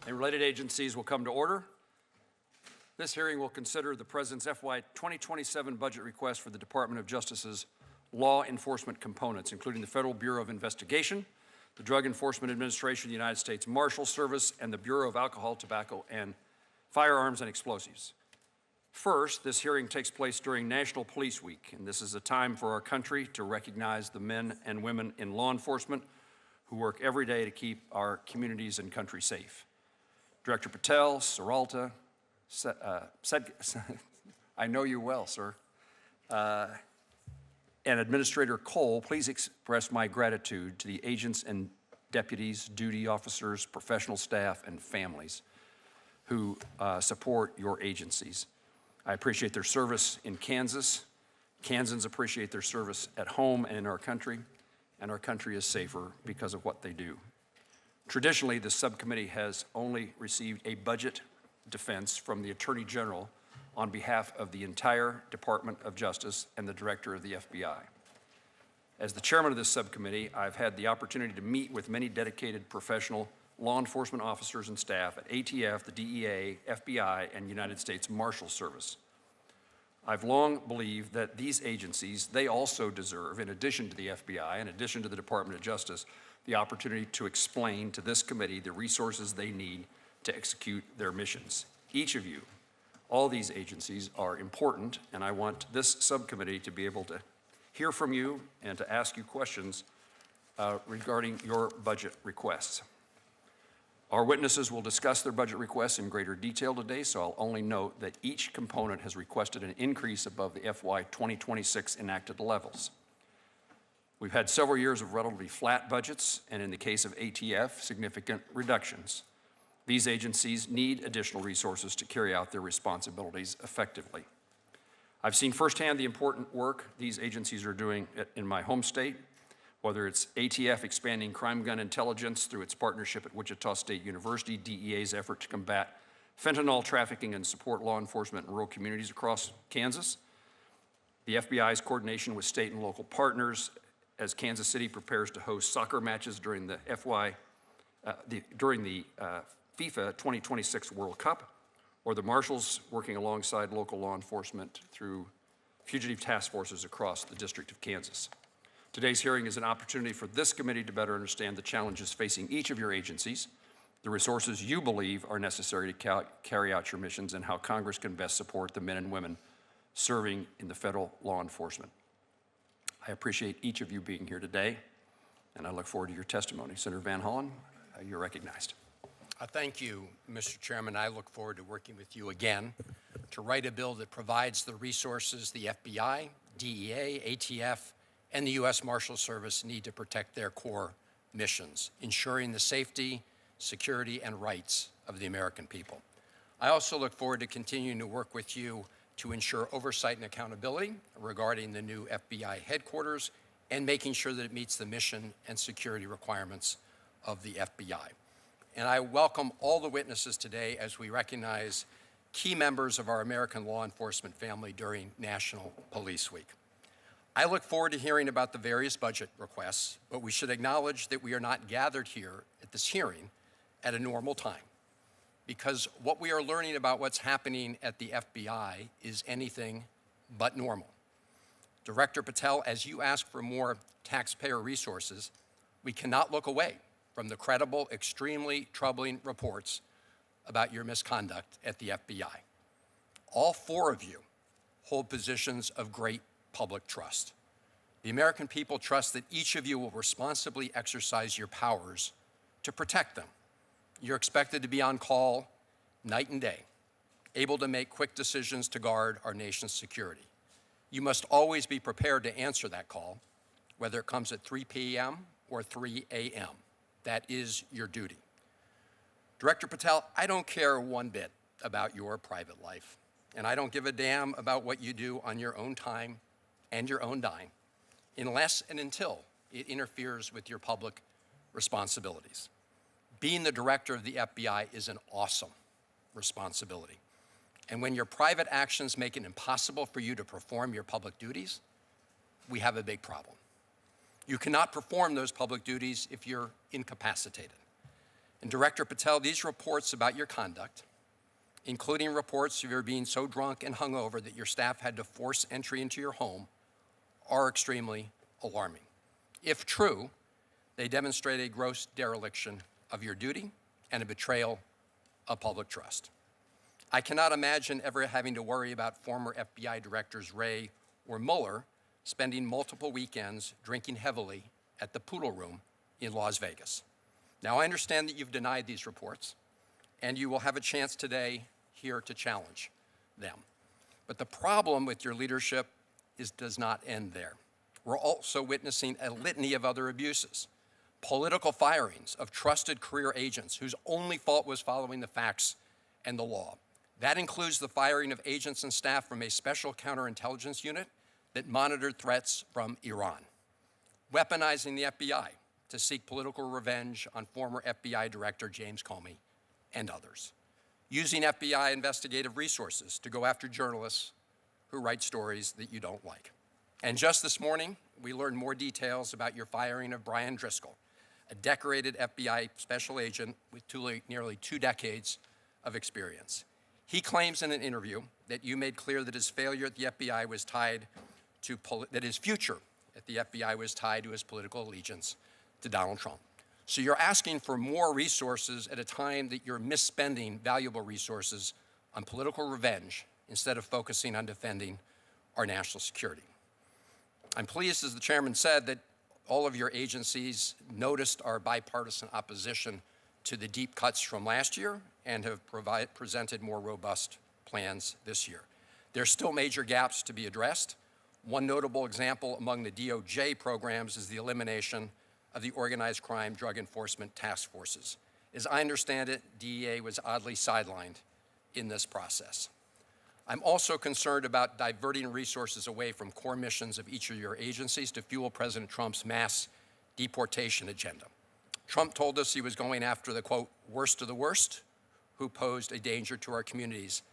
and related agencies will come to order. This hearing will consider the President's FY 2027 budget request for the Department of Justice's law enforcement components, including the Federal Bureau of Investigation, the Drug Enforcement Administration of the United States Marshals Service, and the Bureau of Alcohol, Tobacco, and Firearms and Explosives. First, this hearing takes place during National Police Week, and this is a time for our country to recognize the men and women in law enforcement who work every day to keep our communities and country safe. Director Patel, Saralta, I know you well, sir, and Administrator Cole, please express my gratitude to the agents and deputies, duty officers, professional staff, and families who support your agencies. I appreciate their service in Kansas. Kansans appreciate their service at home and in our country, and our country is safer because of what they do. Traditionally, the subcommittee has only received a budget defense from the Attorney General on behalf of the entire Department of Justice and the Director of the FBI. As the chairman of this subcommittee, I've had the opportunity to meet with many dedicated professional law enforcement officers and staff at ATF, the DEA, FBI, and United States Marshals Service. I've long believed that these agencies, they also deserve, in addition to the FBI, in addition to the Department of Justice, the opportunity to explain to this committee the resources they need to execute their missions. Each of you, all these agencies are important, and I want this subcommittee to be able to hear from you and to ask you questions regarding your budget requests. Our witnesses will discuss their budget requests in greater detail today, so I'll only note that each component has requested an increase above the FY 2026 enacted levels. We've had several years of relatively flat budgets, and in the case of ATF, significant reductions. These agencies need additional resources to carry out their responsibilities effectively. I've seen firsthand the important work these agencies are doing in my home state, whether it's ATF expanding crime gun intelligence through its partnership at Wichita State University, DEA's effort to combat fentanyl trafficking and support law enforcement in rural communities across Kansas, the FBI's coordination with state and local partners as Kansas City prepares to host soccer matches during the FIFA 2026 World Cup, or the Marshals working alongside local law enforcement through fugitive task forces across the District of Kansas. Today's hearing is an opportunity for this committee to better understand the challenges facing each of your agencies, the resources you believe are necessary to carry out your missions, and how Congress can best support the men and women serving in the federal law enforcement. I appreciate each of you being here today, and I look forward to your testimony. Senator Van Hollen, you're recognized. Thank you, Mr. Chairman. I look forward to working with you again to write a bill that provides the resources the FBI, DEA, ATF, and the U.S. Marshals Service need to protect their core missions, ensuring the safety, security, and rights of the American people. I also look forward to continuing to work with you to ensure oversight and accountability regarding the new FBI headquarters and making sure that it meets the mission and security requirements of the FBI. And I welcome all the witnesses today as we recognize key members of our American law enforcement family during National Police Week. I look forward to hearing about the various budget requests, but we should acknowledge that we are not gathered here at this hearing at a normal time, because what we are learning about what's happening at the FBI is anything but normal. Director Patel, as you ask for more taxpayer resources, we cannot look away from the credible, extremely troubling reports about your misconduct at the FBI. All four of you hold positions of great public trust. The American people trust that each of you will responsibly exercise your powers to protect them. You're expected to be on call night and day, able to make quick decisions to guard our nation's security. You must always be prepared to answer that call, whether it comes at 3 p.m. or 3 a.m. That is your duty. Director Patel, I don't care one bit about your private life, and I don't give a damn about what you do on your own time and your own dime, unless and until it interferes with your public responsibilities. Being the director of the FBI is an awesome responsibility. And when your private actions make it impossible for you to perform your public duties, we have a big problem. You cannot perform those public duties if you're incapacitated. And Director Patel, these reports about your conduct, including reports of your being so drunk and hungover that your staff had to force entry into your home, are extremely alarming. If true, they demonstrate a gross dereliction of your duty and a betrayal of public trust. I cannot imagine ever having to worry about former FBI Directors Wray or Mueller spending multiple weekends drinking heavily at the Poodle Room in Las Vegas. Now, I understand that you've denied these reports, and you will have a chance today here to challenge them. But the problem with your leadership does not end there. We're also witnessing a litany of other abuses. Political firings of trusted career agents whose only fault was following the facts and the law. That includes the firing of agents and staff from a special counterintelligence unit that monitored threats from Iran. Weaponizing the FBI to seek political revenge on former FBI Director James Comey and others. Using FBI investigative resources to go after journalists who write stories that you don't like. And just this morning, we learned more details about your firing of Brian Driscoll, a decorated FBI special agent with nearly 2 decades of experience. He claims in an interview that you made clear that his failure at the FBI was tied to, that his future at the FBI was tied to his political allegiance to Donald Trump. So you're asking for more resources at a time that you're misspending valuable resources on political revenge instead of focusing on defending our national security. I'm pleased, as the chairman said, that all of your agencies noticed our bipartisan opposition to the deep cuts from last year and have presented more robust plans this year. There are still major gaps to be addressed. One notable example among the DOJ programs is the elimination of the organized crime drug enforcement task forces. As I understand it, DEA was oddly sidelined in this process. I'm also concerned about diverting resources away from core missions of each of your agencies to fuel President Trump's mass deportation agenda. Trump told us he was going after the, quote, worst of the worst, who posed a danger to our communities.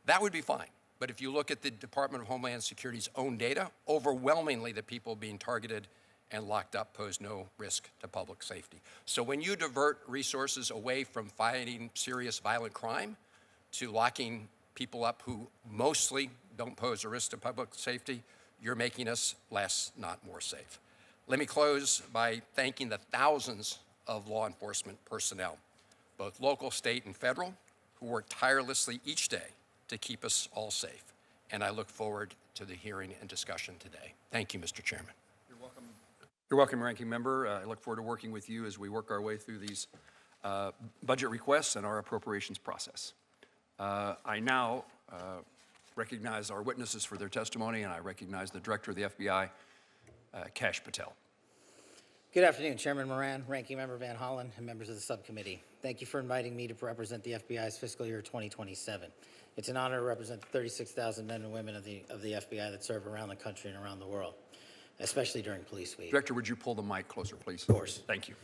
That would be fine. But if you look at the Department of Homeland Security's own data, overwhelmingly the people being targeted and locked up pose no risk to public safety. So when you divert resources away from fighting serious violent crime to locking people up who mostly don't pose a risk to public safety, you're making us less, not more safe. Let me close by thanking the thousands of law enforcement personnel, both local, state, and federal, who work tirelessly each day to keep us all safe. And I look forward to the hearing and discussion today. Thank you, Mr. Chairman. You're welcome, Ranking Member. I look forward to working with you as we work our way through these budget requests and our appropriations process. I now recognize our witnesses for their testimony, and I recognize the Director of the FBI, Kash Patel. Good afternoon, Chairman Moran, Ranking Member Van Hollen, and members of the subcommittee. Thank you for inviting me to represent the FBI's fiscal year 2027. It's an honor to represent the 36,000 men and women of the FBI that serve around the country and around the world, especially during Police Week. Director, would you pull the mic closer, please? Of course. Thank you.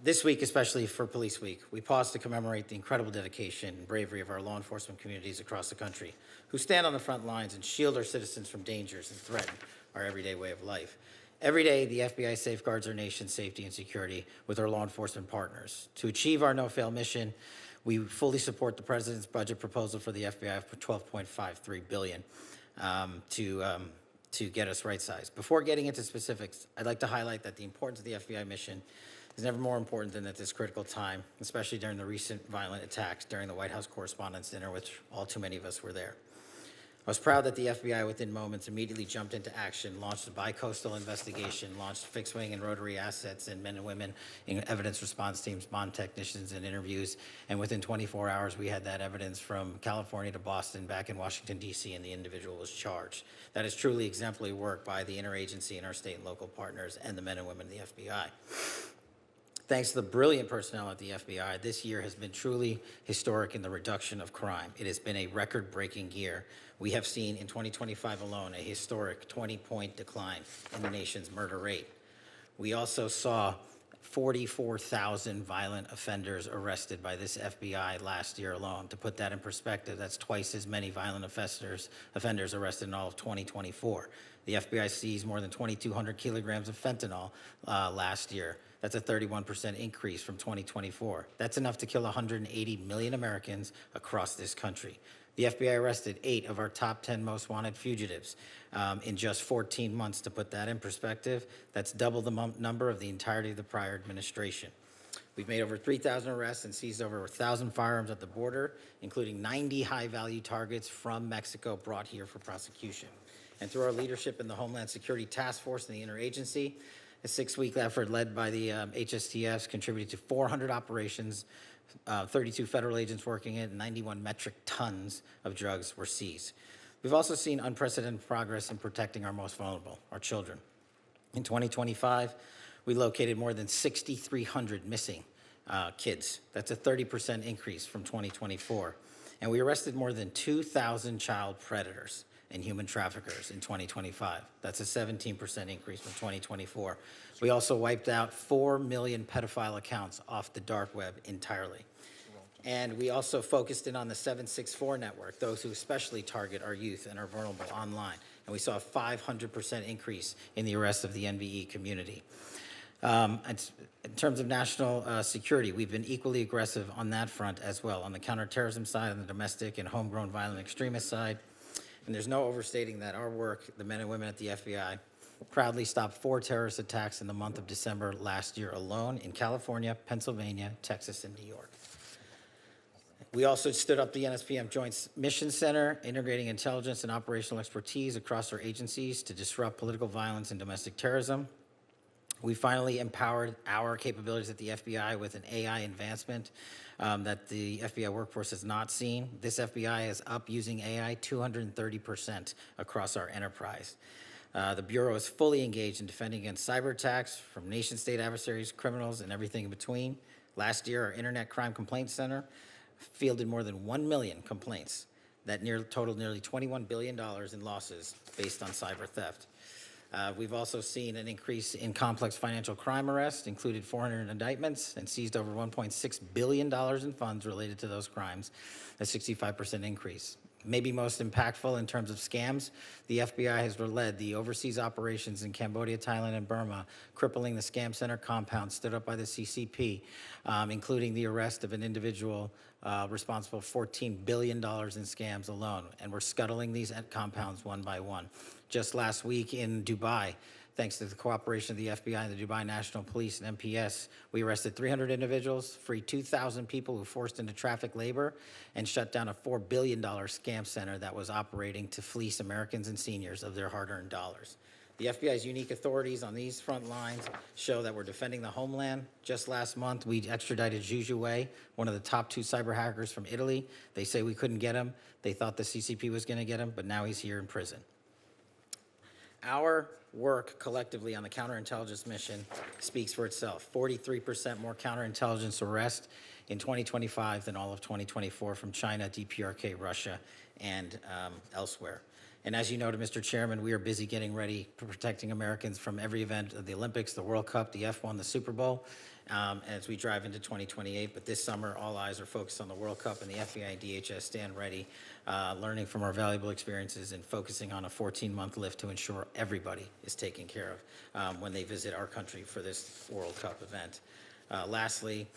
This week, especially for Police Week, we pause to commemorate the incredible dedication and bravery of our law enforcement communities across the country, who stand on the front lines and shield our citizens from dangers and threaten our everyday way of life. Every day, the FBI safeguards our nation's safety and security with our law enforcement partners. To achieve our no-fail mission, we fully support the President's budget proposal for the FBI for $12.53 billion to get us right-sized. Before getting into specifics, I'd like to highlight that the importance of the FBI mission is never more important than at this critical time, especially during the recent violent attacks during the White House Correspondents' Dinner, which all too many of us were there. I was proud that the FBI, within moments, immediately jumped into action, launched a bi-coastal investigation, launched fixed-wing and rotary assets and men and women in evidence response teams, bond technicians, and interviews. And within 24 hours, we had that evidence from California to Boston, back in Washington, D.C., and the individual was charged. That is truly exemplary work by the interagency and our state and local partners and the men and women of the FBI. Thanks to the brilliant personnel at the FBI, this year has been truly historic in the reduction of crime. It has been a record-breaking year. We have seen in 2025 alone a historic 20-point decline in the nation's murder rate. We also saw 44,000 violent offenders arrested by this FBI last year alone. To put that in perspective, that's twice as many violent offenders arrested in all of 2024. The FBI seized more than 2,200 kilograms of fentanyl last year. That's a 31% increase from 2024. That's enough to kill 180 million Americans across this country. The FBI arrested 8 of our top 10 most wanted fugitives in just 14 months. To put that in perspective, that's double the number of the entirety of the prior administration. We've made over 3,000 arrests and seized over 1,000 firearms at the border, including 90 high-value targets from Mexico brought here for prosecution. And through our leadership in the Homeland Security Task Force and the interagency, a 6-week effort led by the HSTFs contributed to 400 operations, 32 federal agents working it, and 91 metric tons of drugs were seized. We've also seen unprecedented progress in protecting our most vulnerable, our children. In 2025, we located more than 6,300 missing kids. That's a 30% increase from 2024. And we arrested more than 2,000 child predators and human traffickers in 2025. That's a 17% increase from 2024. We also wiped out 4 million pedophile accounts off the dark web entirely. And we also focused in on the 764 network, those who especially target our youth and are vulnerable online. And we saw a 500% increase in the arrest of the NVE community. In terms of national security, we've been equally aggressive on that front as well, on the counterterrorism side, on the domestic and homegrown violent extremist side. And there's no overstating that our work, the men and women at the FBI, proudly stopped 4 terrorist attacks in the month of December last year alone in California, Pennsylvania, Texas, and New York. We also stood up the NSPM Joint Mission Center, integrating intelligence and operational expertise across our agencies to disrupt political violence and domestic terrorism. We finally empowered our capabilities at the FBI with an AI advancement that the FBI workforce has not seen. This FBI is up using AI 230% across our enterprise. The Bureau is fully engaged in defending against cyber attacks from nation-state adversaries, criminals, and everything in between. Last year, our Internet Crime Complaint Center fielded more than 1 million complaints that totaled nearly $21 billion in losses based on cyber theft. We've also seen an increase in complex financial crime arrests, included 400 indictments, and seized over $1.6 billion in funds related to those crimes, a 65% increase. Maybe most impactful in terms of scams, the FBI has led the overseas operations in Cambodia, Thailand, and Burma, crippling the scam center compound stood up by the CCP, including the arrest of an individual responsible for $14 billion in scams alone. And we're scuttling these compounds one by one. Just last week in Dubai, thanks to the cooperation of the FBI and the Dubai National Police and MPS, we arrested 300 individuals, freed 2,000 people who forced into traffic labor, and shut down a $4 billion scam center that was operating to fleece Americans and seniors of their hard-earned dollars. The FBI's unique authorities on these front lines show that we're defending the homeland. Just last month, we extradited Zhu Wei, one of the top 2 cyber hackers from Italy. They say we couldn't get him. They thought the CCP was going to get him, but now he's here in prison. Our work collectively on the counterintelligence mission speaks for itself. 43% more counterintelligence arrests in 2025 than all of 2024 from China, DPRK, Russia, and elsewhere. And as you noted, Mr. Chairman, we are busy getting ready for protecting Americans from every event of the Olympics, the World Cup, the F1, the Super Bowl, as we drive into 2028. But this summer, all eyes are focused on the World Cup, and the FBI and DHS stand ready, learning from our valuable experiences and focusing on a 14-month lift to ensure everybody is taken care of when they visit our country for this World Cup event. Lastly,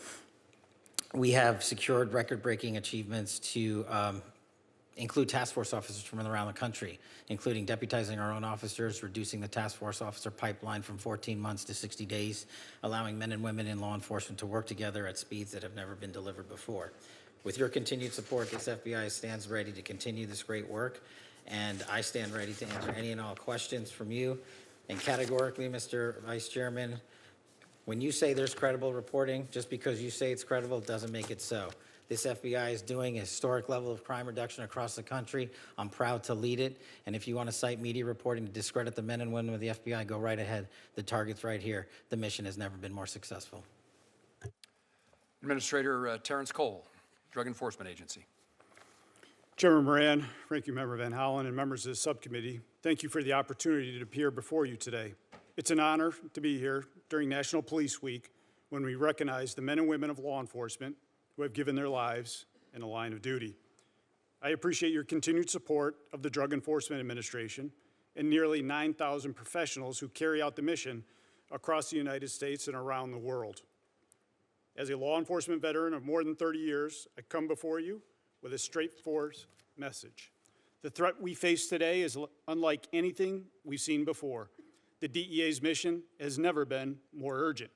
we have secured record-breaking achievements to include task force officers from around the country, including deputizing our own officers, reducing the task force officer pipeline from 14 months to 60 days, allowing men and women in law enforcement to work together at speeds that have never been delivered before. With your continued support, this FBI stands ready to continue this great work, and I stand ready to answer any and all questions from you. And categorically, Mr. Vice Chairman, when you say there's credible reporting, just because you say it's credible doesn't make it so. This FBI is doing a historic level of crime reduction across the country. I'm proud to lead it. And if you want to cite media reporting to discredit the men and women of the FBI, go right ahead. The target's right here. The mission has never been more successful. Administrator Terrence Cole, Drug Enforcement Agency. Chairman Moran, Ranking Member Van Hollen, and members of the subcommittee, thank you for the opportunity to appear before you today. It's an honor to be here during National Police Week when we recognize the men and women of law enforcement who have given their lives in the line of duty. I appreciate your continued support of the Drug Enforcement Administration and nearly 9,000 professionals who carry out the mission across the United States and around the world. As a law enforcement veteran of more than 30 years, I come before you with a straightforward message. The threat we face today is unlike anything we've seen before. The DEA's mission has never been more urgent.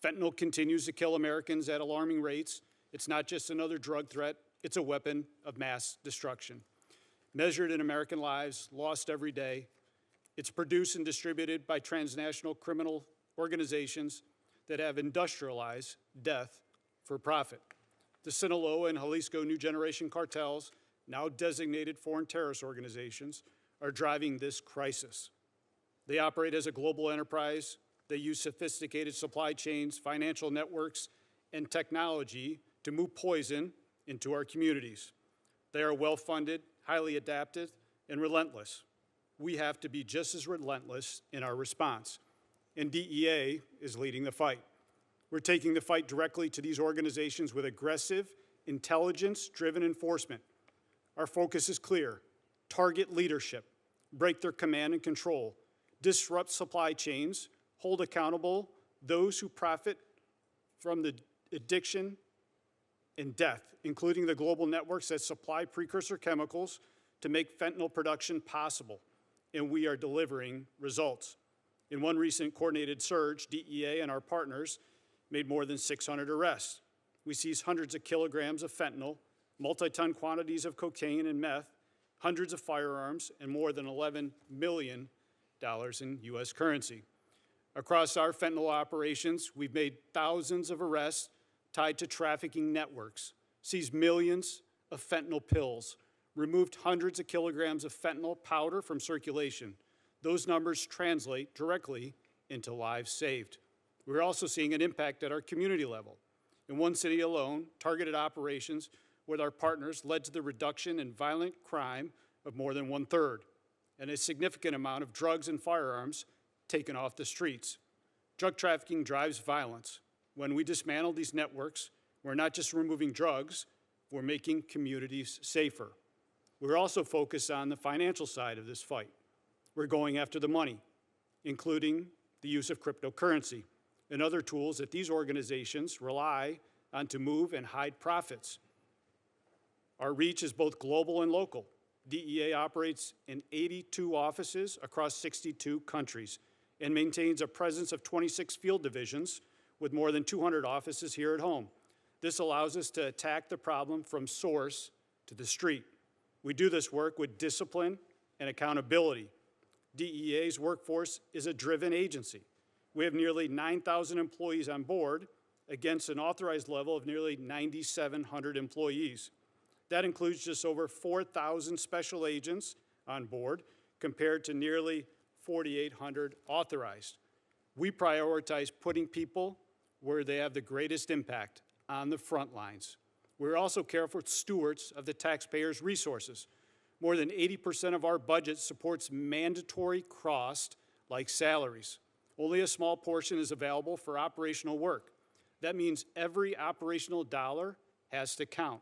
Fentanyl continues to kill Americans at alarming rates. It's not just another drug threat, it's a weapon of mass destruction. Measured in American lives lost every day, it's produced and distributed by transnational criminal organizations that have industrialized death for profit. The Sinaloa and Jalisco New Generation cartels, now designated foreign terrorist organizations, are driving this crisis. They operate as a global enterprise. They use sophisticated supply chains, financial networks, and technology to move poison into our communities. They are well-funded, highly adaptive, and relentless. We have to be just as relentless in our response, and DEA is leading the fight. We're taking the fight directly to these organizations with aggressive, intelligence-driven enforcement. Our focus is clear: target leadership, break their command and control, disrupt supply chains, hold accountable those who profit from the addiction and death, including the global networks that supply precursor chemicals to make fentanyl production possible. And we are delivering results. In one recent coordinated surge, DEA and our partners made more than 600 arrests. We seized hundreds of kilograms of fentanyl, multi-ton quantities of cocaine and meth, hundreds of firearms, and more than $11 million in U.S. currency. Across our fentanyl operations, we've made thousands of arrests tied to trafficking networks, seized millions of fentanyl pills, removed hundreds of kilograms of fentanyl powder from circulation. Those numbers translate directly into lives saved. We're also seeing an impact at our community level. In one city alone, targeted operations with our partners led to the reduction in violent crime of more than 1/3, and a significant amount of drugs and firearms taken off the streets. Drug trafficking drives violence. When we dismantle these networks, we're not just removing drugs, we're making communities safer. We're also focused on the financial side of this fight. We're going after the money, including the use of cryptocurrency and other tools that these organizations rely on to move and hide profits. Our reach is both global and local. DEA operates in 82 offices across 62 countries and maintains a presence of 26 field divisions with more than 200 offices here at home. This allows us to attack the problem from source to the street. We do this work with discipline and accountability. DEA's workforce is a driven agency. We have nearly 9,000 employees on board against an authorized level of nearly 9,700 employees. That includes just over 4,000 special agents on board compared to nearly 4,800 authorized. We prioritize putting people where they have the greatest impact, on the front lines. We're also careful stewards of the taxpayers' resources. More than 80% of our budget supports mandatory costs like salaries. Only a small portion is available for operational work. That means every operational dollar has to count,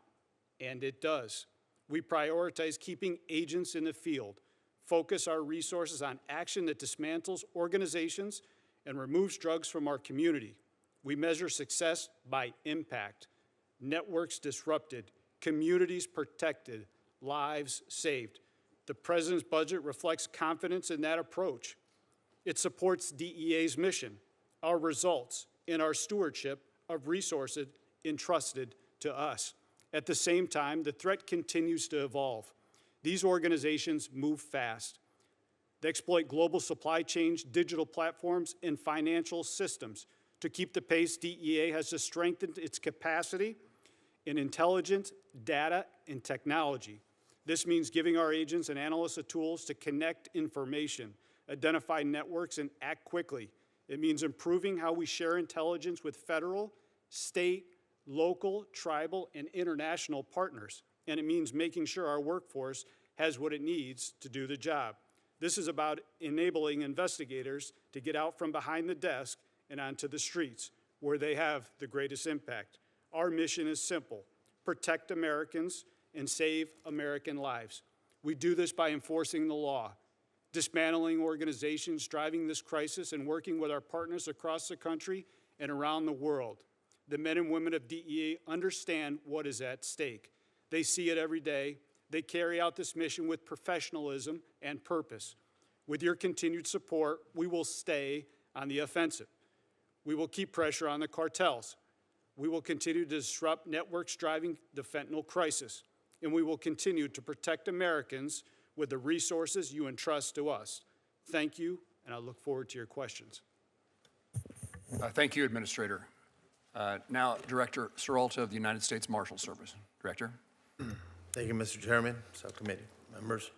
and it does. We prioritize keeping agents in the field, focus our resources on action that dismantles organizations and removes drugs from our community. We measure success by impact. Networks disrupted, communities protected, lives saved. The President's budget reflects confidence in that approach. It supports DEA's mission, our results, and our stewardship of resources entrusted to us. At the same time, the threat continues to evolve. These organizations move fast. They exploit global supply chains, digital platforms, and financial systems. To keep the pace, DEA has to strengthen its capacity in intelligence, data, and technology. This means giving our agents and analysts the tools to connect information, identify networks, and act quickly. It means improving how we share intelligence with federal, state, local, tribal, and international partners. And it means making sure our workforce has what it needs to do the job. This is about enabling investigators to get out from behind the desk and onto the streets, where they have the greatest impact. Our mission is simple: protect Americans and save American lives. We do this by enforcing the law, dismantling organizations driving this crisis and working with our partners across the country and around the world. The men and women of DEA understand what is at stake. They see it every day. They carry out this mission with professionalism and purpose. With your continued support, we will stay on the offensive. We will keep pressure on the cartels. We will continue to disrupt networks driving the fentanyl crisis. And we will continue to protect Americans with the resources you entrust to us. Thank you, and I look forward to your questions. Thank you, Administrator. Now, Director Seralta of the United States Marshals Service. Director. Thank you, Mr. Chairman, subcommittee members.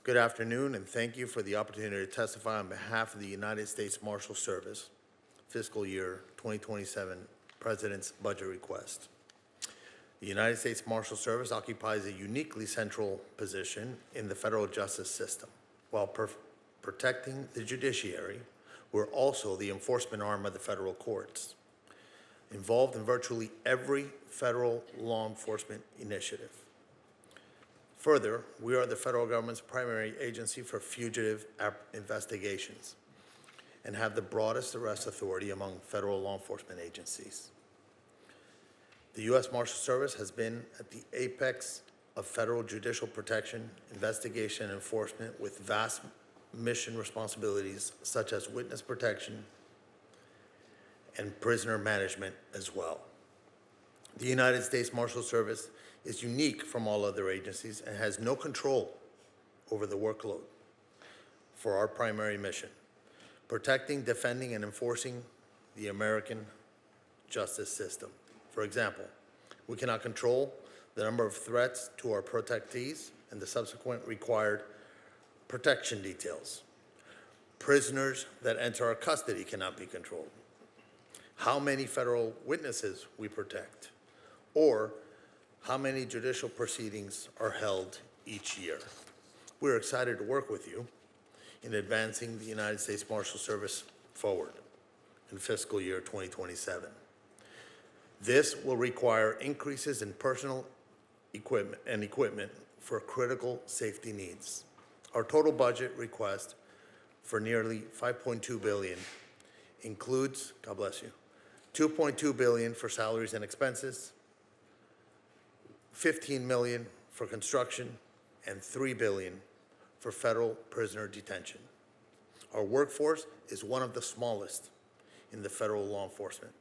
Good afternoon, and thank you for the opportunity to testify on behalf of the United States Marshals Service fiscal year 2027 President's budget request. The United States Marshals Service occupies a uniquely central position in the federal justice system. While protecting the judiciary, we're also the enforcement arm of the federal courts, involved in virtually every federal law enforcement initiative. Further, we are the federal government's primary agency for fugitive investigations and have the broadest arrest authority among federal law enforcement agencies. The U.S. Marshals Service has been at the apex of federal judicial protection, investigation, and enforcement with vast mission responsibilities such as witness protection and prisoner management as well. The United States Marshals Service is unique from all other agencies and has no control over the workload for our primary mission: protecting, defending, and enforcing the American justice system. For example, we cannot control the number of threats to our protectees and the subsequent required protection details. Prisoners that enter our custody cannot be controlled. How many federal witnesses we protect, or how many judicial proceedings are held each year. We're excited to work with you in advancing the United States Marshals Service forward in fiscal year 2027. This will require increases in personal equipment for critical safety needs. Our total budget request for nearly $5.2 billion includes, God bless you, $2.2 billion for salaries and expenses, $15 million for construction, and $3 billion for federal prisoner detention. Our workforce is one of the smallest in the federal law enforcement,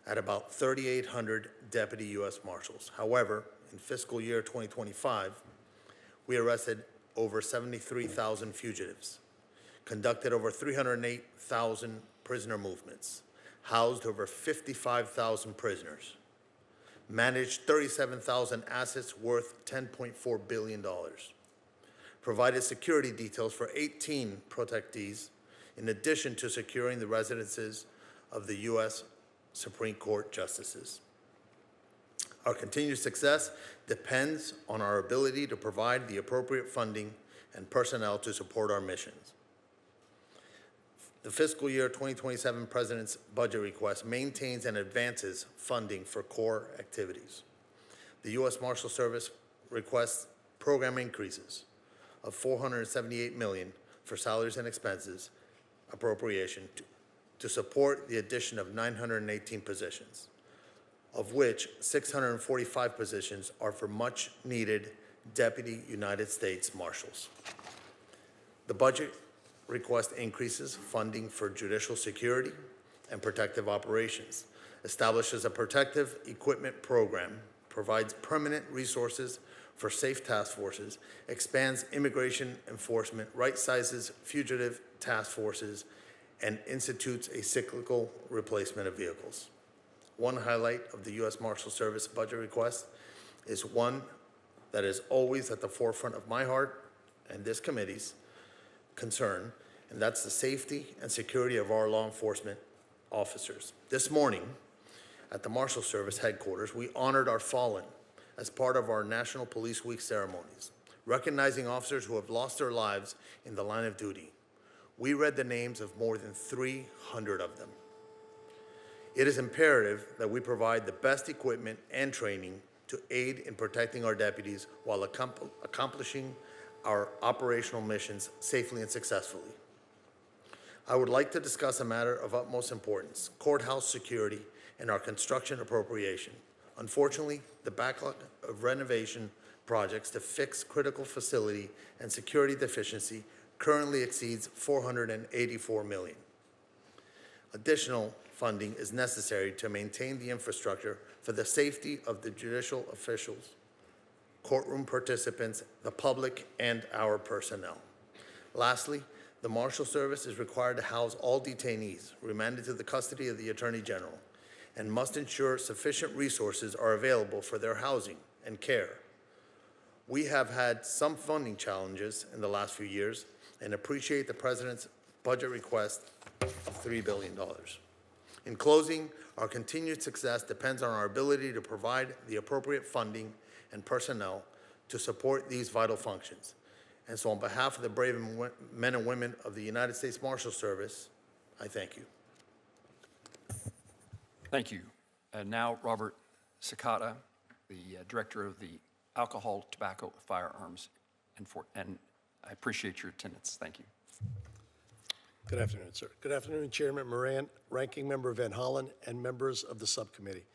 at about 3,800 deputy U.S. Marshals. However, in fiscal year 2025, we arrested over 73,000 fugitives, conducted over 308,000 prisoner movements, housed over 55,000 prisoners, managed 37,000 assets worth $10.4 billion, provided security details for 18 protectees, in addition to securing the residences of the U.S. Supreme Court justices. Our continued success depends on our ability to provide the appropriate funding and personnel to support our missions. The fiscal year 2027 President's budget request maintains and advances funding for core activities. The U.S. Marshals Service requests program increases of $478 million for salaries and expenses appropriation to support the addition of 918 positions, of which 645 positions are for much-needed Deputy United States Marshals. The budget request increases funding for judicial security and protective operations, establishes a protective equipment program, provides permanent resources for safe task forces, expands immigration enforcement, right-sizes fugitive task forces, and institutes a cyclical replacement of vehicles. One highlight of the U.S. Marshals Service budget request is one that is always at the forefront of my heart and this committee's concern, and that's the safety and security of our law enforcement officers. This morning, at the Marshals Service headquarters, we honored our fallen as part of our National Police Week ceremonies, recognizing officers who have lost their lives in the line of duty. We read the names of more than 300 of them. It is imperative that we provide the best equipment and training to aid in protecting our deputies while accomplishing our operational missions safely and successfully. I would like to discuss a matter of utmost importance, courthouse security and our construction appropriation. Unfortunately, the backlog of renovation projects to fix critical facility and security deficiency currently exceeds $484 million. Additional funding is necessary to maintain the infrastructure for the safety of the judicial officials, courtroom participants, the public, and our personnel. Lastly, the Marshals Service is required to house all detainees remanded to the custody of the Attorney General and must ensure sufficient resources are available for their housing and care. We have had some funding challenges in the last few years and appreciate the President's budget request of $3 billion. In closing, our continued success depends on our ability to provide the appropriate funding and personnel to support these vital functions. And so on behalf of the brave men and women of the United States Marshals Service, I thank you. Thank you. And now, Robert Sakata, the Director of the Alcohol, Tobacco, Firearms, and I appreciate your attendance. Thank you. Good afternoon, sir. Good afternoon, Chairman Moran, Ranking Member Van Hollen, and members of the subcommittee.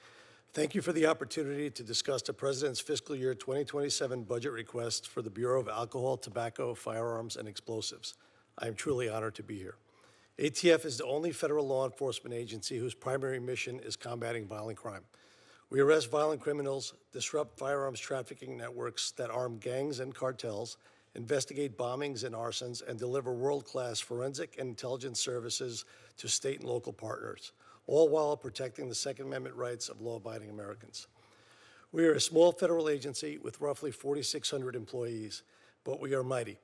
Thank you for the opportunity to discuss the President's fiscal year 2027 budget request for the Bureau of Alcohol, Tobacco, Firearms, and Explosives. I am truly honored to be here. ATF is the only federal law enforcement agency whose primary mission is combating violent crime. We arrest violent criminals, disrupt firearms trafficking networks that arm gangs and cartels, investigate bombings and arsons, and deliver world-class forensic and intelligence services to state and local partners, all while protecting the Second Amendment rights of law-abiding Americans. We are a small federal agency with roughly 4,600 employees, but we are mighty.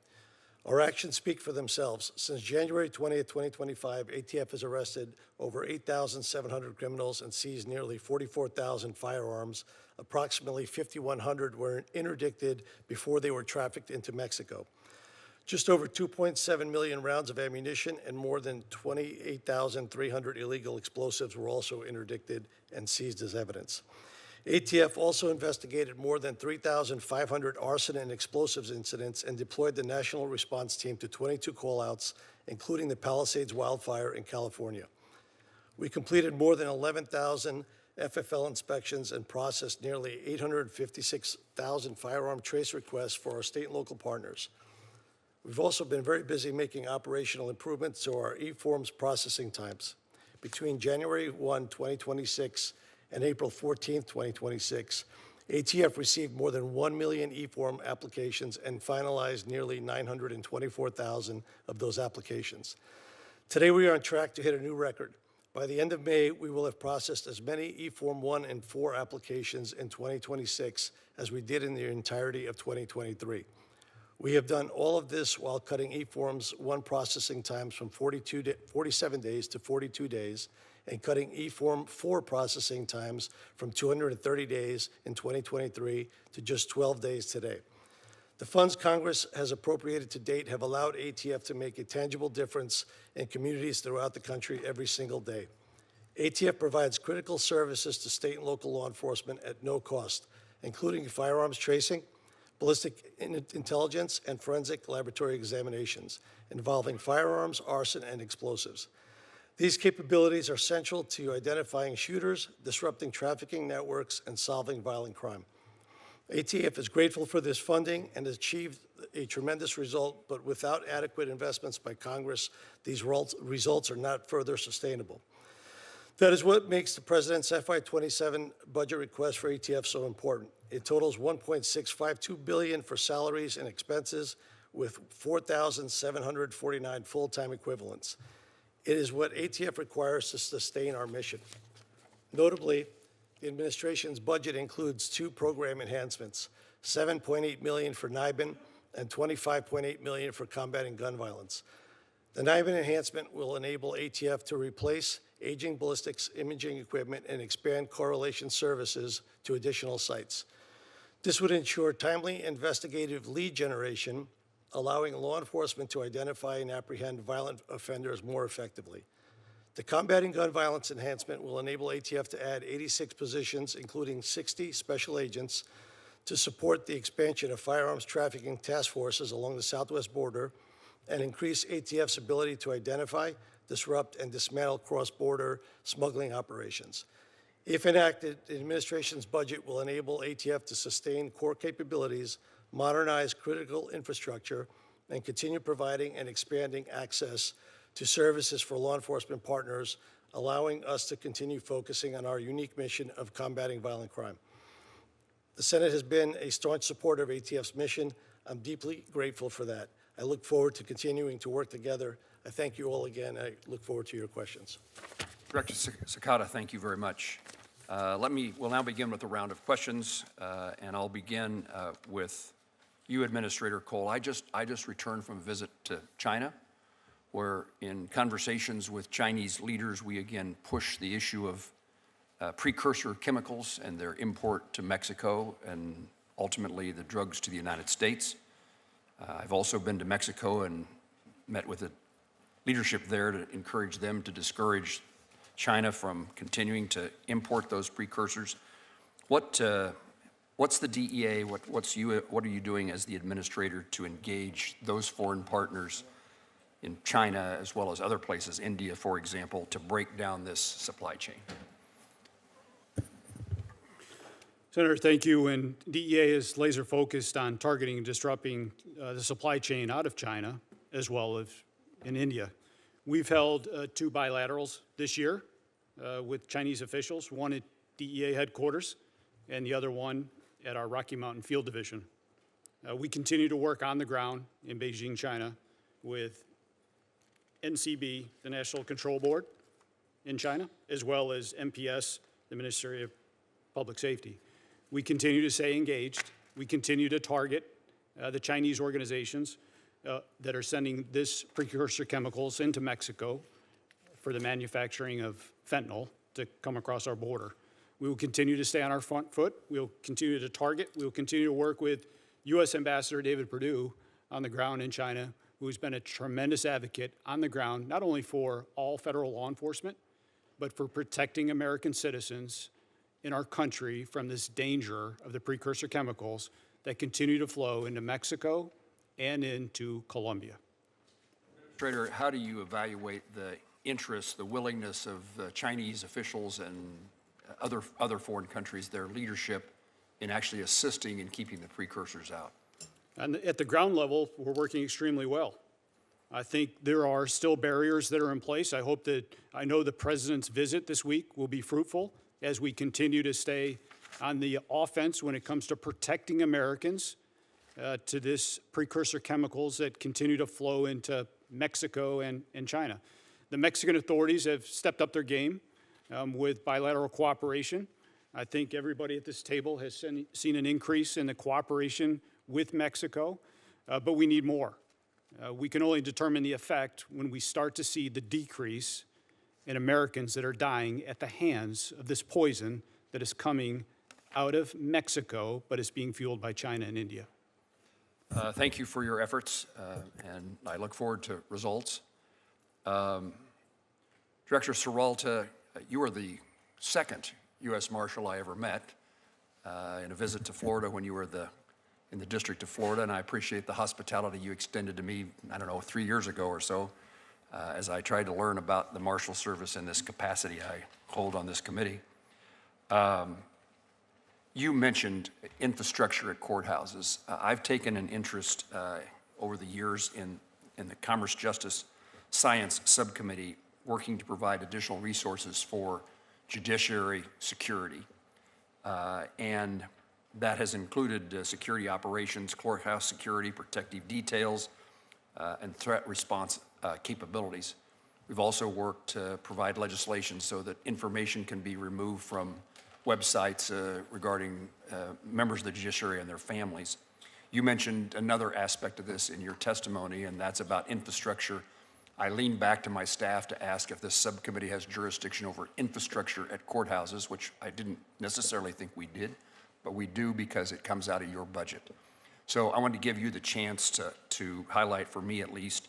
Our actions speak for themselves. Since January 20th, 2025, ATF has arrested over 8,700 criminals and seized nearly 44,000 firearms. Approximately 5,100 were interdicted before they were trafficked into Mexico. Just over 2.7 million rounds of ammunition and more than 28,300 illegal explosives were also interdicted and seized as evidence. ATF also investigated more than 3,500 arson and explosives incidents and deployed the National Response Team to 22 callouts, including the Palisades wildfire in California. We completed more than 11,000 FFL inspections and processed nearly 856,000 firearm trace requests for our state and local partners. We've also been very busy making operational improvements to our e-forms processing times. Between January 1, 2026 and April 14, 2026, ATF received more than 1 million e-form applications and finalized nearly 924,000 of those applications. Today, we are on track to hit a new record. By the end of May, we will have processed as many e-form 1 and 4 applications in 2026 as we did in the entirety of 2023. We have done all of this while cutting e-forms 1 processing times from 47 days to 42 days, and cutting e-form 4 processing times from 230 days in 2023 to just 12 days today. The funds Congress has appropriated to date have allowed ATF to make a tangible difference in communities throughout the country every single day. ATF provides critical services to state and local law enforcement at no cost, including firearms tracing, ballistic intelligence, and forensic laboratory examinations involving firearms, arson, and explosives. These capabilities are central to identifying shooters, disrupting trafficking networks, and solving violent crime. ATF is grateful for this funding and has achieved a tremendous result, but without adequate investments by Congress, these results are not further sustainable. That is what makes the President's FY27 budget request for ATF so important. It totals $1.652 billion for salaries and expenses with 4,749 full-time equivalents. It is what ATF requires to sustain our mission. Notably, the administration's budget includes 2 program enhancements, $7.8 million for NIBIN and $25.8 million for combating gun violence. The NIBIN enhancement will enable ATF to replace aging ballistics imaging equipment and expand correlation services to additional sites. This would ensure timely investigative lead generation, allowing law enforcement to identify and apprehend violent offenders more effectively. The combating gun violence enhancement will enable ATF to add 86 positions, including 60 special agents, to support the expansion of firearms trafficking task forces along the southwest border and increase ATF's ability to identify, disrupt, and dismantle cross-border smuggling operations. If enacted, the administration's budget will enable ATF to sustain core capabilities, modernize critical infrastructure, and continue providing and expanding access to services for law enforcement partners, allowing us to continue focusing on our unique mission of combating violent crime. The Senate has been a staunch supporter of ATF's mission. I'm deeply grateful for that. I look forward to continuing to work together. I thank you all again. I look forward to your questions. Director Sakata, thank you very much. We'll now begin with a round of questions, and I'll begin with you, Administrator Cole. I just returned from a visit to China, where in conversations with Chinese leaders, we again push the issue of precursor chemicals and their import to Mexico and ultimately the drugs to the United States. I've also been to Mexico and met with the leadership there to encourage them to discourage China from continuing to import those precursors. What's the DEA, what are you doing as the administrator to engage those foreign partners in China as well as other places, India, for example, to break down this supply chain? Senator, thank you. And DEA is laser focused on targeting and disrupting the supply chain out of China as well as in India. We've held 2 bilaterals this year with Chinese officials, one at DEA headquarters and the other one at our Rocky Mountain Field Division. We continue to work on the ground in Beijing, China, with NCB, the National Control Board in China, as well as MPS, the Ministry of Public Safety. We continue to stay engaged. We continue to target the Chinese organizations that are sending this precursor chemicals into Mexico for the manufacturing of fentanyl to come across our border. We will continue to stay on our front foot. We will continue to target. We will continue to work with U.S. Ambassador David Perdue on the ground in China, who's been a tremendous advocate on the ground, not only for all federal law enforcement, but for protecting American citizens in our country from this danger of the precursor chemicals that continue to flow into Mexico and into Colombia. Administrator, how do you evaluate the interest, the willingness of Chinese officials and other foreign countries, their leadership in actually assisting in keeping the precursors out? And at the ground level, we're working extremely well. I think there are still barriers that are in place. I know the President's visit this week will be fruitful as we continue to stay on the offense when it comes to protecting Americans to this precursor chemicals that continue to flow into Mexico and China. The Mexican authorities have stepped up their game with bilateral cooperation. I think everybody at this table has seen an increase in the cooperation with Mexico, but we need more. We can only determine the effect when we start to see the decrease in Americans that are dying at the hands of this poison that is coming out of Mexico, but is being fueled by China and India. Thank you for your efforts, and I look forward to results. Director Serralta, you are the second U.S. Marshal I ever met in a visit to Florida when you were in the District of Florida, and I appreciate the hospitality you extended to me, 3 years ago or so, as I tried to learn about the Marshals Service in this capacity I hold on this committee. You mentioned infrastructure at courthouses. I've taken an interest over the years in the Commerce Justice Science Subcommittee working to provide additional resources for judiciary security. And that has included security operations, courthouse security, protective details, and threat response capabilities. We've also worked to provide legislation so that information can be removed from websites regarding members of the judiciary and their families. You mentioned another aspect of this in your testimony, and that's about infrastructure. I leaned back to my staff to ask if this subcommittee has jurisdiction over infrastructure at courthouses, which I didn't necessarily think we did, but we do because it comes out of your budget. So I wanted to give you the chance to highlight, for me at least,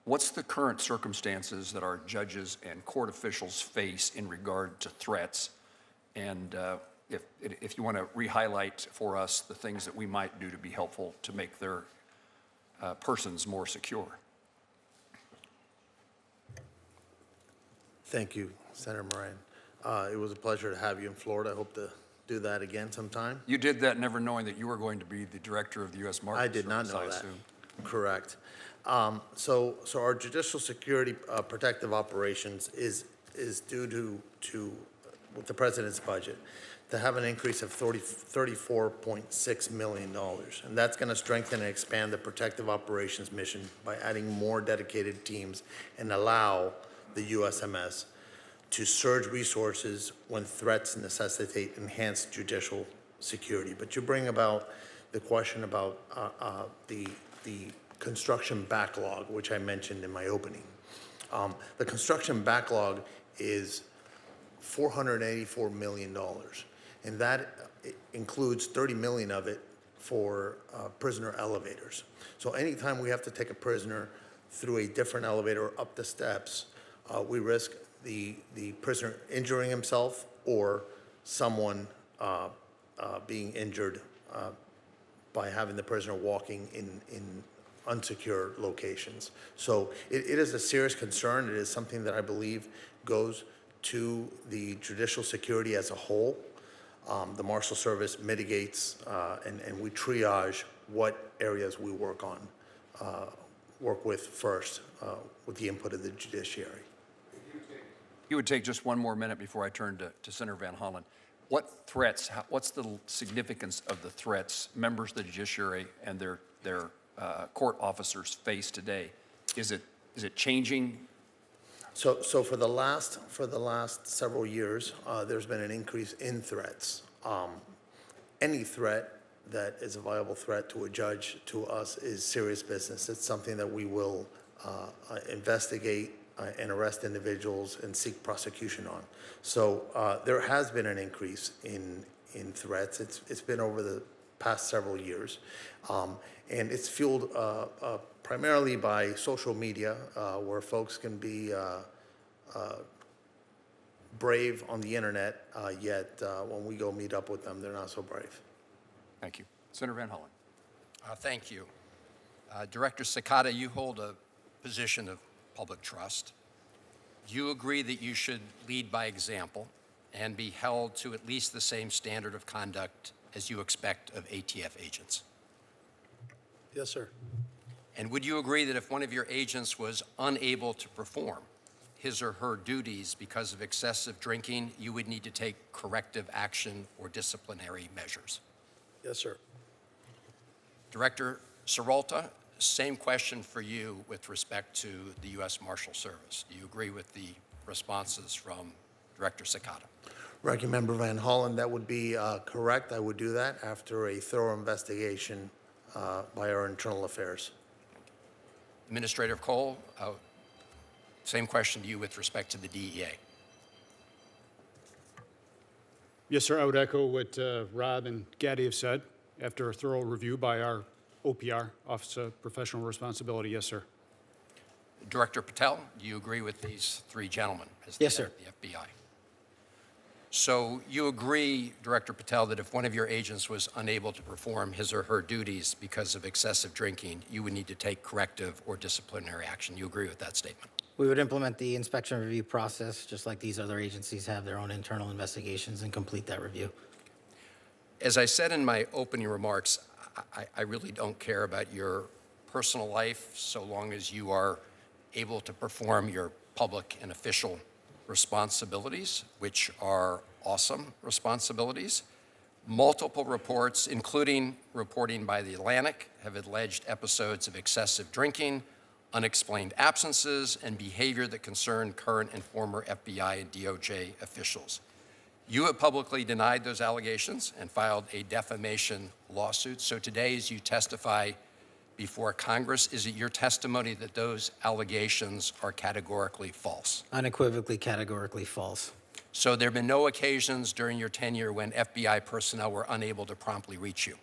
what's the current circumstances that our judges and court officials face in regard to threats, and if you want to re-highlight for us the things that we might do to be helpful to make their persons more secure. Thank you, Senator Moran. It was a pleasure to have you in Florida. I hope to do that again sometime. You did that never knowing that you were going to be the director of the U.S. Marshals Service, I did not know that. assume. Correct. So our judicial security protective operations is due to with the president's budget to have an increase of $34.6 million. And that's going to strengthen and expand the protective operations mission by adding more dedicated teams and allow the USMS to surge resources when threats necessitate enhanced judicial security. But you bring about the question about the construction backlog, which I mentioned in my opening. The construction backlog is $484 million, and that includes $30 million of it for prisoner elevators. So anytime we have to take a prisoner through a different elevator or up the steps, we risk the prisoner injuring himself or someone being injured by having the prisoner walking in unsecure locations. So it is a serious concern. It is something that I believe goes to the judicial security as a whole. The Marshals Service mitigates and we triage what areas we work with first with the input of the judiciary. You would take just one more minute before I turn to Senator Van Hollen. What threats, what's the significance of the threats members of the judiciary and their court officers face today? Is it changing? So for the last several years, there's been an increase in threats. Any threat that is a viable threat to a judge, to us, is serious business. It's something that we will investigate and arrest individuals and seek prosecution on. So there has been an increase in threats. It's been over the past several years, and it's fueled primarily by social media, where folks can be brave on the internet, yet when we go meet up with them, they're not so brave. Thank you. Senator Van Hollen. Thank you. Director Cicada, you hold a position of public trust. Do you agree that you should lead by example and be held to at least the same standard of conduct as you expect of ATF agents? Yes, sir. And would you agree that if one of your agents was unable to perform his or her duties because of excessive drinking, you would need to take corrective action or disciplinary measures? Yes, sir. Director Seralta, same question for you with respect to the U.S. Marshals Service. Do you agree with the responses from Director Cicada? Ranking Member Van Hollen, that would be correct. I would do that after a thorough investigation by our internal affairs. Administrator Cole, same question to you with respect to the DEA. Yes, sir, I would echo what Rob and Gaddy have said. After a thorough review by our OPR, Office of Professional Responsibility, yes, sir. Director Patel, do you agree with these three gentlemen as Yes, the sir. head of the FBI? So you agree, Director Patel, that if one of your agents was unable to perform his or her duties because of excessive drinking, you would need to take corrective or disciplinary action. You agree with that statement? We would implement the inspection review process, just like these other agencies have their own internal investigations, and complete that review. As I said in my opening remarks, I really don't care about your personal life so long as you are able to perform your public and official responsibilities, which are awesome responsibilities. Multiple reports, including reporting by The Atlantic, have alleged episodes of excessive drinking, unexplained absences, and behavior that concern current and former FBI and DOJ officials. You have publicly denied those allegations and filed a defamation lawsuit. So today, as you testify before Congress, is it your testimony that those allegations are categorically false? Unequivocally, categorically false. So there have been no occasions during your tenure when FBI personnel were unable to promptly reach you?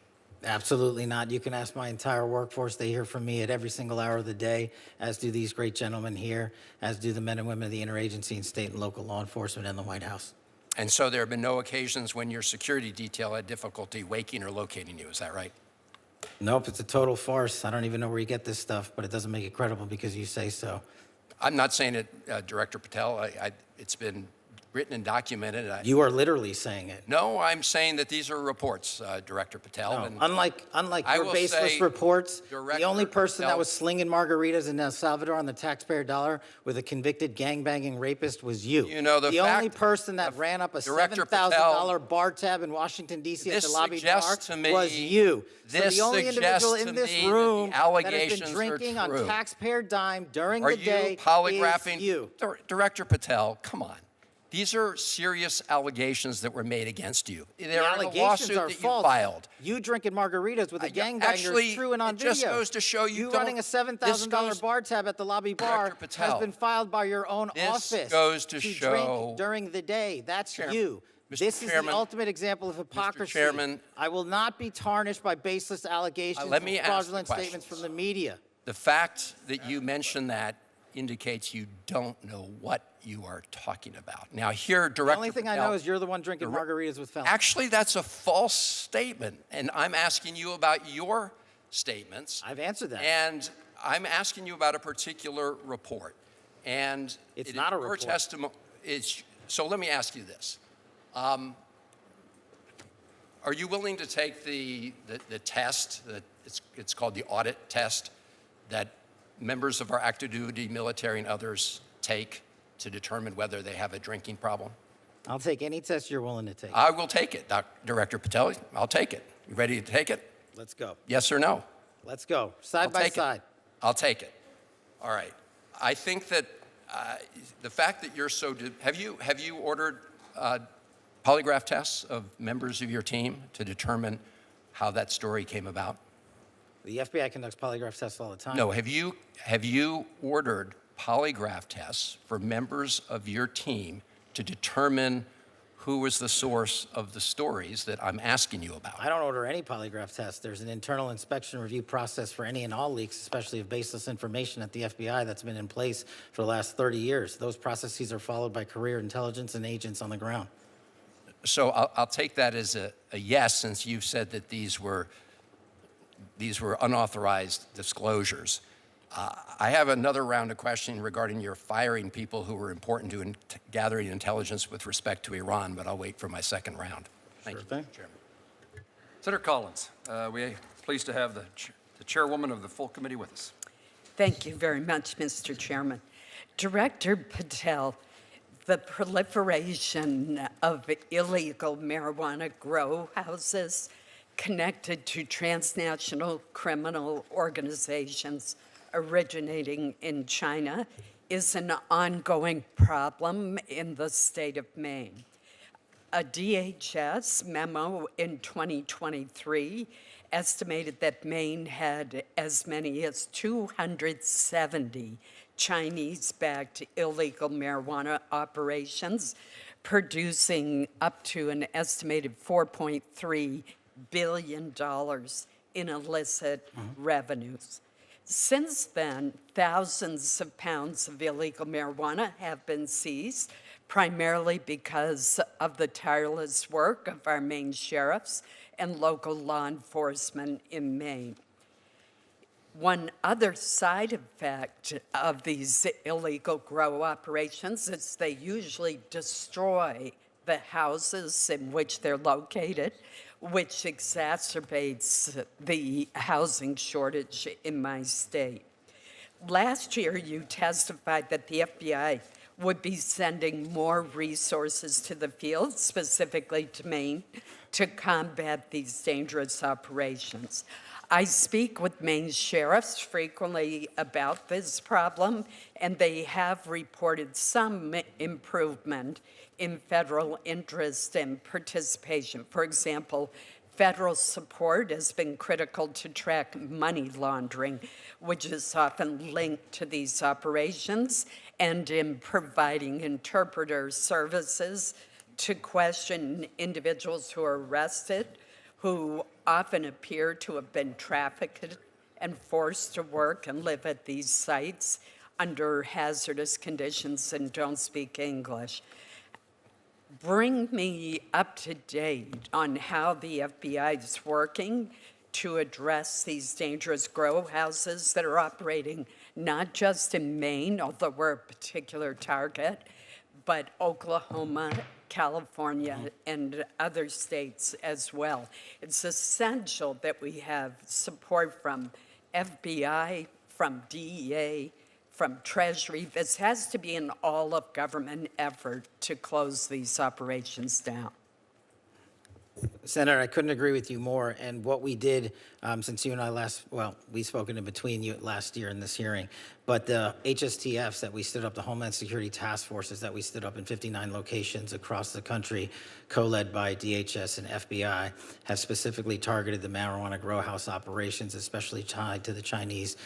Absolutely not. You can ask my entire workforce. They hear from me at every single hour of the day, as do these great gentlemen here, as do the men and women of the interagency and state and local law enforcement and the White House. And so there have been no occasions when your security detail had difficulty waking or locating you, is that right? Nope, it's a total farce. I don't even know where you get this stuff, but it doesn't make it credible because you say so. I'm not saying it, Director Patel. It's been written and documented. You are literally saying it. No, I'm saying that these are reports, Director Patel. No, And unlike I your will baseless say, reports, the Director only person that Patel- was slinging margaritas in El Salvador on the taxpayer dollar with a convicted gangbanging rapist was you. You know, the only fact- person that ran up a Director $7,000 bar tab in Washington, D.C. at This the lobby bar suggests to me- was you. So this the only individual suggests in to this me that the room that has allegations been are drinking on true. taxpayer dime during Are the day you polygraphing? is you. Director Patel, come on. These are serious allegations that were made against you. The They're in a allegations lawsuit are that false. you filed. You drinking margaritas with a gangbanger actually, is true and on it video. just goes to show you don't- running a $7,000 this goes- bar tab at the lobby bar Director Patel, has been filed by your own this office goes to drink show- during the day. That's Chairman- you. Mr. This is the Chairman- ultimate example of hypocrisy. Chairman- I will not be tarnished by baseless allegations let and me ask the fraudulent statements questions. from the media. The fact that you mentioned that indicates you don't know what you are talking about. Now here, Director The only thing I Patel- know is you're the one drinking margaritas with felons. Actually, that's a false statement, and I'm asking you about your statements. I've answered that. And I'm asking you about a particular report. And It's it not a is your report. testimony. So let me ask you this. Are you willing to take the test, it's called the audit test, that members of our active duty military and others take to determine whether they have a drinking problem? I'll take any test you're willing to take. I will take it, Director Patel. I'll take it. You ready to take it? Let's go. Yes or no? Let's go. Side I'll by take it. side. I'll take it. All right. I think that the fact that you're so, have you ordered polygraph tests of members of your team to determine how that story came about? The FBI conducts polygraph tests all the time. No. Have you ordered polygraph tests for members of your team to determine who was the source of the stories that I'm asking you about? I don't order any polygraph tests. There's an internal inspection review process for any and all leaks, especially of baseless information at the FBI that's been in place for the last 30 years. Those processes are followed by career intelligence and agents on the ground. So I'll take that as a yes, since you've said that these were unauthorized disclosures. I have another round of questioning regarding your firing people who were important to gathering intelligence with respect to Iran, but I'll wait for my second round. Thank you, thing. Chairman. Senator Collins, we're pleased to have the chairwoman of the full committee with us. Thank you very much, Mr. Chairman. Director Patel, the proliferation of illegal marijuana grow houses connected to transnational criminal organizations originating in China is an ongoing problem in the state of Maine. A DHS memo in 2023 estimated that Maine had as many as 270 Chinese-backed illegal marijuana operations, producing up to an estimated $4.3 billion in illicit revenues. Since then, thousands of pounds of illegal marijuana have been seized, primarily because of the tireless work of our Maine sheriffs and local law enforcement in Maine. One other side effect of these illegal grow operations is they usually destroy the houses in which they're located, which exacerbates the housing shortage in my state. Last year, you testified that the FBI would be sending more resources to the field, specifically to Maine, to combat these dangerous operations. I speak with Maine sheriffs frequently about this problem, and they have reported some improvement in federal interest and participation. For example, federal support has been critical to track money laundering, which is often linked to these operations, and in providing interpreter services to question individuals who are arrested, who often appear to have been trafficked and forced to work and live at these sites under hazardous conditions and don't speak English. bring me up to date on how the FBI is working to address these dangerous grow houses that are operating not just in Maine, although we're a particular target, but Oklahoma, California, and other states as well. It's essential that we have support from FBI, from DEA, from Treasury. This has to be an all-of-government effort to close these operations down. Senator, I couldn't agree with you more. And what we did since you and I we spoke in between you last year in this hearing, but the HSTFs that we stood up, the Homeland Security Task Forces that we stood up in 59 locations across the country, co-led by DHS and FBI, have specifically targeted the marijuana grow house operations, especially tied to the Chinese.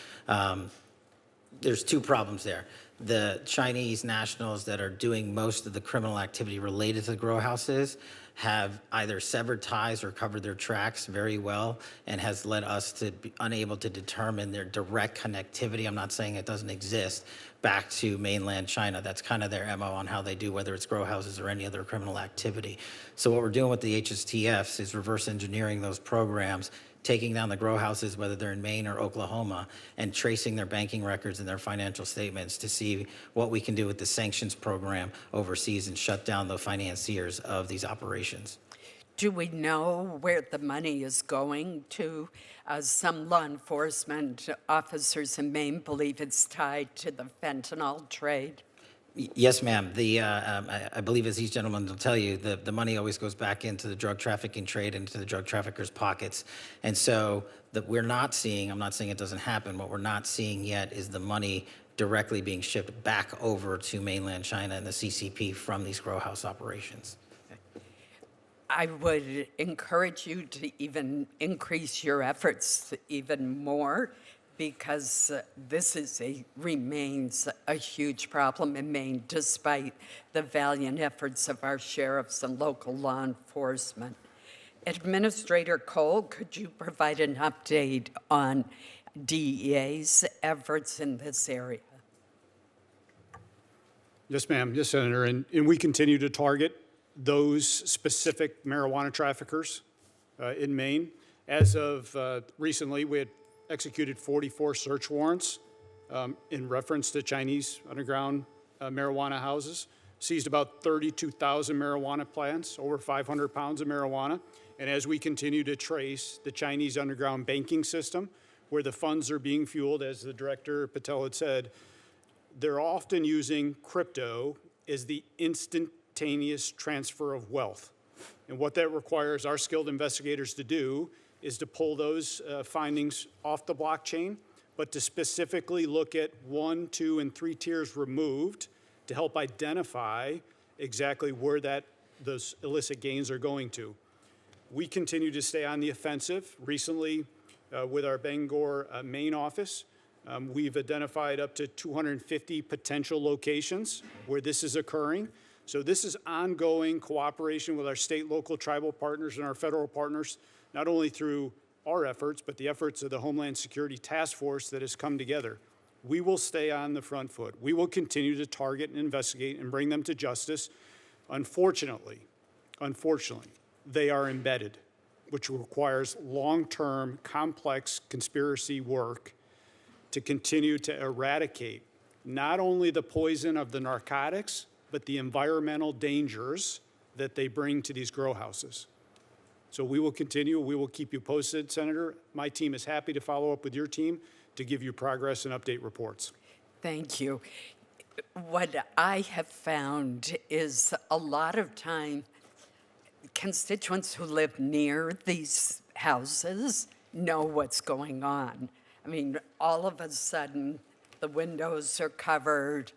There's two problems there. The Chinese nationals that are doing most of the criminal activity related to the grow houses have either severed ties or covered their tracks very well, and has led us to be unable to determine their direct connectivity. I'm not saying it doesn't exist, back to mainland China. That's kind of their MO on how they do, whether it's grow houses or any other criminal activity. So what we're doing with the HSTFs is reverse engineering those programs, taking down the grow houses, whether they're in Maine or Oklahoma, and tracing their banking records and their financial statements to see what we can do with the sanctions program overseas and shut down the financiers of these operations. Do we know where the money is going to? Some law enforcement officers in Maine believe it's tied to the fentanyl trade. Yes, ma'am. I believe, as these gentlemen will tell you, the money always goes back into the drug trafficking trade, into the drug traffickers' pockets. And so we're not seeing, I'm not saying it doesn't happen, what we're not seeing yet is the money directly being shipped back over to mainland China and the CCP from these grow house operations. I would encourage you to even increase your efforts even more, because this remains a huge problem in Maine, despite the valiant efforts of our sheriffs and local law enforcement. Administrator Cole, could you provide an update on DEA's efforts in this area? Yes, ma'am. Yes, Senator. And we continue to target those specific marijuana traffickers in Maine. As of recently, we had executed 44 search warrants in reference to Chinese underground marijuana houses, seized about 32,000 marijuana plants, over 500 pounds of marijuana. And as we continue to trace the Chinese underground banking system, where the funds are being fueled, as the Director Patel had said, they're often using crypto as the instantaneous transfer of wealth. And what that requires our skilled investigators to do is to pull those findings off the blockchain, but to specifically look at 1, 2, and 3 tiers removed to help identify exactly where those illicit gains are going to. We continue to stay on the offensive. Recently, with our Bangor, Maine office, we've identified up to 250 potential locations where this is occurring. So this is ongoing cooperation with our state, local, tribal partners and our federal partners, not only through our efforts, but the efforts of the Homeland Security Task Force that has come together. We will stay on the front foot. We will continue to target and investigate and bring them to justice. Unfortunately, they are embedded, which requires long-term, complex conspiracy work to continue to eradicate not only the poison of the narcotics, but the environmental dangers that they bring to these grow houses. So we will continue. We will keep you posted, Senator. My team is happy to follow up with your team to give you progress and update reports. Thank you. What I have found is a lot of time constituents who live near these houses know what's going on. I mean, all of a sudden, the windows are covered.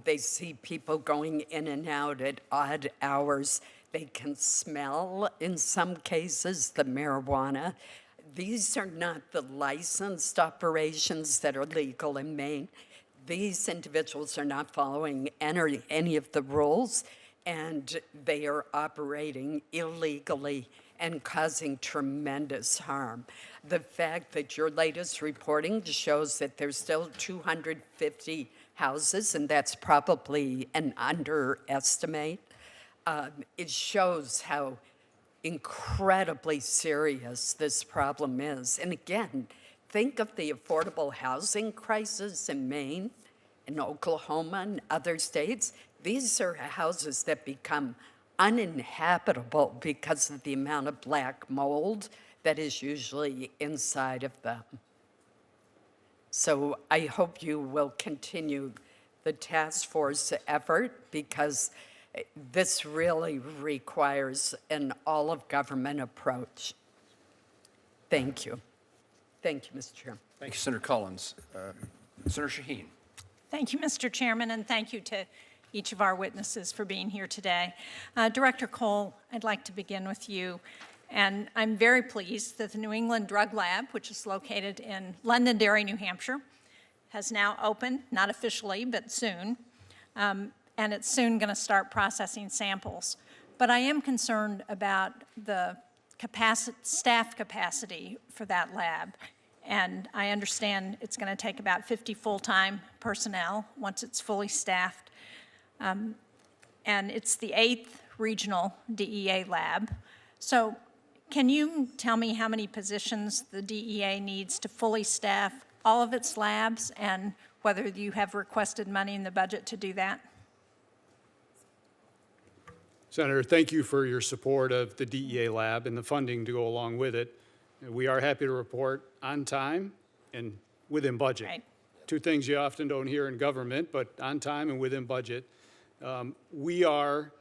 They see people going in and out at odd hours. They can smell, in some cases, the marijuana. These are not the licensed operations that are legal in Maine. These individuals are not following any of the rules, and they are operating illegally and causing tremendous harm. The fact that your latest reporting shows that there's still 250 houses, and that's probably an underestimate, it shows how incredibly serious this problem is. And again, think of the affordable housing crisis in Maine, in Oklahoma, and other states. These are houses that become uninhabitable because of the amount of black mold that is usually inside of them. So I hope you will continue the task force effort, because this really requires an all-of-government approach. Thank you. Thank you, Mr. Chairman. Thank you, Senator Collins. Senator Shaheen. Thank you, Mr. Chairman, and thank you to each of our witnesses for being here today. Director Cole, I'd like to begin with you. And I'm very pleased that the New England Drug Lab, which is located in Londonderry, New Hampshire, has now opened, not officially, but soon. And it's soon going to start processing samples. But I am concerned about the staff capacity for that lab. And I understand it's going to take about 50 full-time personnel once it's fully staffed. And it's the 8th regional DEA lab. So can you tell me how many positions the DEA needs to fully staff all of its labs, and whether you have requested money in the budget to do that? Senator, thank you for your support of the DEA lab and the funding to go along with it. We are happy to report on time and within budget. Right. Two things you often don't hear in government, but on time and within budget. We are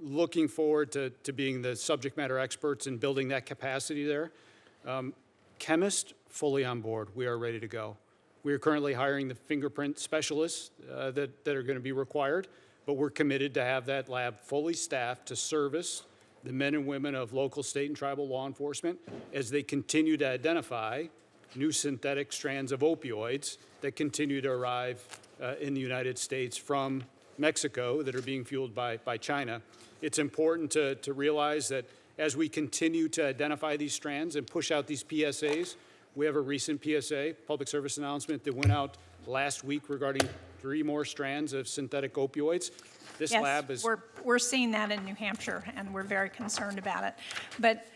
looking forward to being the subject matter experts in building that capacity there. Chemists, fully on board. We are ready to go. We are currently hiring the fingerprint specialists that are going to be required, but we're committed to have that lab fully staffed to service the men and women of local, state, and tribal law enforcement as they continue to identify new synthetic strands of opioids that continue to arrive in the United States from Mexico that are being fueled by China. It's important to realize that as we continue to identify these strands and push out these PSAs, we have a recent PSA, public service announcement, that went out last week regarding 3 more strands of synthetic opioids. This lab is... We're seeing that in New Hampshire, and we're very concerned about it. But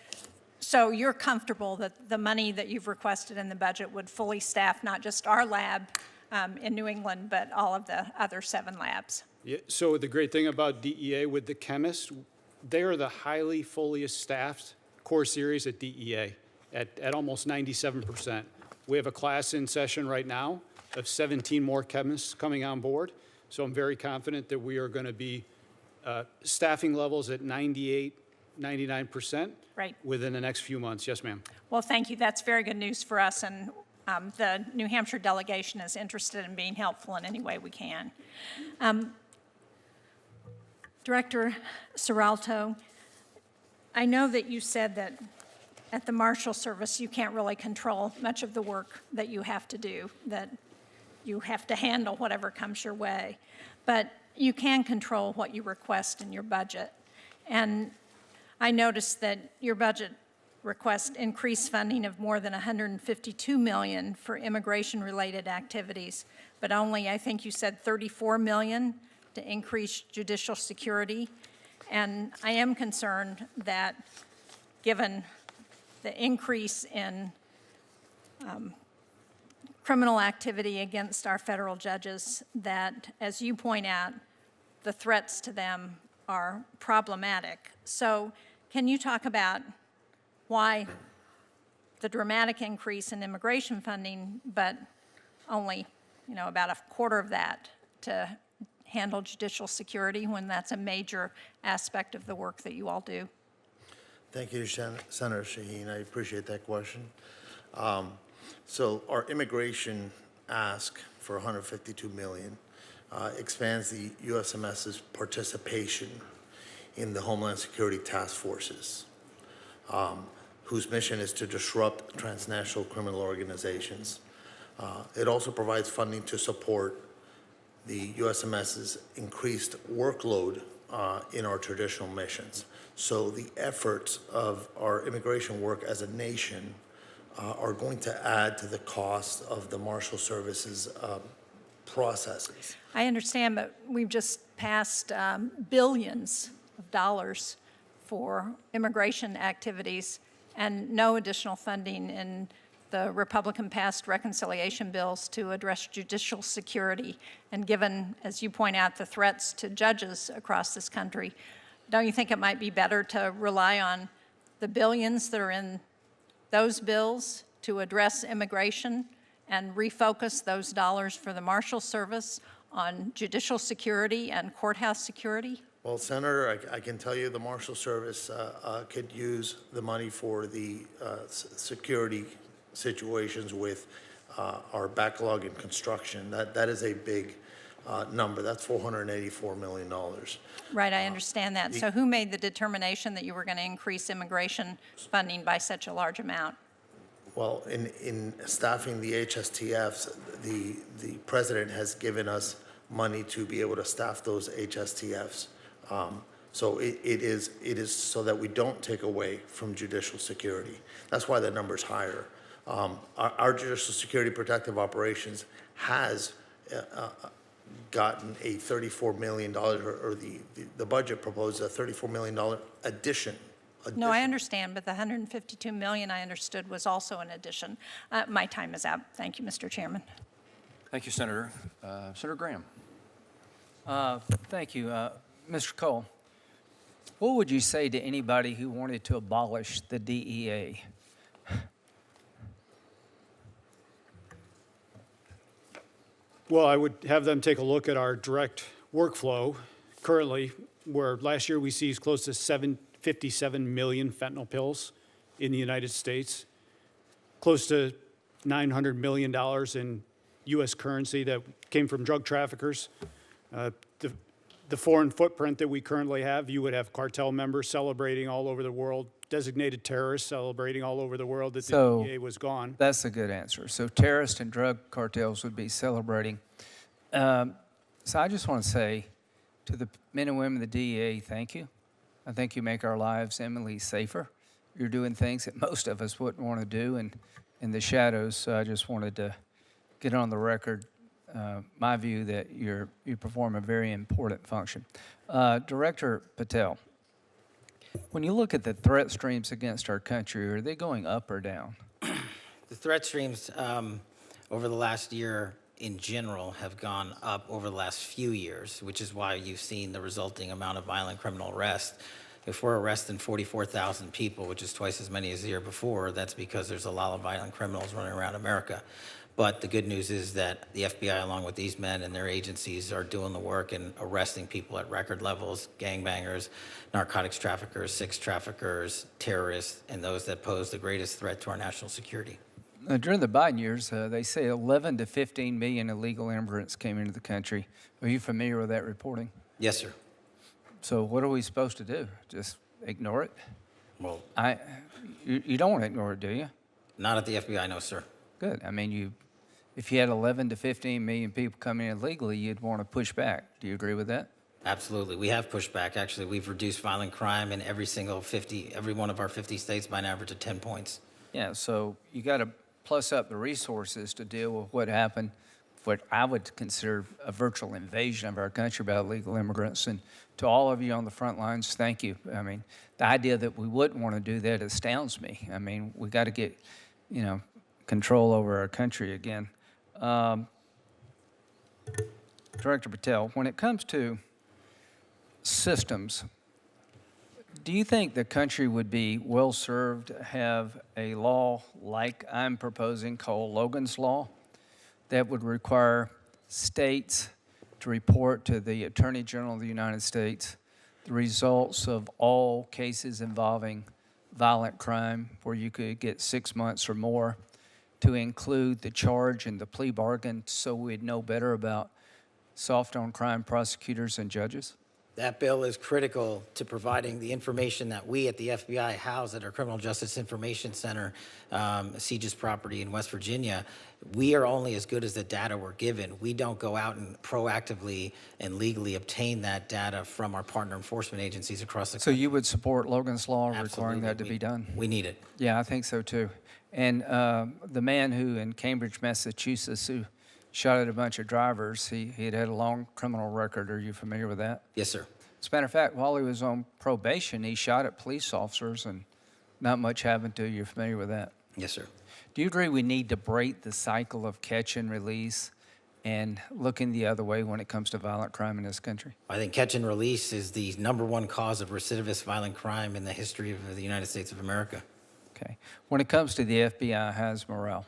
so you're comfortable that the money that you've requested in the budget would fully staff not just our lab in New England, but all of the other 7 labs? Yeah, so the great thing about DEA with the chemists, they are the highly fully staffed core series at DEA at almost 97%. We have a class in session right now of 17 more chemists coming on board. So I'm very confident that we are going to be staffing levels at 98, 99% Right. within the next few months. Yes, ma'am. Well, thank you. That's very good news for us, and the New Hampshire delegation is interested in being helpful in any way we can. Director Seralto, I know that you said that at the Marshals Service you can't really control much of the work that you have to do, that you have to handle whatever comes your way, but you can control what you request in your budget. And I noticed that your budget request increased funding of more than $152 million for immigration-related activities, but only, I think you said, $34 million to increase judicial security. And I am concerned that, given the increase in criminal activity against our federal judges, that, as you point out, the threats to them are problematic. So can you talk about why the dramatic increase in immigration funding, but only, about a quarter of that to handle judicial security, when that's a major aspect of the work that you all do? Thank you, Senator Shaheen. I appreciate that question. So our immigration ask for $152 million expands the USMS's participation in the Homeland Security task forces, whose mission is to disrupt transnational criminal organizations. It also provides funding to support the USMS's increased workload in our traditional missions. So the efforts of our immigration work as a nation are going to add to the cost of the Marshals Service's processes. I understand, but we've just passed billions of dollars for immigration activities and no additional funding in the Republican-passed reconciliation bills to address judicial security. And given, as you point out, the threats to judges across this country, don't you think it might be better to rely on the billions that are in those bills to address immigration and refocus those dollars for the Marshals Service on judicial security and courthouse security? Well, Senator, I can tell you the Marshals Service could use the money for the security situations with our backlog in construction. That is a big number. That's $484 million. Right, I understand that. So who made the determination that you were going to increase immigration funding by such a large amount? Well, in staffing the HSTFs, the president has given us money to be able to staff those HSTFs. So it is so that we don't take away from judicial security. That's why the number's higher. Our judicial security protective operations has gotten a $34 million, or the budget proposed a $34 million addition. No, I understand, but the $152 million I understood was also an addition. My time is up. Thank you, Mr. Chairman. Thank you, Senator. Senator Graham. Thank you. Mr. Cole, what would you say to anybody who wanted to abolish the DEA? Well, I would have them take a look at our direct workflow currently, where last year we seized close to 57 million fentanyl pills in the United States, close to $900 million in U.S. currency that came from drug traffickers. The foreign footprint that we currently have, you would have cartel members celebrating all over the world, designated terrorists celebrating all over the world that the DEA was gone. That's a good answer. So terrorists and drug cartels would be celebrating. So I just want to say to the men and women of the DEA, thank you. I think you make our lives, Emily, safer. You're doing things that most of us wouldn't want to do in the shadows. So I just wanted to get on the record my view that you perform a very important function. Director Patel, when you look at the threat streams against our country, are they going up or down? The threat streams over the last year in general have gone up over the last few years, which is why you've seen the resulting amount of violent criminal arrests. If we're arresting 44,000 people, which is twice as many as the year before, that's because there's a lot of violent criminals running around America. But the good news is that the FBI, along with these men and their agencies, are doing the work and arresting people at record levels: gangbangers, narcotics traffickers, sex traffickers, terrorists, and those that pose the greatest threat to our national security. During the Biden years, they say 11 to 15 million illegal immigrants came into the country. Are you familiar with that reporting? Yes, sir. So what are we supposed to do? Just ignore it? Well, You don't want to ignore it, do you? not at the FBI, no, sir. Good. I mean, if you had 11 to 15 million people coming in illegally, you'd want to push back. Do you agree with that? Absolutely. We have pushed back. Actually, we've reduced violent crime in every one of our 50 states by an average of 10 points. Yeah, so you got to plus up the resources to deal with what happened, what I would consider a virtual invasion of our country by illegal immigrants. And to all of you on the front lines, thank you. I mean, the idea that we wouldn't want to do that astounds me. I mean, we got to get, control over our country again. Director Patel, when it comes to systems, do you think the country would be well served to have a law like I'm proposing called Logan's Law that would require states to report to the Attorney General of the United States the results of all cases involving violent crime where you could get 6 months or more, to include the charge and the plea bargain so we'd know better about soft on crime prosecutors and judges? That bill is critical to providing the information that we at the FBI house at our Criminal Justice Information Center, CJIS property in West Virginia. We are only as good as the data we're given. We don't go out and proactively and legally obtain that data from our partner enforcement agencies across the So country. you would support Logan's Law requiring Absolutely. that to be done? We need it. Yeah, I think so too. And the man who in Cambridge, Massachusetts, who shot at a bunch of drivers, he had a long criminal record. Are you familiar with that? Yes, sir. As a matter of fact, while he was on probation, he shot at police officers and not much happened to you. You're familiar with that? Yes, sir. Do you agree we need to break the cycle of catch and release and looking the other way when it comes to violent crime in this country? I think catch and release is the #1 cause of recidivist violent crime in the history of the United States of America. Okay. When it comes to the FBI, how's morale?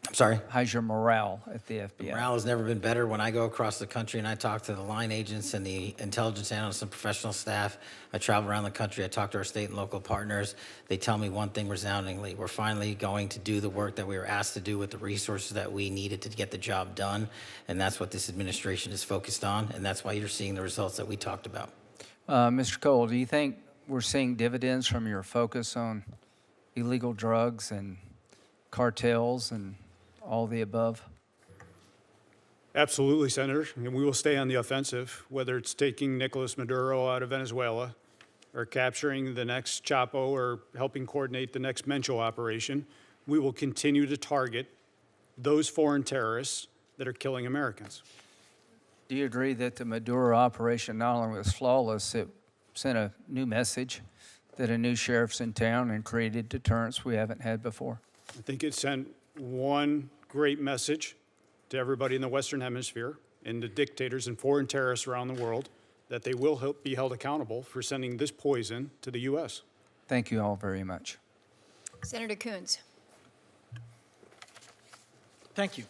I'm sorry? How's your morale at the FBI? Morale has never been better. When I go across the country and I talk to the line agents and the intelligence analysts and professional staff, I travel around the country, I talk to our state and local partners, they tell me one thing resoundingly: we're finally going to do the work that we were asked to do with the resources that we needed to get the job done, and that's what this administration is focused on, and that's why you're seeing the results that we talked about. Mr. Cole, do you think we're seeing dividends from your focus on illegal drugs and cartels and all the above? Absolutely, Senator, and we will stay on the offensive, whether it's taking Nicolas Maduro out of Venezuela or capturing the next Chapo or helping coordinate the next Mencho operation. We will continue to target those foreign terrorists that are killing Americans. Do you agree that the Maduro operation not only was flawless, it sent a new message that a new sheriff's in town and created deterrence we haven't had before? I think it sent one great message to everybody in the Western Hemisphere and the dictators and foreign terrorists around the world that they will be held accountable for sending this poison to the U.S. Thank you all very much. Senator Coons. Thank you.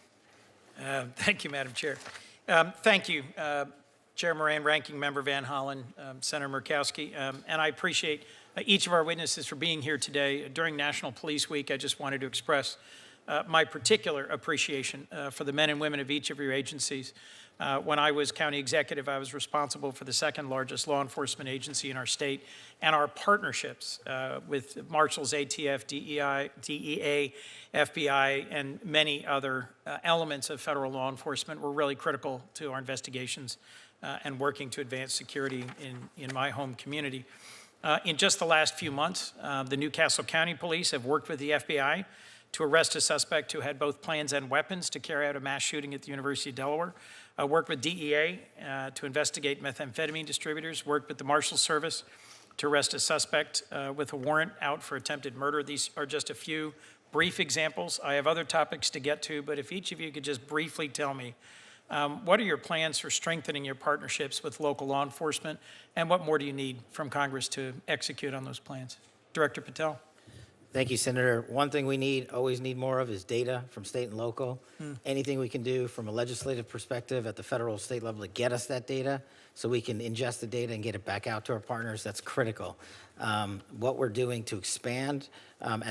Thank you, Madam Chair. Thank you, Chair Moran, Ranking Member Van Hollen, Senator Murkowski, and I appreciate each of our witnesses for being here today. During National Police Week, I just wanted to express my particular appreciation for the men and women of each of your agencies. When I was county executive, I was responsible for the second largest law enforcement agency in our state, and our partnerships with Marshals, ATF, DEA, FBI, and many other elements of federal law enforcement were really critical to our investigations and working to advance security in my home community. In just the last few months, the Newcastle County Police have worked with the FBI to arrest a suspect who had both plans and weapons to carry out a mass shooting at the University of Delaware, worked with DEA to investigate methamphetamine distributors, worked with the Marshals Service to arrest a suspect with a warrant out for attempted murder. These are just a few brief examples. I have other topics to get to, but if each of you could just briefly tell me, what are your plans for strengthening your partnerships with local law enforcement, and what more do you need from Congress to execute on those plans? Director Patel. Thank you, Senator. One thing we always need more of is data from state and local. Anything we can do from a legislative perspective at the federal state level to get us that data so we can ingest the data and get it back out to our partners, that's critical. What we're doing to expand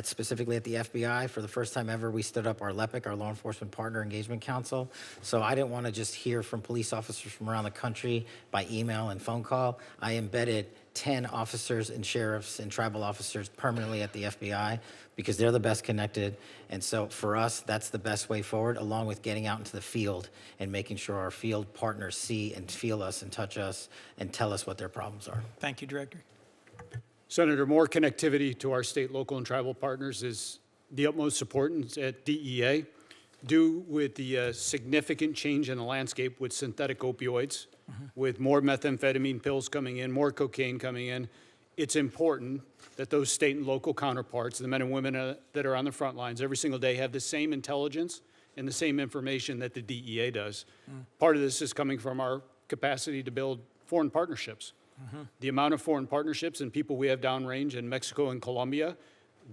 specifically at the FBI, for the first time ever, we stood up our LEPIC, our Law Enforcement Partner Engagement Council. So I didn't want to just hear from police officers from around the country by email and phone call. I embedded 10 officers and sheriffs and tribal officers permanently at the FBI because they're the best connected. And so for us, that's the best way forward, along with getting out into the field and making sure our field partners see and feel us and touch us and tell us what their problems are. Thank you, Director. Senator, more connectivity to our state, local, and tribal partners is the utmost importance at DEA. Due with the significant change in the landscape with synthetic opioids, with more methamphetamine pills coming in, more cocaine coming in, it's important that those state and local counterparts, the men and women that are on the front lines every single day, have the same intelligence and the same information that the DEA does. Part of this is coming from our capacity to build foreign partnerships. The amount of foreign partnerships and people we have downrange in Mexico and Colombia,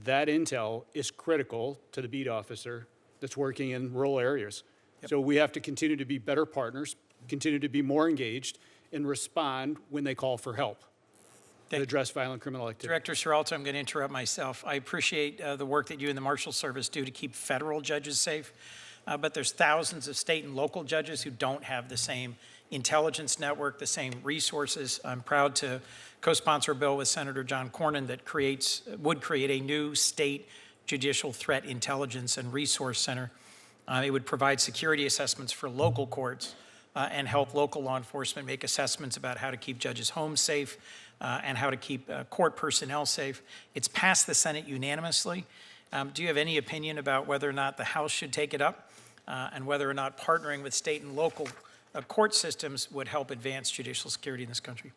that intel is critical to the beat officer that's working in rural areas. So we have to continue to be better partners, continue to be more engaged, and respond when they call for help to address violent criminal activity. Director Seralto, I'm going to interrupt myself. I appreciate the work that you and the Marshals Service do to keep federal judges safe, but there's thousands of state and local judges who don't have the same intelligence network, the same resources. I'm proud to co-sponsor a bill with Senator John Cornyn that would create a new state judicial threat intelligence and resource center. It would provide security assessments for local courts and help local law enforcement make assessments about how to keep judges' homes safe and how to keep court personnel safe. It's passed the Senate unanimously. Do you have any opinion about whether or not the House should take it up and whether or not partnering with state and local court systems would help advance judicial security in this country.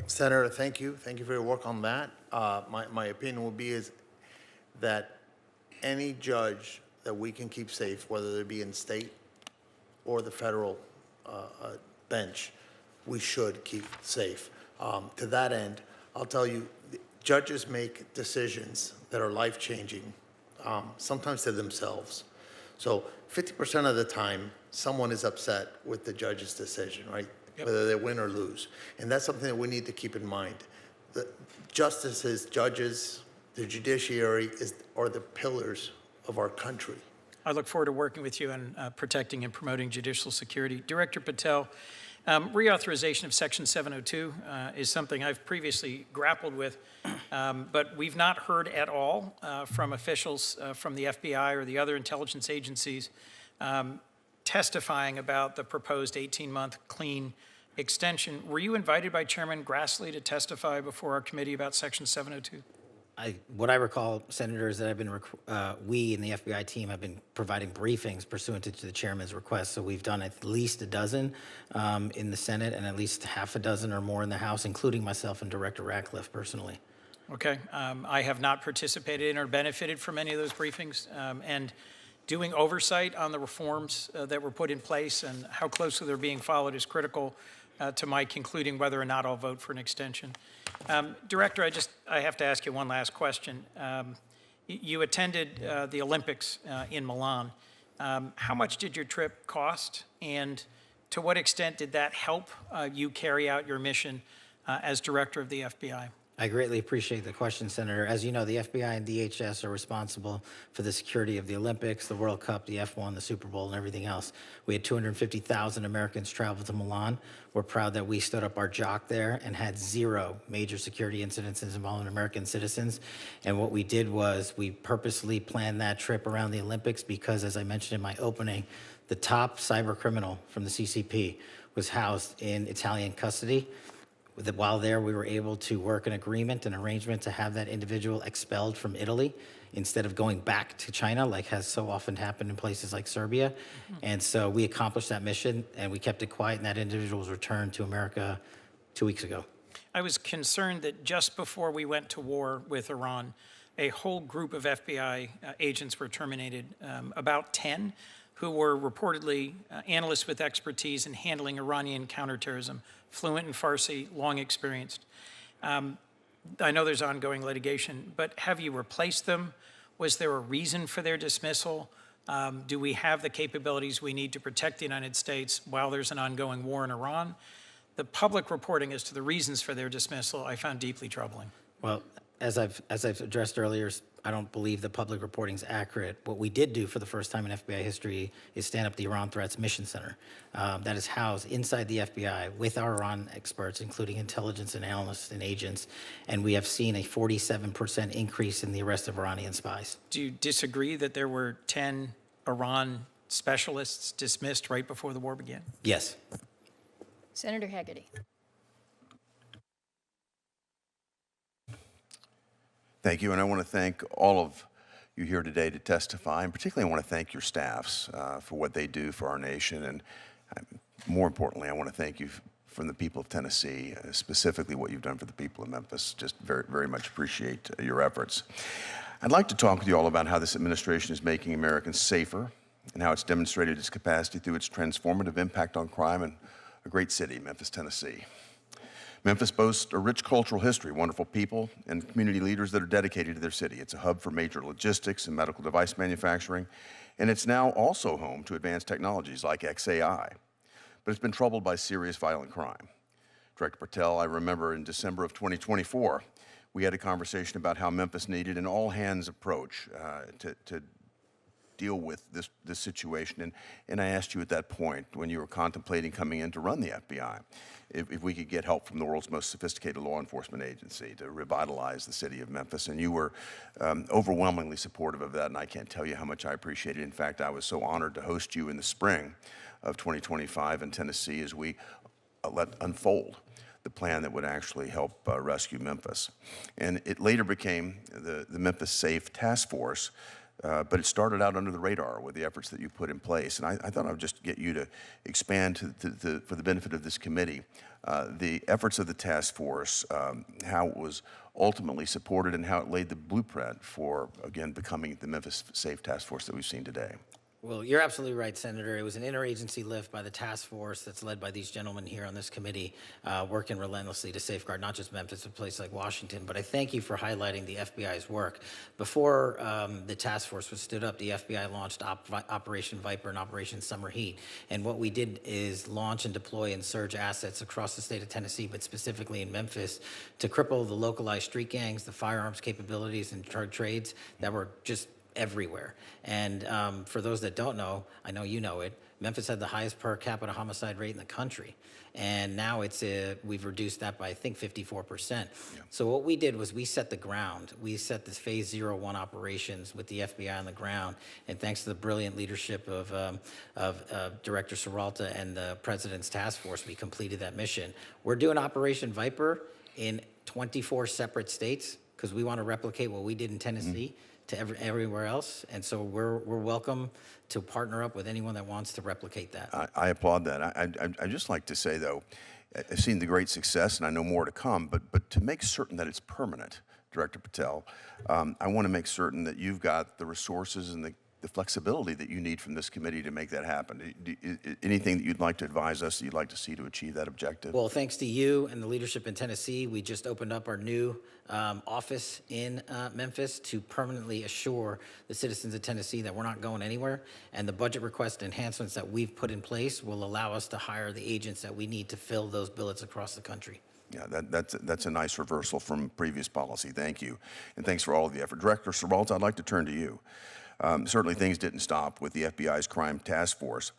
Senator, thank you. Thank you for your work on that. My opinion will be is that any judge that we can keep safe, whether it be in state or the federal bench, we should keep safe. To that end, I'll tell you, judges make decisions that are life-changing, sometimes to themselves. So 50% of the time, someone is upset with the judge's decision, right? Yep. Whether they win or lose. And that's something that we need to keep in mind. The justices, judges, the judiciary are the pillars of our country. I look forward to working with you on protecting and promoting judicial security. Director Patel, reauthorization of Section 702 is something I've previously grappled with, but we've not heard at all from officials from the FBI or the other intelligence agencies testifying about the proposed 18-month clean extension. Were you invited by Chairman Grassley to testify before our committee about Section 702? What I recall, Senator, is that we in the FBI team have been providing briefings pursuant to the chairman's request. So we've done at least a dozen in the Senate and at least half a dozen or more in the House, including myself and Director Ratcliffe personally. Okay. I have not participated in or benefited from any of those briefings. And doing oversight on the reforms that were put in place and how closely they're being followed is critical to my concluding whether or not I'll vote for an extension. Director, I have to ask you one last question. You attended the Olympics in Milan. How much did your trip cost, and to what extent did that help you carry out your mission as director of the FBI? I greatly appreciate the question, Senator. As you know, the FBI and DHS are responsible for the security of the Olympics, the World Cup, the F1, the Super Bowl, and everything else. We had 250,000 Americans travel to Milan. We're proud that we stood up our jock there and had 0 major security incidents involving American citizens. And what we did was we purposely planned that trip around the Olympics because, as I mentioned in my opening, the top cyber criminal from the CCP was housed in Italian custody. While there, we were able to work an agreement, an arrangement to have that individual expelled from Italy instead of going back to China, like has so often happened in places like Serbia. Mm-hmm. And so we accomplished that mission, and we kept it quiet, and that individual was returned to America 2 weeks ago. I was concerned that just before we went to war with Iran, a whole group of FBI agents were terminated, about 10, who were reportedly analysts with expertise in handling Iranian counterterrorism, fluent in Farsi, long experienced. I know there's ongoing litigation, but have you replaced them? Was there a reason for their dismissal? Do we have the capabilities we need to protect the United States while there's an ongoing war in Iran? The public reporting as to the reasons for their dismissal I found deeply troubling. Well, as I've addressed earlier, I don't believe the public reporting is accurate. What we did do for the first time in FBI history is stand up the Iran Threats Mission Center. That is housed inside the FBI with our Iran experts, including intelligence and analysts and agents, and we have seen a 47% increase in the arrest of Iranian spies. Do you disagree that there were 10 Iran specialists dismissed right before the war began? Yes. Senator Hagerty. Thank you, and I want to thank all of you here today to testify, and particularly I want to thank your staffs for what they do for our nation, and more importantly, I want to thank you from the people of Tennessee, specifically what you've done for the people of Memphis. Just very, very much appreciate your efforts. I'd like to talk with you all about how this administration is making Americans safer and how it's demonstrated its capacity through its transformative impact on crime in a great city, Memphis, Tennessee. Memphis boasts a rich cultural history, wonderful people, and community leaders that are dedicated to their city. It's a hub for major logistics and medical device manufacturing, and it's now also home to advanced technologies like XAI. But it's been troubled by serious violent crime. Director Patel, I remember in December of 2024, we had a conversation about how Memphis needed an all-hands approach to deal with this situation. And I asked you at that point, when you were contemplating coming in to run the FBI, if we could get help from the world's most sophisticated law enforcement agency to revitalize the city of Memphis. And you were overwhelmingly supportive of that, and I can't tell you how much I appreciate it. In fact, I was so honored to host you in the spring of 2025 in Tennessee as we let unfold the plan that would actually help rescue Memphis. And it later became the Memphis Safe Task Force, but it started out under the radar with the efforts that you put in place. And I thought I would just get you to expand for the benefit of this committee, the efforts of the task force, how it was ultimately supported and how it laid the blueprint for, again, becoming the Memphis Safe Task Force that we've seen today. Well, you're absolutely right, Senator. It was an interagency lift by the task force that's led by these gentlemen here on this committee, working relentlessly to safeguard not just Memphis, but places like Washington. But I thank you for highlighting the FBI's work. Before the task force was stood up, the FBI launched Operation Viper and Operation Summer Heat. And what we did is launch and deploy and surge assets across the state of Tennessee, but specifically in Memphis, to cripple the localized street gangs, the firearms capabilities, and drug trades that were just everywhere. And for those that don't know, I know you know it, Memphis had the highest per capita homicide rate in the country. And now we've reduced that by, I think, 54%. Yeah. So what we did was we set the ground. We set this phase 01 operations with the FBI on the ground. And thanks to the brilliant leadership of Director Serralta and the President's task force, we completed that mission. We're doing Operation Viper in 24 separate states because we want to replicate what we did in Tennessee. To everywhere else, and so we're welcome to partner up with anyone that wants to replicate that. I applaud that. I just like to say, though, I've seen the great success, and I know more to come, but to make certain that it's permanent, Director Patel, I want to make certain that you've got the resources and the flexibility that you need from this committee to make that happen. Anything that you'd like to advise us that you'd like to see to achieve that objective? Well, thanks to you and the leadership in Tennessee, we just opened up our new office in Memphis to permanently assure the citizens of Tennessee that we're not going anywhere. And the budget request enhancements that we've put in place will allow us to hire the agents that we need to fill those billets across the country. Yeah, that's a nice reversal from previous policy. Thank you. And thanks for all of the effort. Director Serralta, I'd like to turn to you. Certainly things didn't stop with the FBI's crime task force.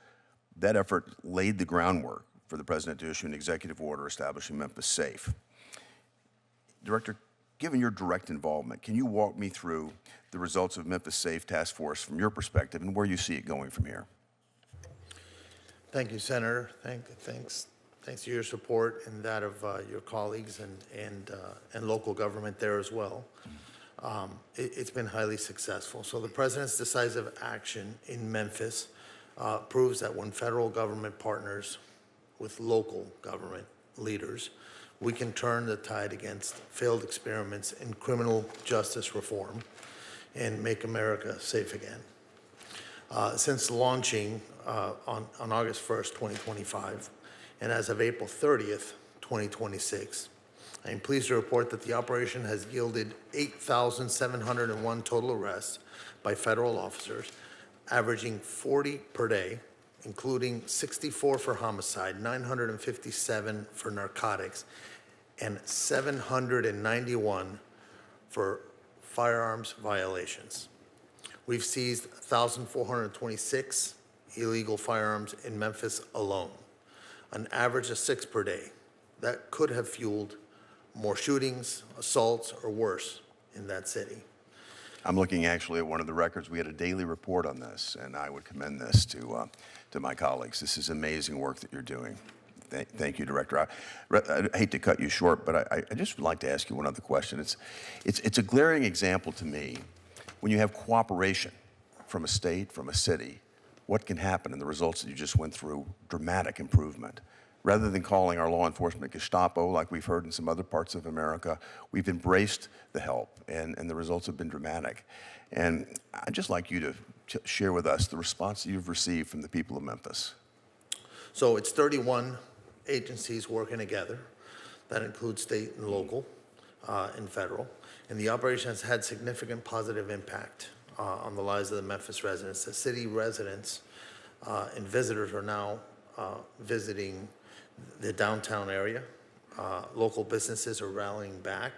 That effort laid the groundwork for the president to issue an executive order establishing Memphis Safe. Director, given your direct involvement, can you walk me through the results of Memphis Safe Task Force from your perspective and where you see it going from here? Thank you, Senator. Thanks to your support and that of your colleagues and local government there as well. It's been highly successful. So the president's decisive action in Memphis proves that when federal government partners with local government leaders, we can turn the tide against failed experiments in criminal justice reform and make America safe again. Since launching on August 1st, 2025, and as of April 30th, 2026, I am pleased to report that the operation has yielded 8,701 total arrests by federal officers, averaging 40 per day, including 64 for homicide, 957 for narcotics, and 791 for firearms violations. We've seized 1,426 illegal firearms in Memphis alone, an average of 6 per day. That could have fueled more shootings, assaults, or worse in that city. I'm looking actually at one of the records. We had a daily report on this, and I would commend this to my colleagues. This is amazing work that you're doing. Thank you, Director. I hate to cut you short, but I just would like to ask you one other question. It's a glaring example to me when you have cooperation from a state, from a city, what can happen, and the results that you just went through, dramatic improvement. Rather than calling our law enforcement Gestapo, like we've heard in some other parts of America, we've embraced the help, and the results have been dramatic. And I'd just like you to share with us the response that you've received from the people of Memphis. So it's 31 agencies working together. That includes state and local and federal. And the operation has had significant positive impact on the lives of the Memphis residents. The city residents and visitors are now visiting the downtown area. Local businesses are rallying back.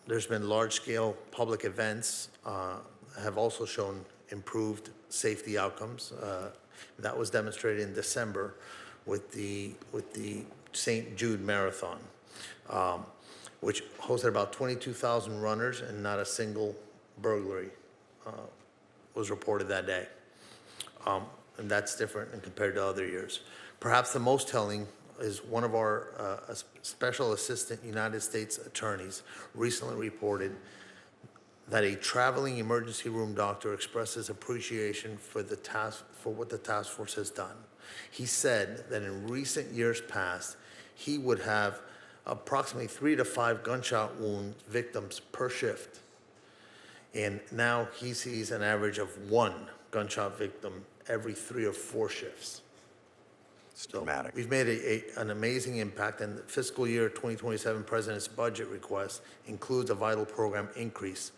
There's been large-scale public events have also shown improved safety outcomes. That was demonstrated in December with the St. Jude Marathon, which hosted about 22,000 runners, and not a single burglary was reported that day. And that's different and compared to other years. Perhaps the most telling is one of our Special Assistant United States Attorneys recently reported that a traveling emergency room doctor expresses appreciation for what the task force has done. He said that in recent years past, he would have approximately 3 to 5 gunshot wound victims per shift. And now he sees an average of 1 gunshot victim every 3 or 4 shifts. It's dramatic. We've made an amazing impact, and the fiscal year 2027 President's budget request includes a vital program increase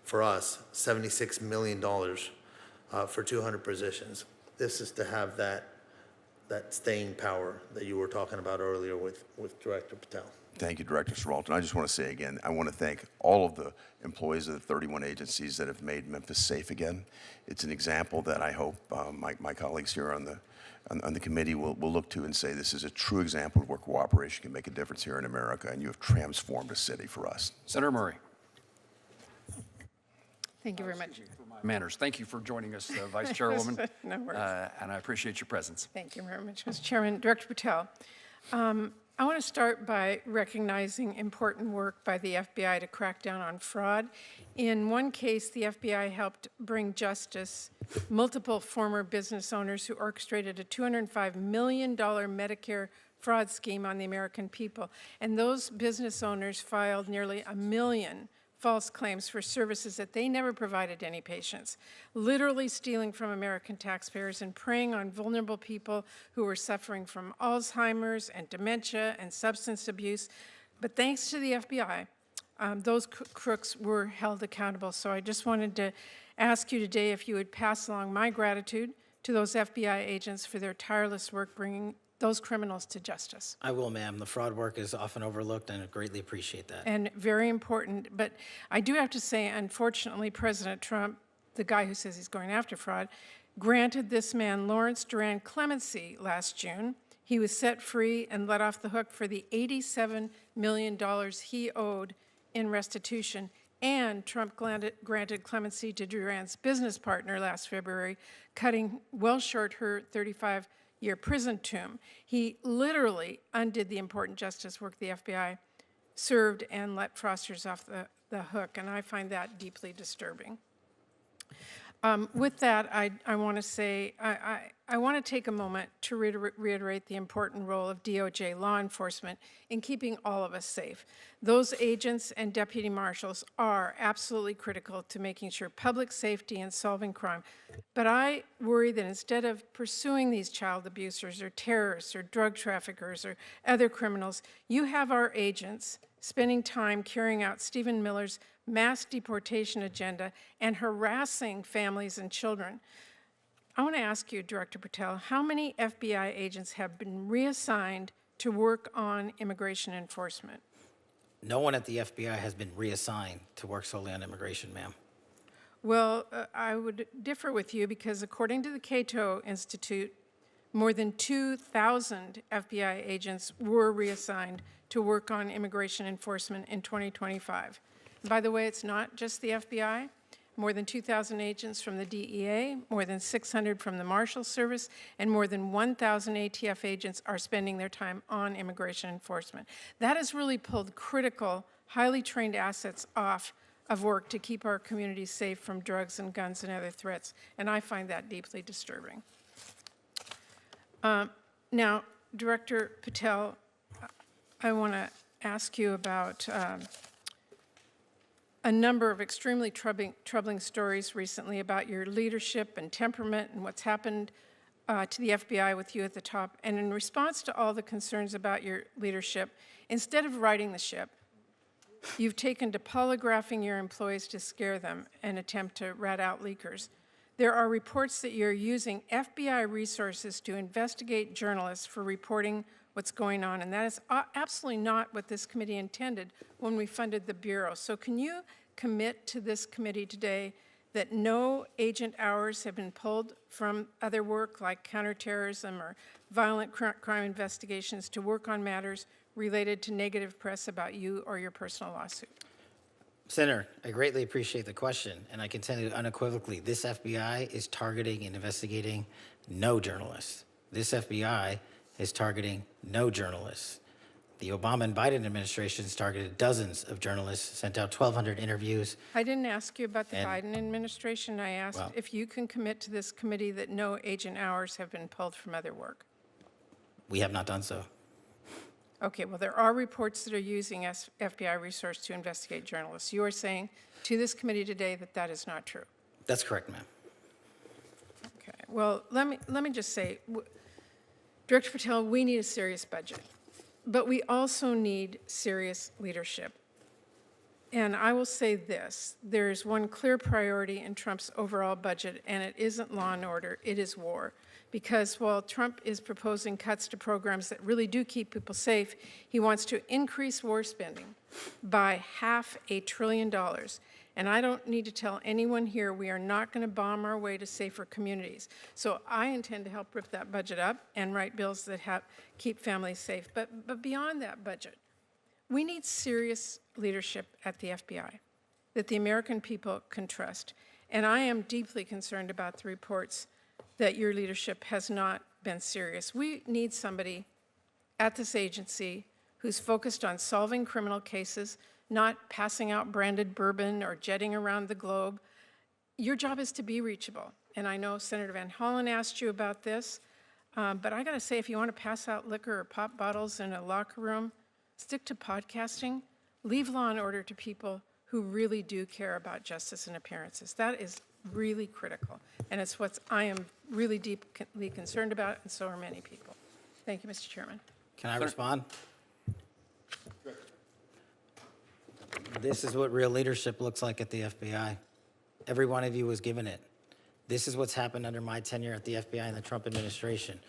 for us, $76 million for 200 positions. This is to have that staying power that you were talking about earlier with Director Patel. Thank you, Director Siralton. I just want to say again, I want to thank all of the employees of the 31 agencies that have made Memphis safe again. It's an example that I hope my colleagues here on the committee will look to and say this is a true example of where cooperation can make a difference here in America, and you have transformed a city for us. Senator Murray. Thank you very much. Manners. Thank you for joining us, Vice Chairwoman. No worries. And I appreciate your presence. Thank you very much, Mr. Chairman. Director Patel, I want to start by recognizing important work by the FBI to crack down on fraud. In one case, the FBI helped bring justice multiple former business owners who orchestrated a $205 million Medicare fraud scheme on the American people. And those business owners filed nearly 1 million false claims for services that they never provided to any patients, literally stealing from American taxpayers and preying on vulnerable people who were suffering from Alzheimer's and dementia and substance abuse. But thanks to the FBI, those crooks were held accountable. So I just wanted to ask you today if you would pass along my gratitude to those FBI agents for their tireless work bringing those criminals to justice. I will, ma'am. The fraud work is often overlooked, and I greatly appreciate that. And very important. But I do have to say, unfortunately, President Trump, the guy who says he's going after fraud, granted this man, Lawrence Duran, clemency last June. He was set free and let off the hook for the $87 million he owed in restitution. And Trump granted clemency to Duran's business partner last February, cutting well short her 35-year prison term. He literally undid the important justice work the FBI served and let fraudsters off the hook, and I find that deeply disturbing. With that, I want to say, I want to take a moment to reiterate the important role of DOJ law enforcement in keeping all of us safe. Those agents and deputy marshals are absolutely critical to making sure public safety and solving crime. But I worry that instead of pursuing these child abusers or terrorists or drug traffickers or other criminals, you have our agents spending time carrying out Stephen Miller's mass deportation agenda and harassing families and children. I want to ask you, Director Patel, how many FBI agents have been reassigned to work on immigration enforcement? No one at the FBI has been reassigned to work solely on immigration, ma'am. Well, I would differ with you because according to the Cato Institute, more than 2,000 FBI agents were reassigned to work on immigration enforcement in 2025. By the way, it's not just the FBI. More than 2,000 agents from the DEA, more than 600 from the Marshals Service, and more than 1,000 ATF agents are spending their time on immigration enforcement. That has really pulled critical, highly trained assets off of work to keep our communities safe from drugs and guns and other threats, and I find that deeply disturbing. Now, Director Patel, I want to ask you about a number of extremely troubling stories recently about your leadership and temperament and what's happened to the FBI with you at the top. And in response to all the concerns about your leadership, instead of righting the ship, you've taken to polygraphing your employees to scare them and attempt to rat out leakers. There are reports that you're using FBI resources to investigate journalists for reporting what's going on, and that is absolutely not what this committee intended when we funded the Bureau. So can you commit to this committee today that no agent hours have been pulled from other work like counterterrorism or violent crime investigations to work on matters related to negative press about you or your personal lawsuit? Senator, I greatly appreciate the question, and I can tell you unequivocally, this FBI is targeting and investigating no journalists. This FBI is targeting no journalists. The Obama and Biden administrations targeted dozens of journalists, sent out 1,200 interviews. I didn't ask you about the And- Biden administration. I asked Well- if you can commit to this committee that no agent hours have been pulled from other work. We have not done so. Okay, well, there are reports that are using FBI resource to investigate journalists. You are saying to this committee today that that is not true. That's correct, ma'am. Okay, well, let me just say, Director Patel, we need a serious budget, but we also need serious leadership. And I will say this, there is one clear priority in Trump's overall budget, and it isn't law and order, it is war. Because while Trump is proposing cuts to programs that really do keep people safe, he wants to increase war spending by $500 billion. And I don't need to tell anyone here, we are not going to bomb our way to safer communities. So I intend to help rip that budget up and write bills that keep families safe. But beyond that budget, we need serious leadership at the FBI that the American people can trust. And I am deeply concerned about the reports that your leadership has not been serious. We need somebody at this agency who's focused on solving criminal cases, not passing out branded bourbon or jetting around the globe. Your job is to be reachable. And I know Senator Van Hollen asked you about this, but I gotta say, if you wanna pass out liquor or pop bottles in a locker room, stick to podcasting, leave law and order to people who really do care about justice and appearances. That is really critical. And it's what I am really deeply concerned about, and so are many people. Thank you, Mr. Chairman. Can I respond? This is what real leadership looks like at the FBI. Every one of you was given it. This is what's happened under my tenure at the FBI and the Trump administration.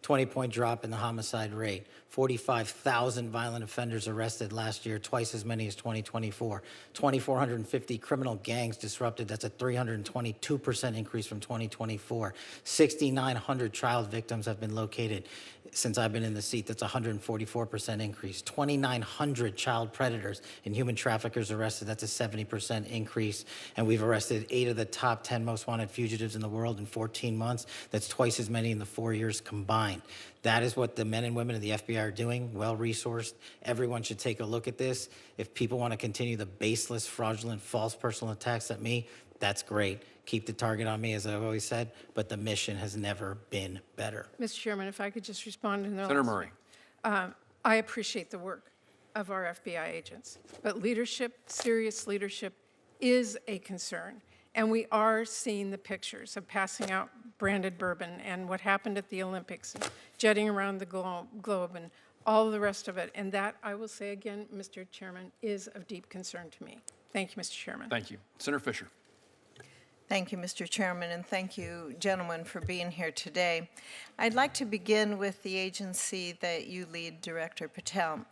20-point drop in the homicide rate, 45,000 violent offenders arrested last year, twice as many as 2024, 2,450 criminal gangs disrupted, that's a 322% increase from 2024, 6,900 child victims have been located since I've been in the seat, that's a 144% increase, 2,900 child predators and human traffickers arrested, that's a 70% increase, and we've arrested 8 of the top 10 most wanted fugitives in the world in 14 months, that's twice as many in the 4 years combined. That is what the men and women of the FBI are doing, well-resourced. Everyone should take a look at this. If people want to continue the baseless, fraudulent, false personal attacks at me, that's great. Keep the target on me, as I've always said, but the mission has never been better. Mr. Chairman, if I could just respond in the Senator last- Murray. I appreciate the work of our FBI agents, but leadership, serious leadership, is a concern. And we are seeing the pictures of passing out branded bourbon and what happened at the Olympics, and jetting around the globe and all the rest of it. And that, I will say again, Mr. Chairman, is of deep concern to me. Thank you, Mr. Chairman. Thank you. Senator Fisher. Thank you, Mr. Chairman, and thank you, gentlemen, for being here today. I'd like to begin with the agency that you lead, Director Patel.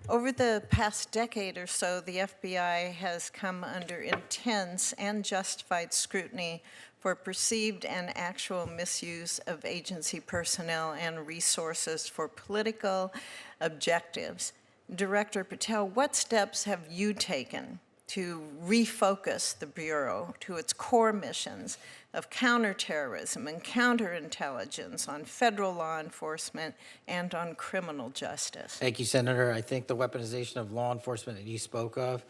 Over the past decade or so, the FBI has come under intense and justified scrutiny for perceived and actual misuse of agency personnel and resources for political objectives. Director Patel, what steps have you taken to refocus the Bureau to its core missions of counterterrorism and counterintelligence on federal law enforcement and on criminal justice? Thank you, Senator. I think the weaponization of law enforcement that you spoke of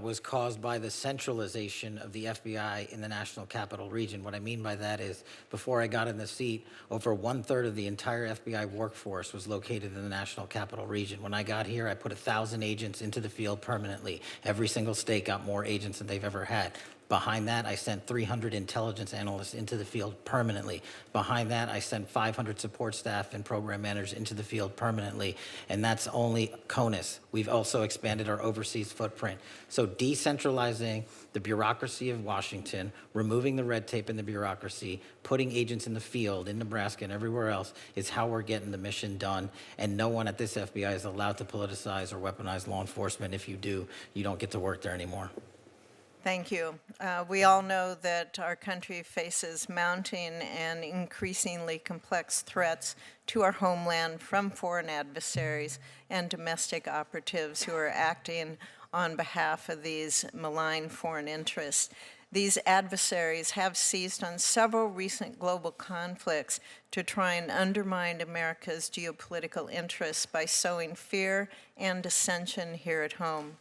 was caused by the centralization of the FBI in the National Capital Region. What I mean by that is, before I got in the seat, over 1/3 of the entire FBI workforce was located in the National Capital Region. When I got here, I put 1,000 agents into the field permanently. Every single state got more agents than they've ever had. Behind that, I sent 300 intelligence analysts into the field permanently. Behind that, I sent 500 support staff and program managers into the field permanently. And that's only CONUS. We've also expanded our overseas footprint. So decentralizing the bureaucracy of Washington, removing the red tape in the bureaucracy, putting agents in the field in Nebraska and everywhere else is how we're getting the mission done. And no one at this FBI is allowed to politicize or weaponize law enforcement. If you do, you don't get to work there anymore. Thank you. We all know that our country faces mounting and increasingly complex threats to our homeland from foreign adversaries and domestic operatives who are acting on behalf of these malign foreign interests. These adversaries have seized on several recent global conflicts to try and undermine America's geopolitical interests by sowing fear and dissension here at home.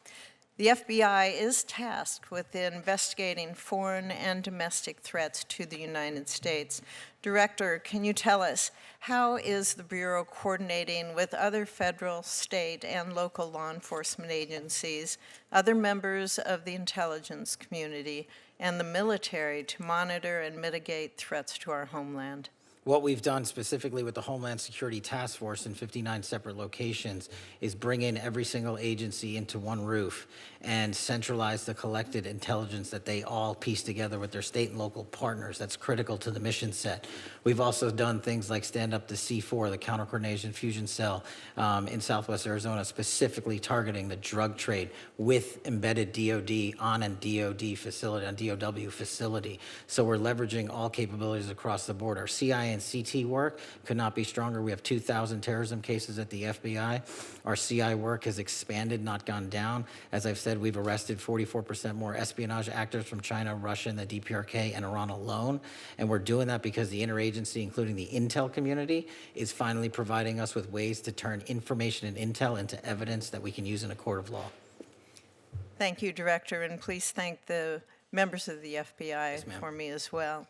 The FBI is tasked with investigating foreign and domestic threats to the United States. Director, can you tell us, how is the Bureau coordinating with other federal, state, and local law enforcement agencies, other members of the intelligence community, and the military to monitor and mitigate threats to our homeland? What we've done specifically with the Homeland Security Task Force in 59 separate locations is bring in every single agency into one roof and centralize the collected intelligence that they all piece together with their state and local partners. That's critical to the mission set. We've also done things like stand up the C4, the Counter Coordination Fusion Cell in Southwest Arizona, specifically targeting the drug trade with embedded DOD on a DOD facility, on DOW facility. So we're leveraging all capabilities across the board. Our CI and CT work could not be stronger. We have 2,000 terrorism cases at the FBI. Our CI work has expanded, not gone down. As I've said, we've arrested 44% more espionage actors from China, Russia, and the DPRK and Iran alone. And we're doing that because the interagency, including the intel community, is finally providing us with ways to turn information and intel into evidence that we can use in a court of law. Thank you, Director, and please thank the members of the FBI for me as well.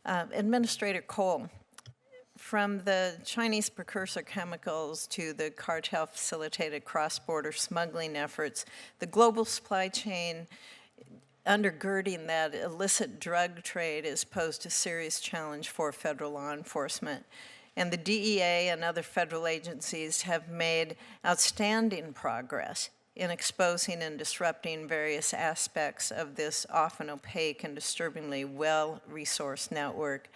Administrator Cole, from the Chinese precursor chemicals to the cartel-facilitated cross-border smuggling efforts, the global supply chain undergirding that illicit drug trade has posed a serious challenge for federal law enforcement. And the DEA and other federal agencies have made outstanding progress in exposing and disrupting various aspects of this often opaque and disturbingly well-resourced network.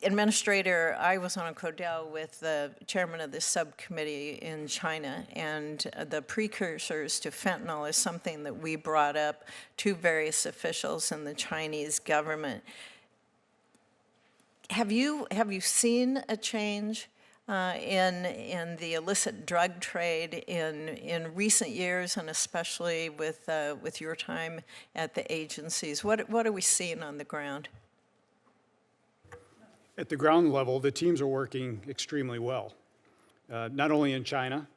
Administrator, I was on a CODEL with the chairman of this subcommittee in China, and the precursors to fentanyl is something that we brought up to various officials in the Chinese government. Have you seen a change in the illicit drug trade in recent years, and especially with your time at the agencies? What are we seeing on the ground? At the ground level, the teams are working extremely well, not only in China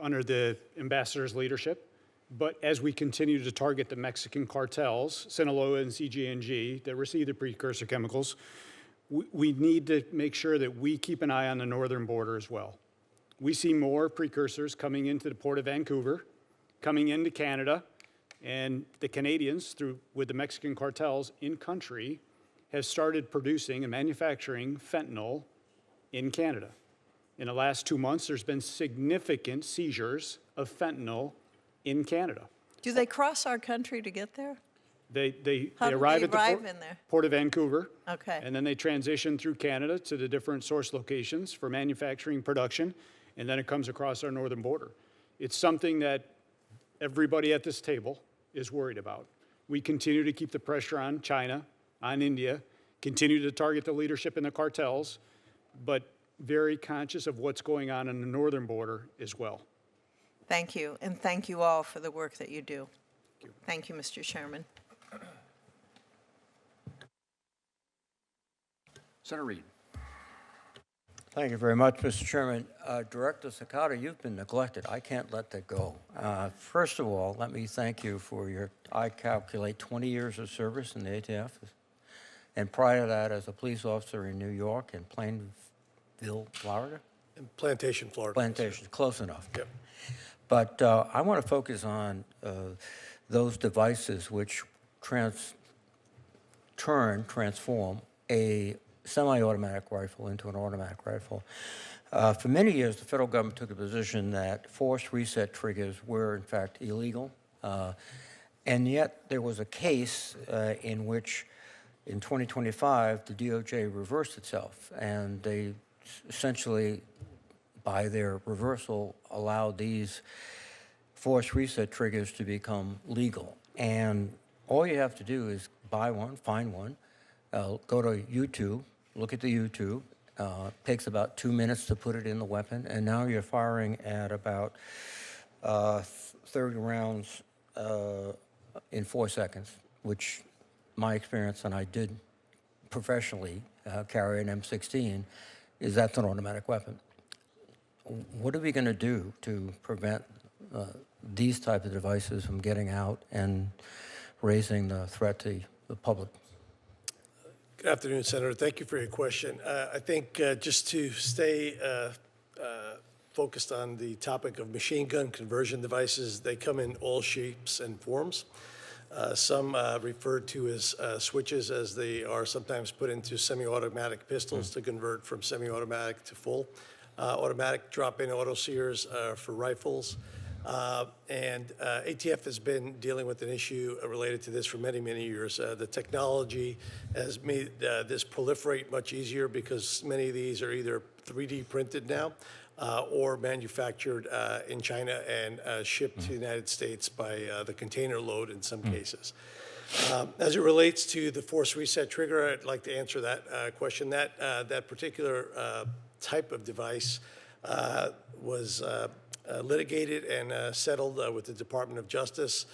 under the ambassador's leadership, but as we continue to target the Mexican cartels, Sinaloa and CG&G, that receive the precursor chemicals. We need to make sure that we keep an eye on the northern border as well. We see more precursors coming into the Port of Vancouver, coming into Canada, and the Canadians, with the Mexican cartels in country, have started producing and manufacturing fentanyl in Canada. In the last 2 months, there's been significant seizures of fentanyl in Canada. Do they cross our country to get there? They How do arrive they at the arrive in there? Port of Vancouver. Okay. And then they transition through Canada to the different source locations for manufacturing production, and then it comes across our northern border. It's something that everybody at this table is worried about. We continue to keep the pressure on China, on India, continue to target the leadership in the cartels, but very conscious of what's going on the northern border as well. Thank you, and thank you all for the work that you do. Thank you, Mr. Chairman. Senator Reed. Thank you very much, Mr. Chairman. Director Sakata, you've been neglected. I can't let that go. First of all, let me thank you for your, I calculate, 20 years of service in the ATF. And prior to that, as a police officer in New York and Plainville, Florida? In Plantation, Florida. Plantation, close enough. Yep. But I want to focus on those devices which transform a semi-automatic rifle into an automatic rifle. For many years, the federal government took a position that forced reset triggers were, in fact, illegal. And yet, there was a case in which, in 2025, the DOJ reversed itself, and they essentially, by their reversal, allowed these forced reset triggers to become legal. And all you have to do is buy one, find one, go to YouTube, look at the YouTube. Takes about 2 minutes to put it in the weapon, and now you're firing at about 30 rounds in 4 seconds, which my experience, and I did professionally carry an M16, is that's an automatic weapon. What are we going to do to prevent these type of devices from getting out and raising the threat to the public? Good afternoon, Senator. Thank you for your question. I think just to stay focused on the topic of machine gun conversion devices, they come in all shapes and forms. Some referred to as switches, as they are sometimes put into semi-automatic pistols to convert from semi-automatic to full. Automatic drop-in auto sears for rifles. And ATF has been dealing with an issue related to this for many, many years. The technology has made this proliferate much easier because many of these are either 3D printed now or manufactured in China and shipped to the United States by the container load in some cases. As it relates to the force reset trigger, I'd like to answer that question. That particular type of device was litigated and settled with the Department of Justice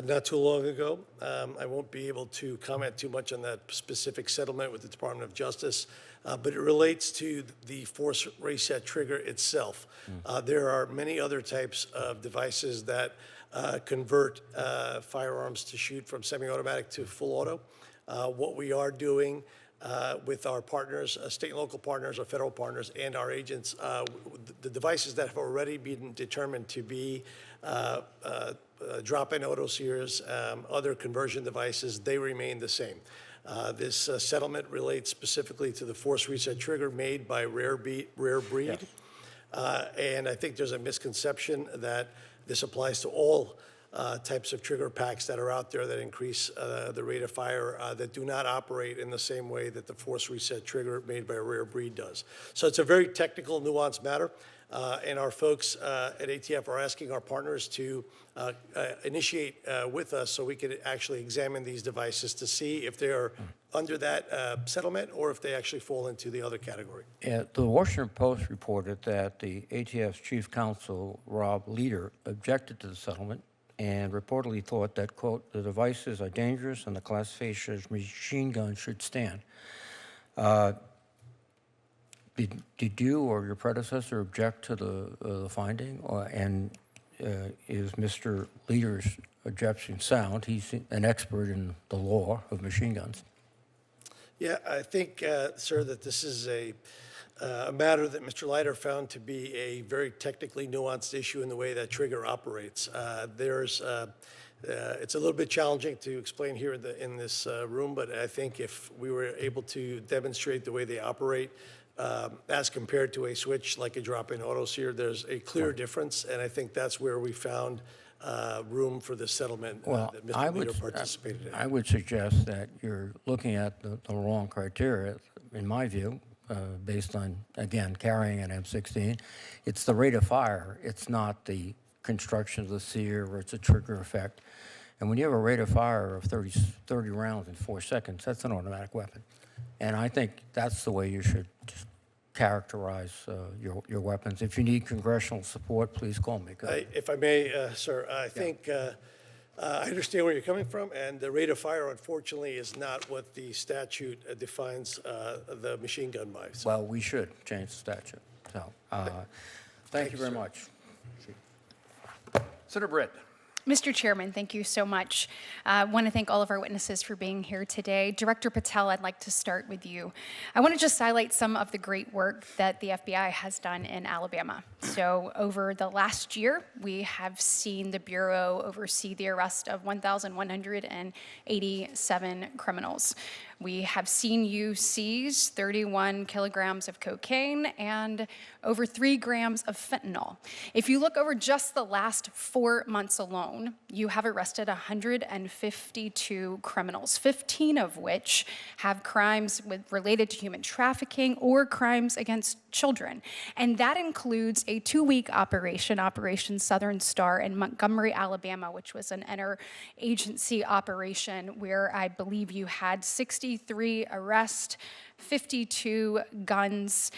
not too long ago. I won't be able to comment too much on that specific settlement with the Department of Justice, but it relates to the force reset trigger itself. There are many other types of devices that convert firearms to shoot from semi-automatic to full auto. What we are doing with our partners, state and local partners, our federal partners, and our agents, the devices that have already been determined to be drop-in auto sears, other conversion devices, they remain the same. This settlement relates specifically to the force reset trigger made by Rare Breed. Yes. And I think there's a misconception that this applies to all types of trigger packs that are out there that increase the rate of fire that do not operate in the same way that the force reset trigger made by a Rare Breed does. So it's a very technical, nuanced matter, and our folks at ATF are asking our partners to initiate with us so we can actually examine these devices to see if they are under that settlement or if they actually fall into the other category. The Washington Post reported that the ATF's chief counsel, Rob Leader, objected to the settlement and reportedly thought that, quote, the devices are dangerous and the classification as machine gun should stand. Did you or your predecessor object to the finding? Is Mr. Leader's objection sound? He's an expert in the law of machine guns. Yeah, I think, sir, that this is a matter that Mr. Leiter found to be a very technically nuanced issue in the way that trigger operates. It's a little bit challenging to explain here in this room, but I think if we were able to demonstrate the way they operate as compared to a switch like a drop-in auto sear, there's a clear difference, and I think that's where we found room for the settlement that Mr. Leader participated in. I would suggest that you're looking at the wrong criteria, in my view, based on, again, carrying an M16. It's the rate of fire. It's not the construction of the sear or it's a trigger effect. And when you have a rate of fire of 30 rounds in 4 seconds, that's an automatic weapon. And I think that's the way you should just characterize your weapons. If you need congressional support, please call me. If I may, sir, I think I understand where you're coming from, and the rate of fire, unfortunately, is not what the statute defines the machine gun by. So. Well, we should change the statute. So, thank you very much. Senator Britt. Mr. Chairman, thank you so much. I want to thank all of our witnesses for being here today. Director Patel, I'd like to start with you. I want to just highlight some of the great work that the FBI has done in Alabama. So over the last year, we have seen the Bureau oversee the arrest of 1,187 criminals. We have seen you seize 31 kilograms of cocaine and over 3 grams of fentanyl. If you look over just the last 4 months alone, you have arrested 152 criminals, 15 of which have crimes related to human trafficking or crimes against children. And that includes a 2-week operation, Operation Southern Star in Montgomery, Alabama, which was an interagency operation where I believe you had 63 arrests, 52 guns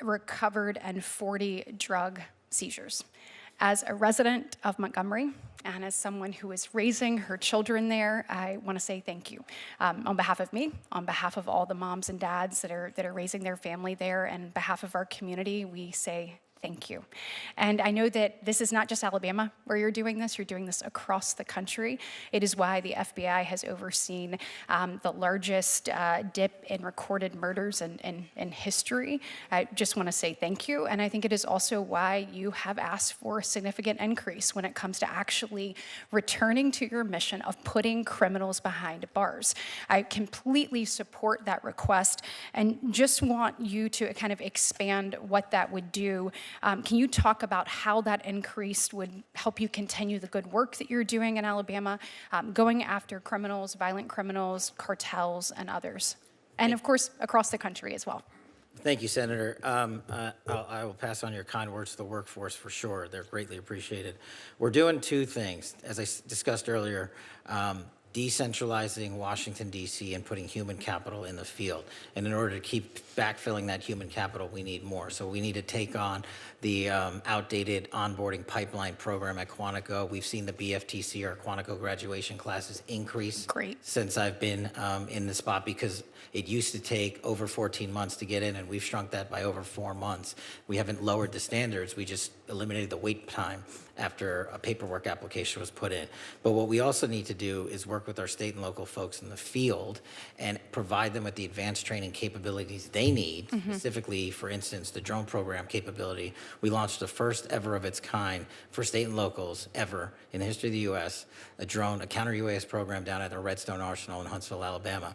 recovered, and 40 drug seizures. As a resident of Montgomery, and as someone who is raising her children there, I want to say thank you. On behalf of me, on behalf of all the moms and dads that are raising their family there, and on behalf of our community, we say thank you. And I know that this is not just Alabama where you're doing this across the country. It is why the FBI has overseen the largest dip in recorded murders in history. I just want to say thank you. And I think it is also why you have asked for a significant increase when it comes to actually returning to your mission of putting criminals behind bars. I completely support that request and just want you to kind of expand what that would do. Can you talk about how that increase would help you continue the good work that you're doing in Alabama, going after criminals, violent criminals, cartels, and others? And of course, across the country as well. Thank you, Senator. I will pass on your kind words to the workforce for sure. They're greatly appreciated. We're doing two things. As I discussed earlier, decentralizing Washington, D.C. and putting human capital in the field. And in order to keep backfilling that human capital, we need more. So we need to take on the outdated onboarding pipeline program at Quantico. We've seen the BFTC, or Quantico graduation classes, increase since I've been in the spot, because it used to take over 14 months to get in, and we've shrunk that by over 4 months. We haven't lowered the standards. We just eliminated the wait time after a paperwork application was put in. But what we also need to do is work with our state and local folks in the field and provide them with the advanced training capabilities they need, specifically, for instance, the drone program capability. We launched the first ever of its kind for state and locals ever in the history of the U.S., a counter-UAS program down at the Redstone Arsenal in Huntsville, Alabama.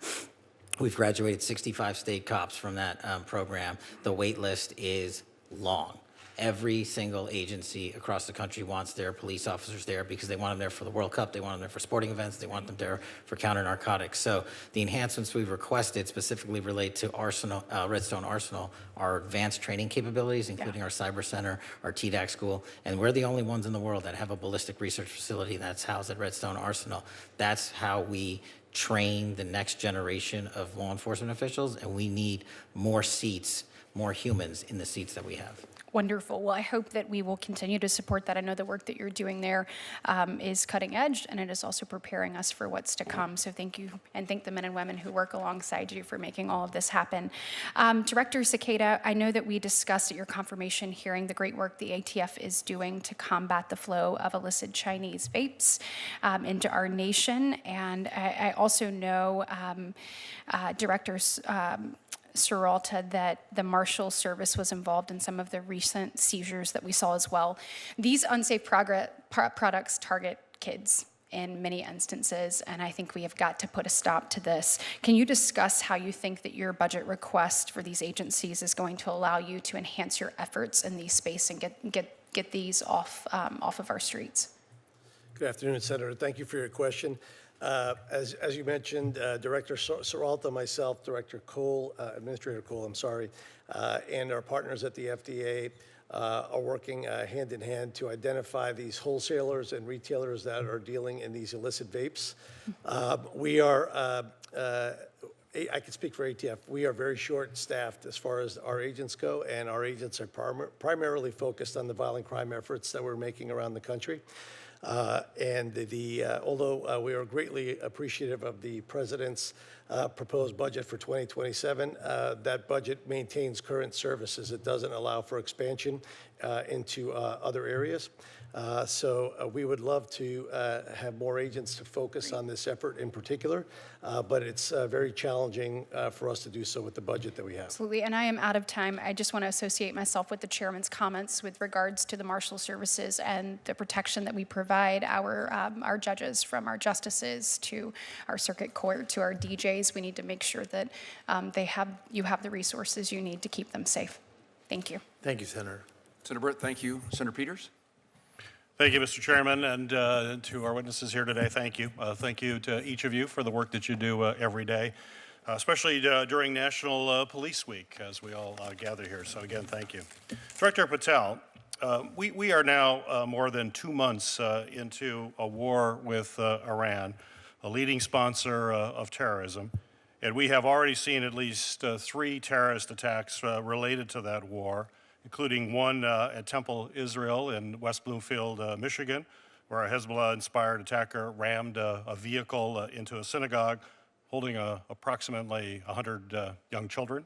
We've graduated 65 state cops from that program. The wait list is long. Every single agency across the country wants their police officers there because they want them there for the World Cup, they want them there for sporting events, they want them there for counter-narcotics. So the enhancements we've requested specifically relate to Redstone Arsenal, our advanced training capabilities, including our cyber center, our TDAC school, and we're the only ones in the world that have a ballistic research facility that's housed at Redstone Arsenal. That's how we train the next generation of law enforcement officials, and we need more seats, more humans in the seats that we have. Wonderful. Well, I hope that we will continue to support that. I know the work that you're doing there is cutting edge, and it is also preparing us for what's to come. So thank you, and thank the men and women who work alongside you for making all of this happen. Director Cicada, I know that we discussed at your confirmation hearing the great work the ATF is doing to combat the flow of illicit Chinese vapes into our nation. And I also know Directors Seralta, that the Marshals Service was involved in some of the recent seizures that we saw as well. These unsafe products target kids in many instances, and I think we have got to put a stop to this. Can you discuss how you think that your budget request for these agencies is going to allow you to enhance your efforts in these space and get these off of our streets? Good afternoon, Senator. Thank you for your question. As you mentioned, Director Seralta, myself, Director Cole, Administrator Cole, and our partners at the FDA are working hand in hand to identify these wholesalers and retailers that are dealing in these illicit vapes. We are, I can speak for ATF, we are very short-staffed as far as our agents go, and our agents are primarily focused on the violent crime efforts that we're making around the country. Although we are greatly appreciative of the President's proposed budget for 2027, that budget maintains current services. It doesn't allow for expansion into other areas. So we would love to have more agents to focus on this effort in particular, but it's very challenging for us to do so with the budget that we have. Absolutely, and I am out of time. I just want to associate myself with the chairman's comments with regards to the Marshal Services and the protection that we provide our judges, from our justices to our circuit court to our DJs. We need to make sure that you have the resources you need to keep them safe. Thank you. Thank you, Senator. Senator Britt, thank you. Senator Peters? Thank you, Mr. Chairman, and to our witnesses here today, thank you. Thank you to each of you for the work that you do every day, especially during National Police Week, as we all gather here. So again, thank you. Director Patel, we are now more than 2 months into a war with Iran, a leading sponsor of terrorism, and we have already seen at least 3 terrorist attacks related to that war, including one at Temple, Israel in West Bloomfield, Michigan, where a Hezbollah-inspired attacker rammed a vehicle into a synagogue holding approximately 100 young children.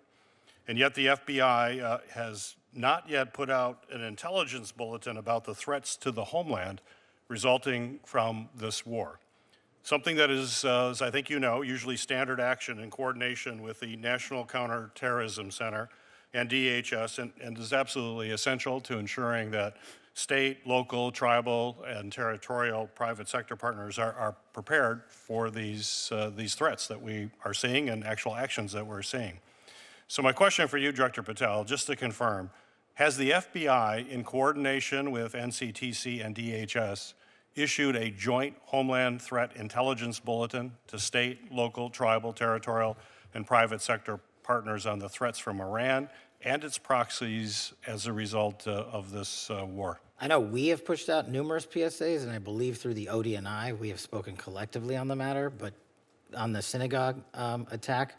And yet the FBI has not yet put out an intelligence bulletin about the threats to the homeland resulting from this war. Something that is, as I think you know, usually standard action in coordination with the National Counterterrorism Center and DHS, and is absolutely essential to ensuring that state, local, tribal, and territorial private sector partners are prepared for these threats that we are seeing and actual actions that we're seeing. So my question for you, Director Patel, just to confirm, has the FBI, in coordination with NCTC and DHS, issued a joint Homeland Threat Intelligence Bulletin to state, local, tribal, territorial, and private sector partners on the threats from Iran and its proxies as a result of this war? I know we have pushed out numerous PSAs, and I believe through the ODNI we have spoken collectively on the matter, but on the synagogue attack,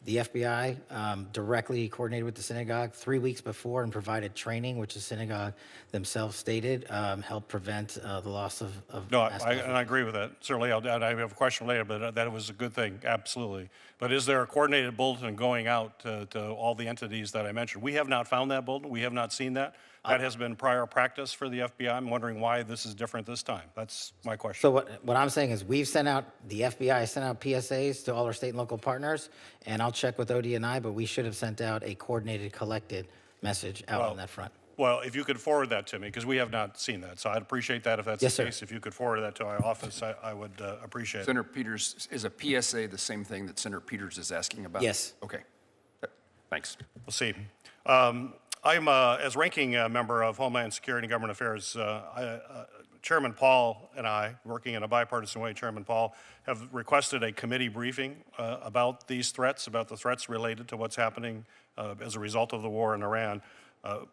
the FBI directly coordinated with the synagogue 3 weeks before and provided training, which the synagogue themselves stated helped prevent the loss of No, mass and I agree with that. Certainly, I have a question later, but that was a good thing, absolutely. But is there a coordinated bulletin going out to all the entities that I mentioned? We have not found that bulletin. We have not seen that. That has been prior practice for the FBI. I'm wondering why this is different this time. That's my question. So what I'm saying is we've sent out, the FBI sent out PSAs to all our state and local partners, and I'll check with ODNI, but we should have sent out a coordinated, collected message out on that front. Well, if you could forward that to me, because we have not seen that. So I'd appreciate that if that's Yes, the sir. case. If you could forward that to our office, I would appreciate it. Senator Peters, is a PSA the same thing that Senator Peters is asking about? Yes. Okay. Thanks. We'll see. I'm, as ranking member of Homeland Security and Government Affairs, Chairman Paul and I, working in a bipartisan way, Chairman Paul, have requested a committee briefing about these threats, about the threats related to what's happening as a result of the war in Iran.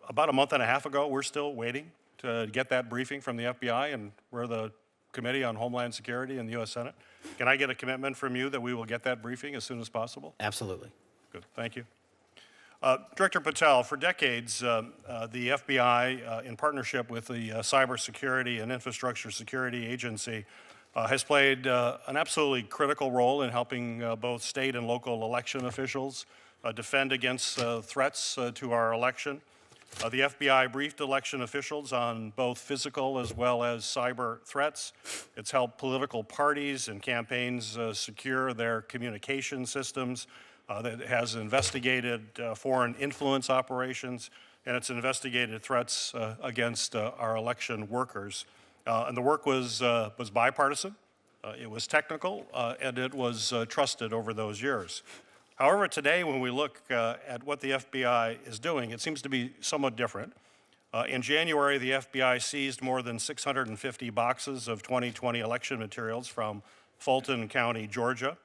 About a month and a half ago, we're still waiting to get that briefing from the FBI, and we're the Committee on Homeland Security in the U.S. Senate. Can I get a commitment from you that we will get that briefing as soon as possible? Absolutely. Good, thank you. Director Patel, for decades, the FBI, in partnership with the Cybersecurity and Infrastructure Security Agency, has played an absolutely critical role in helping both state and local election officials defend against threats to our election. The FBI briefed election officials on both physical as well as cyber threats. It's helped political parties and campaigns secure their communication systems. That has investigated foreign influence operations, and it's investigated threats against our election workers. And the work was bipartisan, it was technical, and it was trusted over those years. However, today when we look at what the FBI is doing, it seems to be somewhat different. In January, the FBI seized more than 650 boxes of 2020 election materials from Fulton County, Georgia.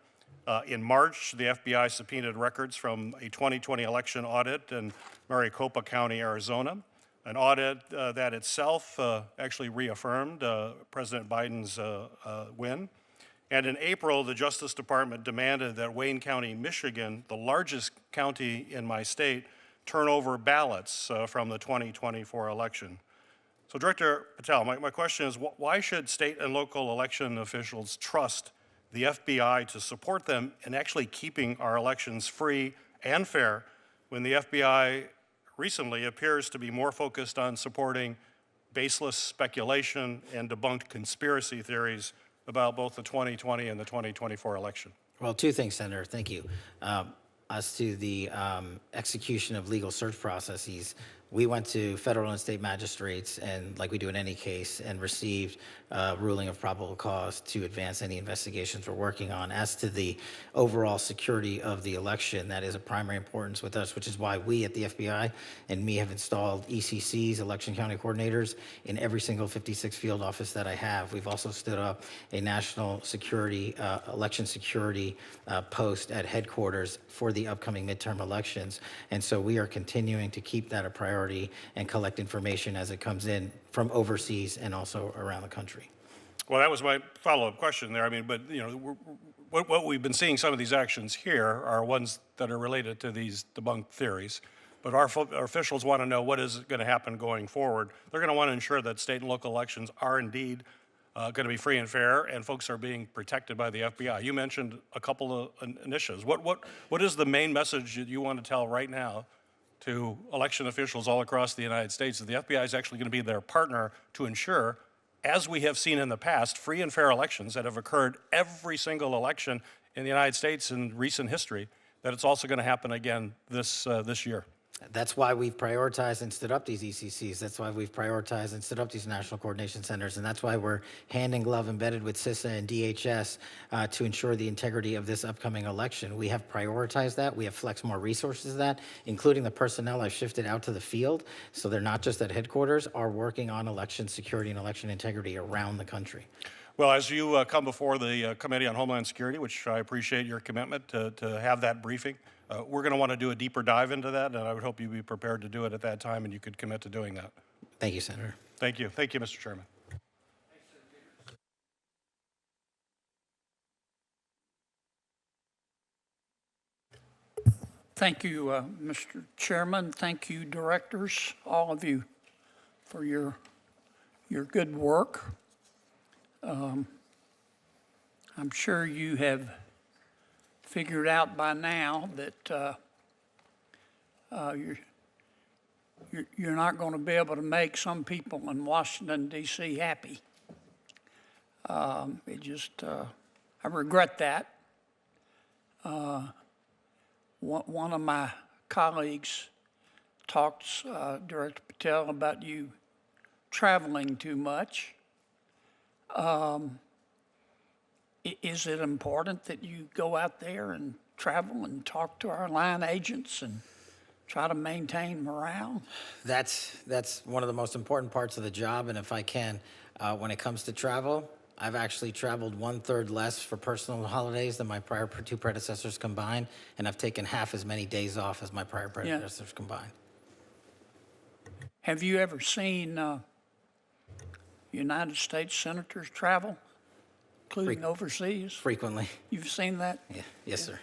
In March, the FBI subpoenaed records from a 2020 election audit in Maricopa County, Arizona, an audit that itself actually reaffirmed President Biden's win. And in April, the Justice Department demanded that Wayne County, Michigan, the largest county in my state, turn over ballots from the 2024 election. So Director Patel, my question is, why should state and local election officials trust the FBI to support them in actually keeping our elections free and fair when the FBI recently appears to be more focused on supporting baseless speculation and debunked conspiracy theories about both the 2020 and the 2024 election? Well, two things, Senator. Thank you. As to the execution of legal search processes, we went to federal and state magistrates, and like we do in any case, and received a ruling of probable cause to advance any investigations we're working on. As to the overall security of the election, that is of primary importance with us, which is why we at the FBI and me have installed ECCs, election county coordinators, in every single 56 field office that I have. We've also stood up a national security, election security post at headquarters for the upcoming midterm elections. And so we are continuing to keep that a priority and collect information as it comes in from overseas and also around the country. Well, that was my follow-up question there. I mean, but you know, what we've been seeing, some of these actions here are ones that are related to these debunked theories. But our officials want to know what is going to happen going forward. They're going to want to ensure that state and local elections are indeed going to be free and fair, and folks are being protected by the FBI. You mentioned a couple of initiatives. What is the main message that you want to tell right now to election officials all across the United States, that the FBI is actually going to be their partner to ensure, as we have seen in the past, free and fair elections that have occurred every single election in the United States in recent history, that it's also going to happen again this year? That's why we've prioritized and stood up these ECCs. That's why we've prioritized and stood up these national coordination centers. And that's why we're hand in glove embedded with CISA and DHS to ensure the integrity of this upcoming election. We have prioritized that. We have flexed more resources to that, including the personnel I've shifted out to the field. So they're not just at headquarters, are working on election security and election integrity around the country. Well, as you come before the Committee on Homeland Security, which I appreciate your commitment to have that briefing, we're going to want to do a deeper dive into that, and I would hope you'd be prepared to do it at that time, and you could commit to doing that. Thank you, Senator. Thank you. Thank you, Mr. Chairman. Thank you, Mr. Chairman. Thank you, directors, all of you, for your good work. I'm sure you have figured out by now that you're not going to be able to make some people in Washington, D.C. happy. I regret that. One of my colleagues talked, Director Patel, about you traveling too much. Is it important that you go out there and travel and talk to our line agents and try to maintain morale? That's one of the most important parts of the job. And if I can, when it comes to travel, I've actually traveled 1/3 less for personal holidays than my prior two predecessors combined, and I've taken half as many days off as my prior predecessors combined. Have you ever seen United States senators travel, including overseas? Frequently. You've seen that? Yeah. Yes, sir.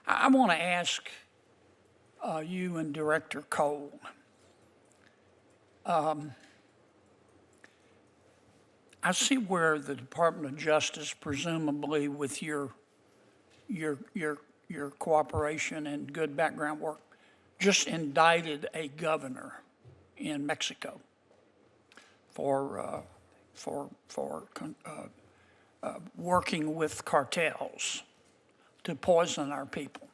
I want to ask you and Director Cole. I see where the Department of Justice, presumably with your cooperation and good background work, just indicted a governor in Mexico for working with cartels to poison our people,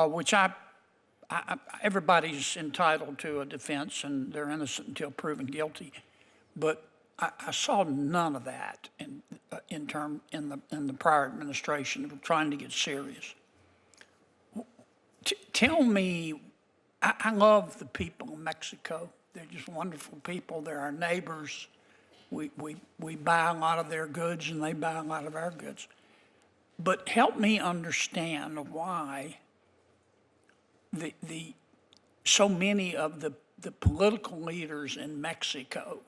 which everybody's entitled to a defense and they're innocent until proven guilty. But I saw none of that in the prior administration of trying to get serious. Tell me, I love the people of Mexico. They're just wonderful people. They're our neighbors. We buy a lot of their goods and they buy a lot of our goods. But help me understand why so many of the political leaders in Mexico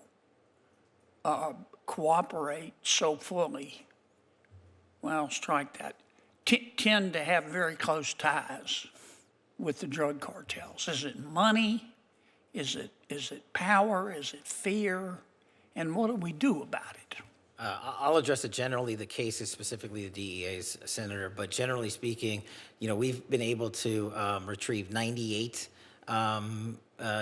cooperate so fully, well, strike that, tend to have very close ties with the drug cartels. Is it money? Is it power? Is it fear? And what do we do about it? I'll address it generally. The case is specifically the DEA's, Senator, but generally speaking, we've been able to retrieve 98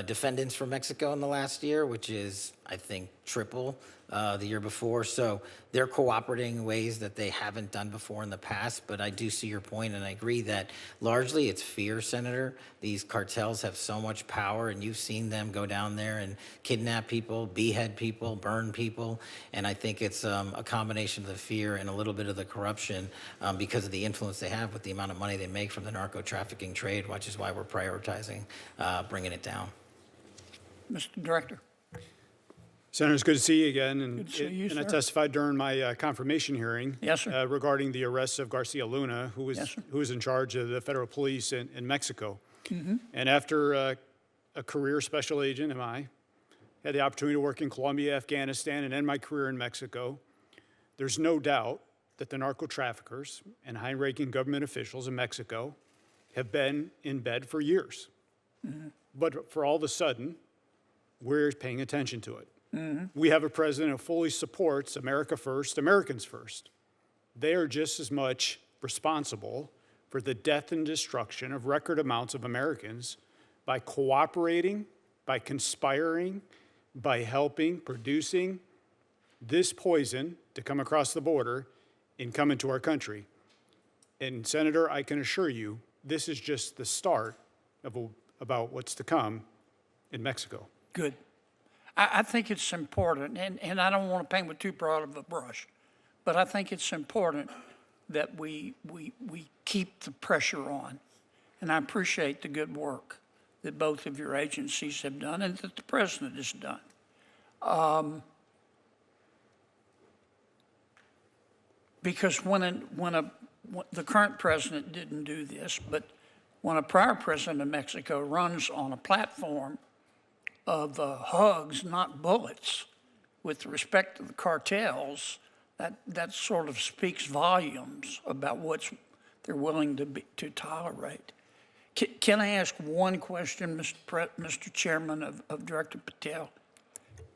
defendants from Mexico in the last year, which is, I think, triple the year before. So they're cooperating in ways that they haven't done before in the past. But I do see your point, and I agree that largely it's fear, Senator. These cartels have so much power, and you've seen them go down there and kidnap people, behead people, burn people. And I think it's a combination of the fear and a little bit of the corruption because of the influence they have with the amount of money they make from the narco trafficking trade, which is why we're prioritizing bringing it down. Mr. Director. Senator, it's good to see you again. And, Good to see you, and I sir. testified during my confirmation hearing Yes, sir. Regarding the arrest of Garcia Luna, who was, Yes, sir. who was in charge of the federal police in Mexico. Mm-hmm. And after a career special agent, had the opportunity to work in Colombia, Afghanistan, and end my career in Mexico, there's no doubt that the narco traffickers and high-ranking government officials in Mexico have been in bed for years. But for all of a sudden, we're paying attention to it. We have a president who fully supports America First, Americans First. They are just as much responsible for the death and destruction of record amounts of Americans by cooperating, by conspiring, by helping, producing this poison to come across the border and come into our country. And Senator, I can assure you, this is just the start of about what's to come in Mexico. Good. I think it's important, and I don't want to paint with too broad of a brush, but I think it's important that we keep the pressure on. And I appreciate the good work that both of your agencies have done and that the president has done. Because when the current president didn't do this, but when a prior president of Mexico runs on a platform of hugs, not bullets, with respect to the cartels, that sort of speaks volumes about what they're willing to tolerate. Can I ask one question, Mr. Chairman, of Director Patel?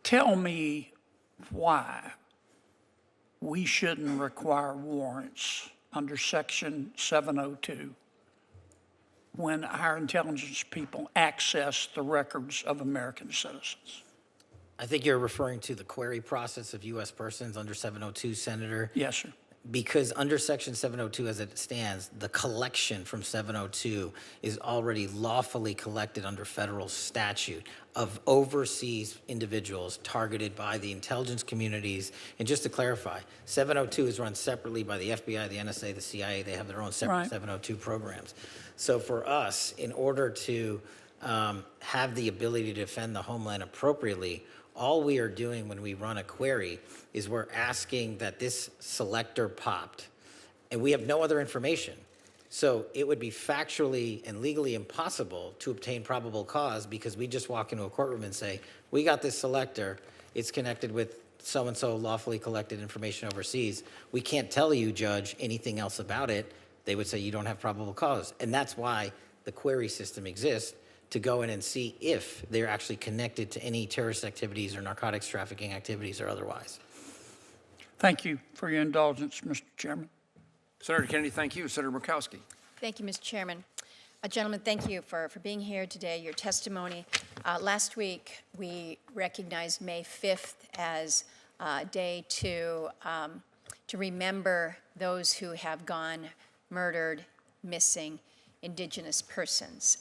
Tell me why we shouldn't require warrants under Section 702 when our intelligence people access the records of American citizens. I think you're referring to the query process of U.S. persons under 702, Senator. Yes, sir. Because under Section 702 as it stands, the collection from 702 is already lawfully collected under federal statute of overseas individuals targeted by the intelligence communities. And just to clarify, 702 is run separately by the FBI, the NSA, the CIA. They have their own separate Right. 702 programs. So for us, in order to have the ability to defend the homeland appropriately, all we are doing when we run a query is we're asking that this selector popped, and we have no other information. So it would be factually and legally impossible to obtain probable cause because we just walk into a courtroom and say, we got this selector, it's connected with so-and-so lawfully collected information overseas. We can't tell you, Judge, anything else about it. They would say you don't have probable cause. And that's why the query system exists, to go in and see if they're actually connected to any terrorist activities or narcotics trafficking activities or otherwise. Thank you for your indulgence, Mr. Chairman. Senator Kennedy, thank you. Senator Murkowski. Thank you, Mr. Chairman. Gentlemen, thank you for being here today, your testimony. Last week, we recognized May 5th as a day to remember those who have gone murdered, missing, Indigenous persons.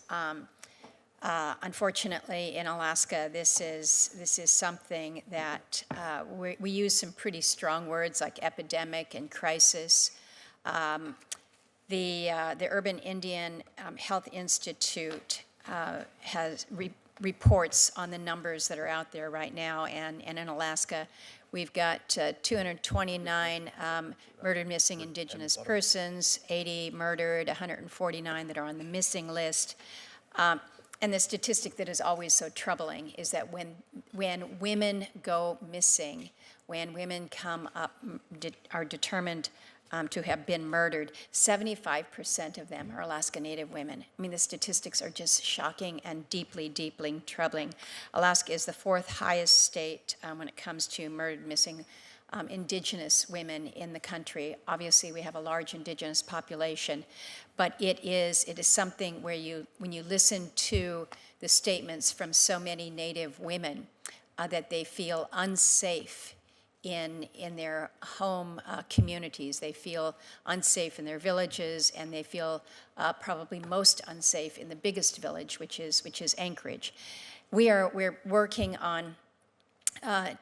Unfortunately, in Alaska, this is something that we use some pretty strong words like epidemic and crisis. The Urban Indian Health Institute has reports on the numbers that are out there right now, and in Alaska, we've got 229 murdered, missing Indigenous persons, 80 murdered, 149 that are on the missing list. And the statistic that is always so troubling is that when women go missing, when women come up, are determined to have been murdered, 75% of them are Alaska Native women. I mean, the statistics are just shocking and deeply, deeply troubling. Alaska is the fourth highest state when it comes to murdered, missing Indigenous women in the country. Obviously, we have a large Indigenous population, but it is something where when you listen to the statements from so many Native women that they feel unsafe in their home communities. They feel unsafe in their villages, and they feel probably most unsafe in the biggest village, which is Anchorage. We're working on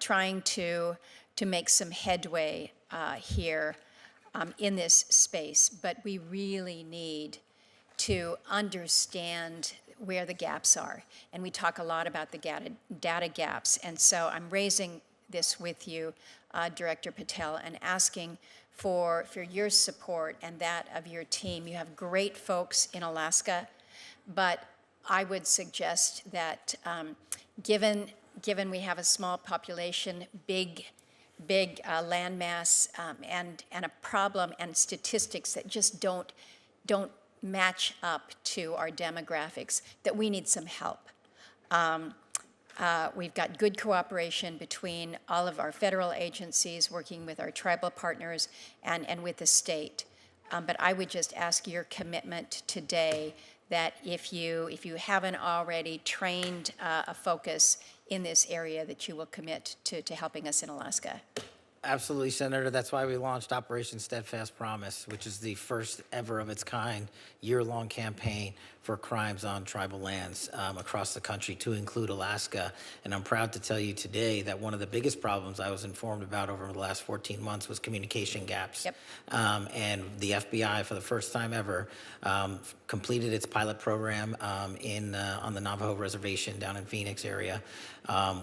trying to make some headway here in this space, but we really need to understand where the gaps are. And we talk a lot about the data gaps. And so I'm raising this with you, Director Patel, and asking for your support and that of your team. You have great folks in Alaska, but I would suggest that given we have a small population, big landmass, and a problem and statistics that just don't match up to our demographics, that we need some help. We've got good cooperation between all of our federal agencies, working with our tribal partners and with the state. But I would just ask your commitment today that if you haven't already trained a focus in this area, that you will commit to helping us in Alaska. Absolutely, Senator. That's why we launched Operation Steadfast Promise, which is the first ever of its kind year-long campaign for crimes on tribal lands across the country, to include Alaska. And I'm proud to tell you today that one of the biggest problems I was informed about over the last 14 months was communication gaps. Yep. And the FBI, for the first time ever, completed its pilot program on the Navajo Reservation down in Phoenix area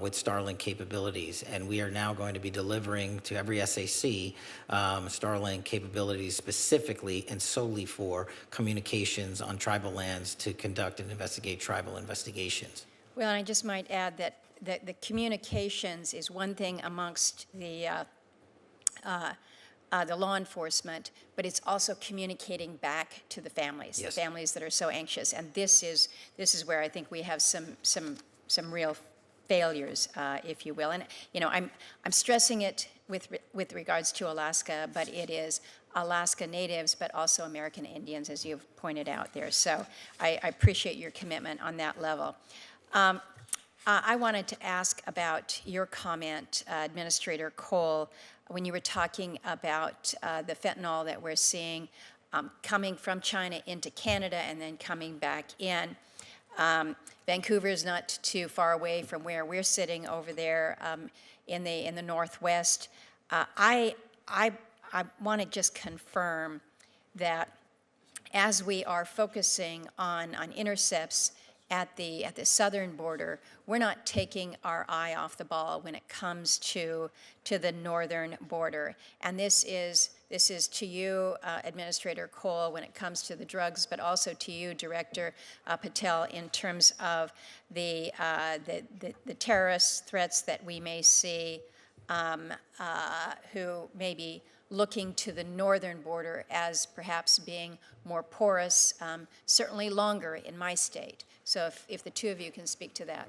with Starlink capabilities. And we are now going to be delivering to every SAC Starlink capabilities specifically and solely for communications on tribal lands to conduct and investigate tribal investigations. Well, and I just might add that the communications is one thing amongst the law enforcement, but it's also communicating back to the families, Yes. the families that are so anxious. And this is where I think we have some real failures, if you will. And you know, I'm stressing it with regards to Alaska, but it is Alaska Natives, but also American Indians, as you've pointed out there. So I appreciate your commitment on that level. I wanted to ask about your comment, Administrator Cole, when you were talking about the fentanyl that we're seeing coming from China into Canada and then coming back in. Vancouver is not too far away from where we're sitting over there in the Northwest. I want to just confirm that as we are focusing on intercepts at the southern border, we're not taking our eye off the ball when it comes to the northern border. And this is to you, Administrator Cole, when it comes to the drugs, but also to you, Director Patel, in terms of the terrorist threats that we may see, who may be looking to the northern border as perhaps being more porous, certainly longer in my state. So if the two of you can speak to that.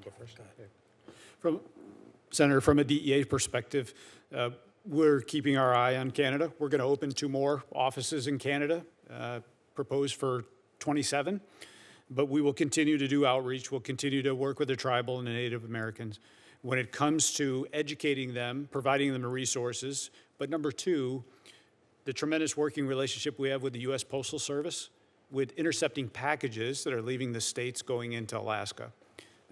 Senator, from a DEA perspective, we're keeping our eye on Canada. We're going to open 2 more offices in Canada, proposed for 27. But we will continue to do outreach. We'll continue to work with the tribal and the Native Americans when it comes to educating them, providing them the resources. But number 2, the tremendous working relationship we have with the U.S. Postal Service with intercepting packages that are leaving the states going into Alaska.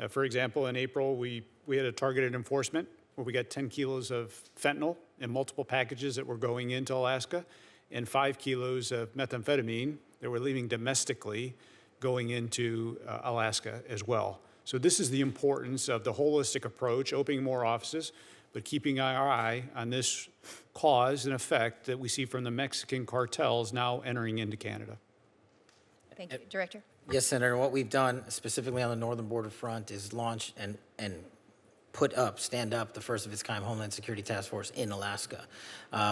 For example, in April, we had a targeted enforcement where we got 10 kilos of fentanyl in multiple packages that were going into Alaska and 5 kilos of methamphetamine that were leaving domestically going into Alaska as well. So this is the importance of the holistic approach, opening more offices, but keeping our eye on this cause and effect that we see from the Mexican cartels now entering into Canada. Thank you. Director? Yes, Senator. What we've done specifically on the northern border front is launch and stand up the first of its kind Homeland Security Task Force in Alaska,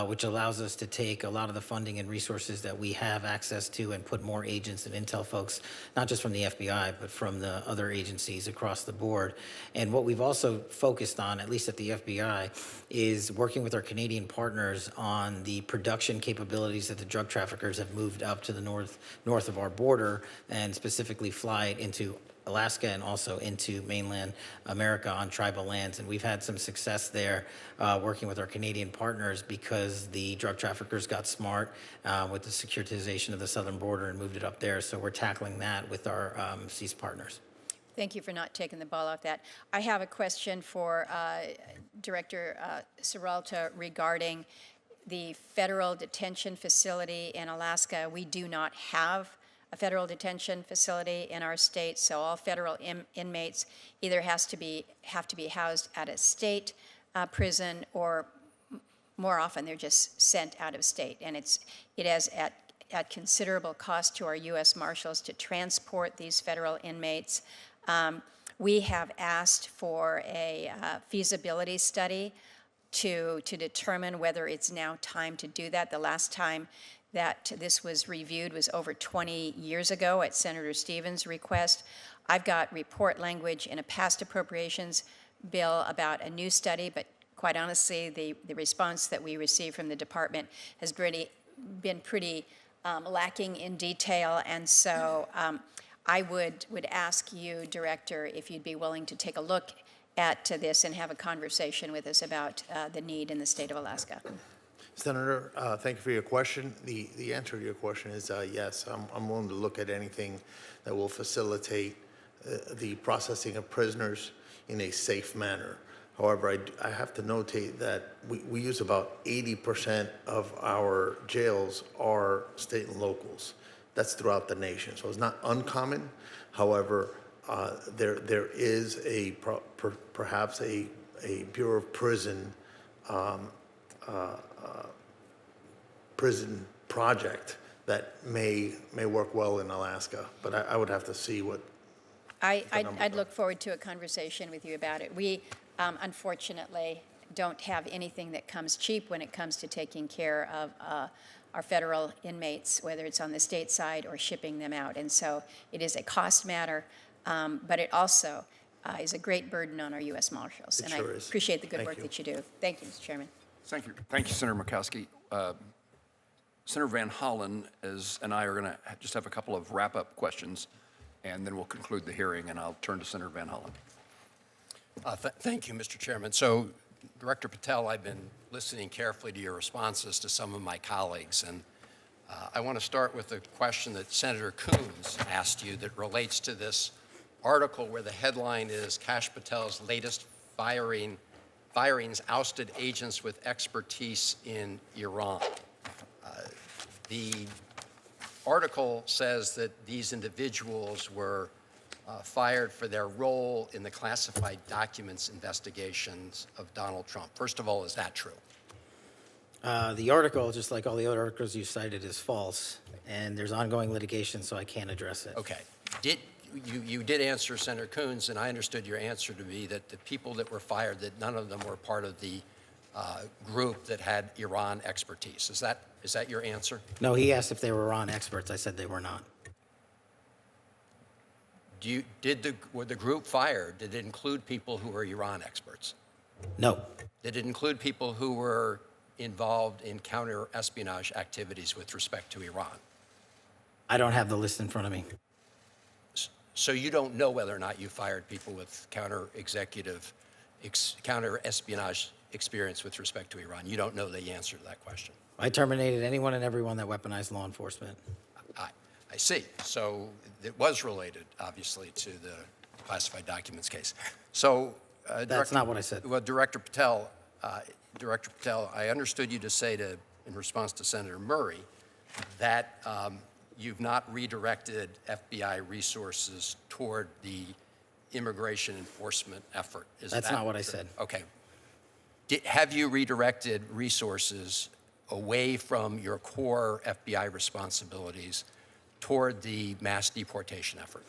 which allows us to take a lot of the funding and resources that we have access to and put more agents and intel folks, not just from the FBI, but from the other agencies across the board. And what we've also focused on, at least at the FBI, is working with our Canadian partners on the production capabilities that the drug traffickers have moved up to the north of our border, and specifically fly it into Alaska and also into mainland America on tribal lands. And we've had some success there working with our Canadian partners because the drug traffickers got smart with the securitization of the southern border and moved it up there. So we're tackling that with our CEAS partners. Thank you for not taking the ball off that. I have a question for Director Serralta regarding the federal detention facility in Alaska. We do not have a federal detention facility in our state, so all federal inmates either have to be housed at a state prison, or more often they're just sent out of state. And it is at considerable cost to our U.S. Marshals to transport these federal inmates. We have asked for a feasibility study to determine whether it's now time to do that. The last time that this was reviewed was over 20 years ago at Senator Stevens' request. I've got report language in a past appropriations bill about a new study, but quite honestly, the response that we received from the department has been pretty lacking in detail, and so I would ask you, Director, if you'd be willing to take a look at this and have a conversation with us about the need in the state of Alaska. Senator, thank you for your question. The answer to your question is yes. I'm willing to look at anything that will facilitate the processing of prisoners in a safe manner. However, I have to notate that we use about 80% of our jails are state and locals. That's throughout the nation, so it's not uncommon. However, there is perhaps a Bureau of Prison prison project that may work well in Alaska, but I would have to see what. I'd look forward to a conversation with you about it. We unfortunately don't have anything that comes cheap when it comes to taking care of our federal inmates, whether it's on the state side or shipping them out. And so it is a cost matter, but it also is a great burden on our U.S. Marshals. It and sure I is. appreciate the good Thank work you. that you do. Thank you, Mr. Chairman. Thank you. Thank you, Senator Murkowski. Senator Van Hollen and I are going to just have a couple of wrap-up questions, and then we'll conclude the hearing, and I'll turn to Senator Van Hollen. Thank you, Mr. Chairman. So, Director Patel, I've been listening carefully to your responses to some of my colleagues, and I want to start with a question that Senator Coons asked you that relates to this article where the headline is Kash Patel's latest firings ousted agents with expertise in Iran. The article says that these individuals were fired for their role in the classified documents investigations of Donald Trump. First of all, is that true? The article, just like all the other articles you cited, is false, and there's ongoing litigation, so I can't address it. Okay. You did answer Senator Coons, and I understood your answer to be that the people that were fired, that none of them were part of the group that had Iran expertise. Is that your answer? No, he asked if they were Iran experts. I said they were not. Were the group fired? Did it include people who were Iran experts? No. Did it include people who were involved in counter-espionage activities with respect to Iran? I don't have the list in front of me. So you don't know whether or not you fired people with counter-espionage experience with respect to Iran. You don't know the answer to that question. I terminated anyone and everyone that weaponized law enforcement. I see. So it was related, obviously, to the classified documents case. So That's not what I said. Well, Director Patel, I understood you to say in response to Senator Murray that you've not redirected FBI resources toward the immigration enforcement effort. That's not what I said. Okay. Have you redirected resources away from your core FBI responsibilities toward the mass deportation effort?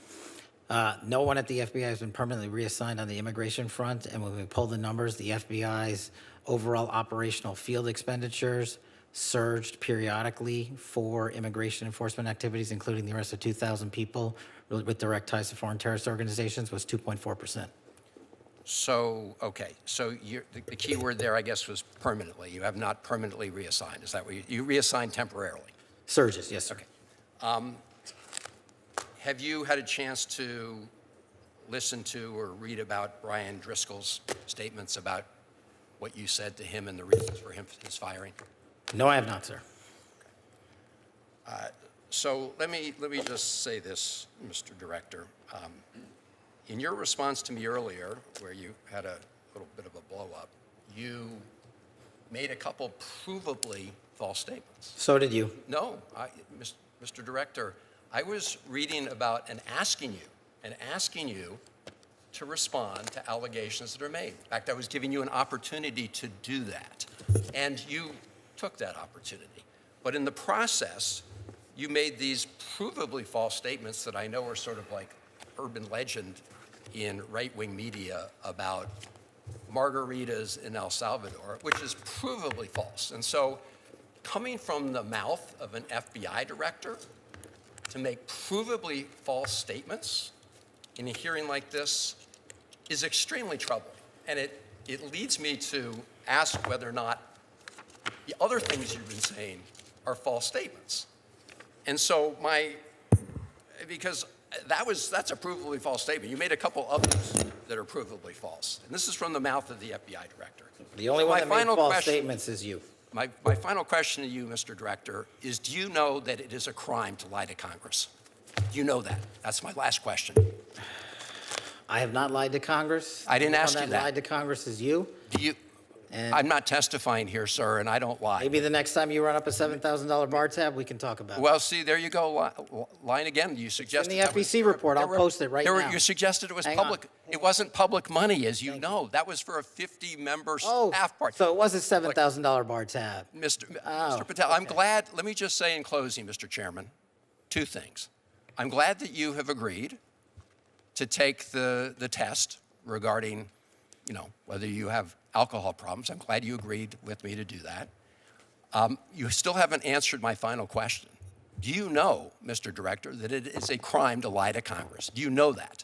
No one at the FBI has been permanently reassigned on the immigration front, and when we pull the numbers, the FBI's overall operational field expenditures surged periodically for immigration enforcement activities, including the arrest of 2,000 people with direct ties to foreign terrorist organizations, was 2.4%. So, okay, so the key word there, I guess, was permanently. You have not permanently reassigned. Is that what you reassigned temporarily? Surges, yes, sir. Okay. Have you had a chance to listen to or read about Brian Driscoll's statements about what you said to him and the reasons for his firing? No, I have not, sir. So let me just say this, Mr. Director. In your response to me earlier, where you had a little bit of a blow-up, you made a couple provably false statements. So did you. No, Mr. Director, I was reading about and asking you to respond to allegations that are made. In fact, I was giving you an opportunity to do that, and you took that opportunity. But in the process, you made these provably false statements that I know are sort of like urban legend in right-wing media about margaritas in El Salvador, which is provably false. And so coming from the mouth of an FBI director to make provably false statements in a hearing like this is extremely troubling. And it leads me to ask whether or not the other things you've been saying are false statements. And so because that's a provably false statement. You made a couple others that are provably false. And this is from the mouth of the FBI director. The only one that made false statements is you. My final question to you, Mr. Director, is do you know that it is a crime to lie to Congress? Do you know that? That's my last question. I have not lied to Congress. I didn't ask you The one that. that lied to Congress is you. Do you? And I'm not testifying here, sir, and I don't lie. maybe the next time you run up a $7,000 bar tab, we can talk about it. Well, see, there you go, lying again. You suggested in the FEC report. I'll post it right now. You suggested it was Hang public. on. It wasn't public money, as you know. That was for a 50-member staff party. So it was a $7,000 bar tab. Mr. Patel, I'm glad. Let me just say in closing, Mr. Chairman, two things. I'm glad that you have agreed to take the test regarding, whether you have alcohol problems. I'm glad you agreed with me to do that. You still haven't answered my final question. Do you know, Mr. Director, that it is a crime to lie to Congress? Do you know that?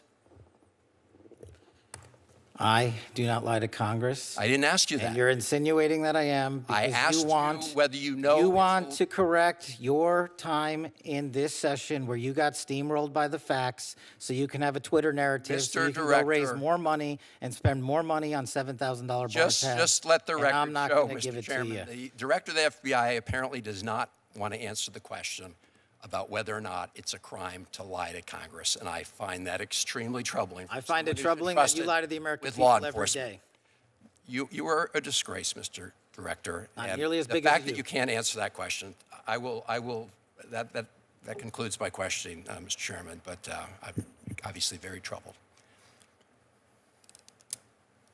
I do not lie to Congress. I didn't ask you that. And you're insinuating that I am I because asked you want whether you know. You want to correct your time in this session where you got steamrolled by the facts so you can have a Twitter narrative so Mr. you can Director, go raise more money and spend more money on $7,000 bar tabs. Just let the and record I'm not show, going to give Mr. it to Chairman. you. The Director of the FBI apparently does not want to answer the question about whether or not it's a crime to lie to Congress, and I find that extremely troubling. I find it troubling that you lie to the American with people law every enforcement. day. You are a disgrace, Mr. Director. Not and nearly as big the as fact that you. you can't answer that question, that concludes my questioning, Mr. Chairman, but I'm obviously very troubled.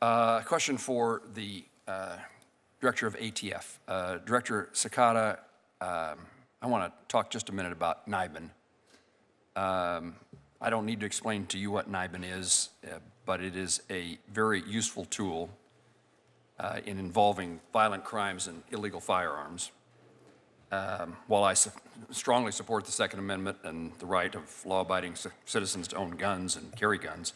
A question for the Director of ATF. Director Sakata, I want to talk just a minute about NIBIN. I don't need to explain to you what NIBIN is, but it is a very useful tool in involving violent crimes and illegal firearms. While I strongly support the Second Amendment and the right of law-abiding citizens to own guns and carry guns,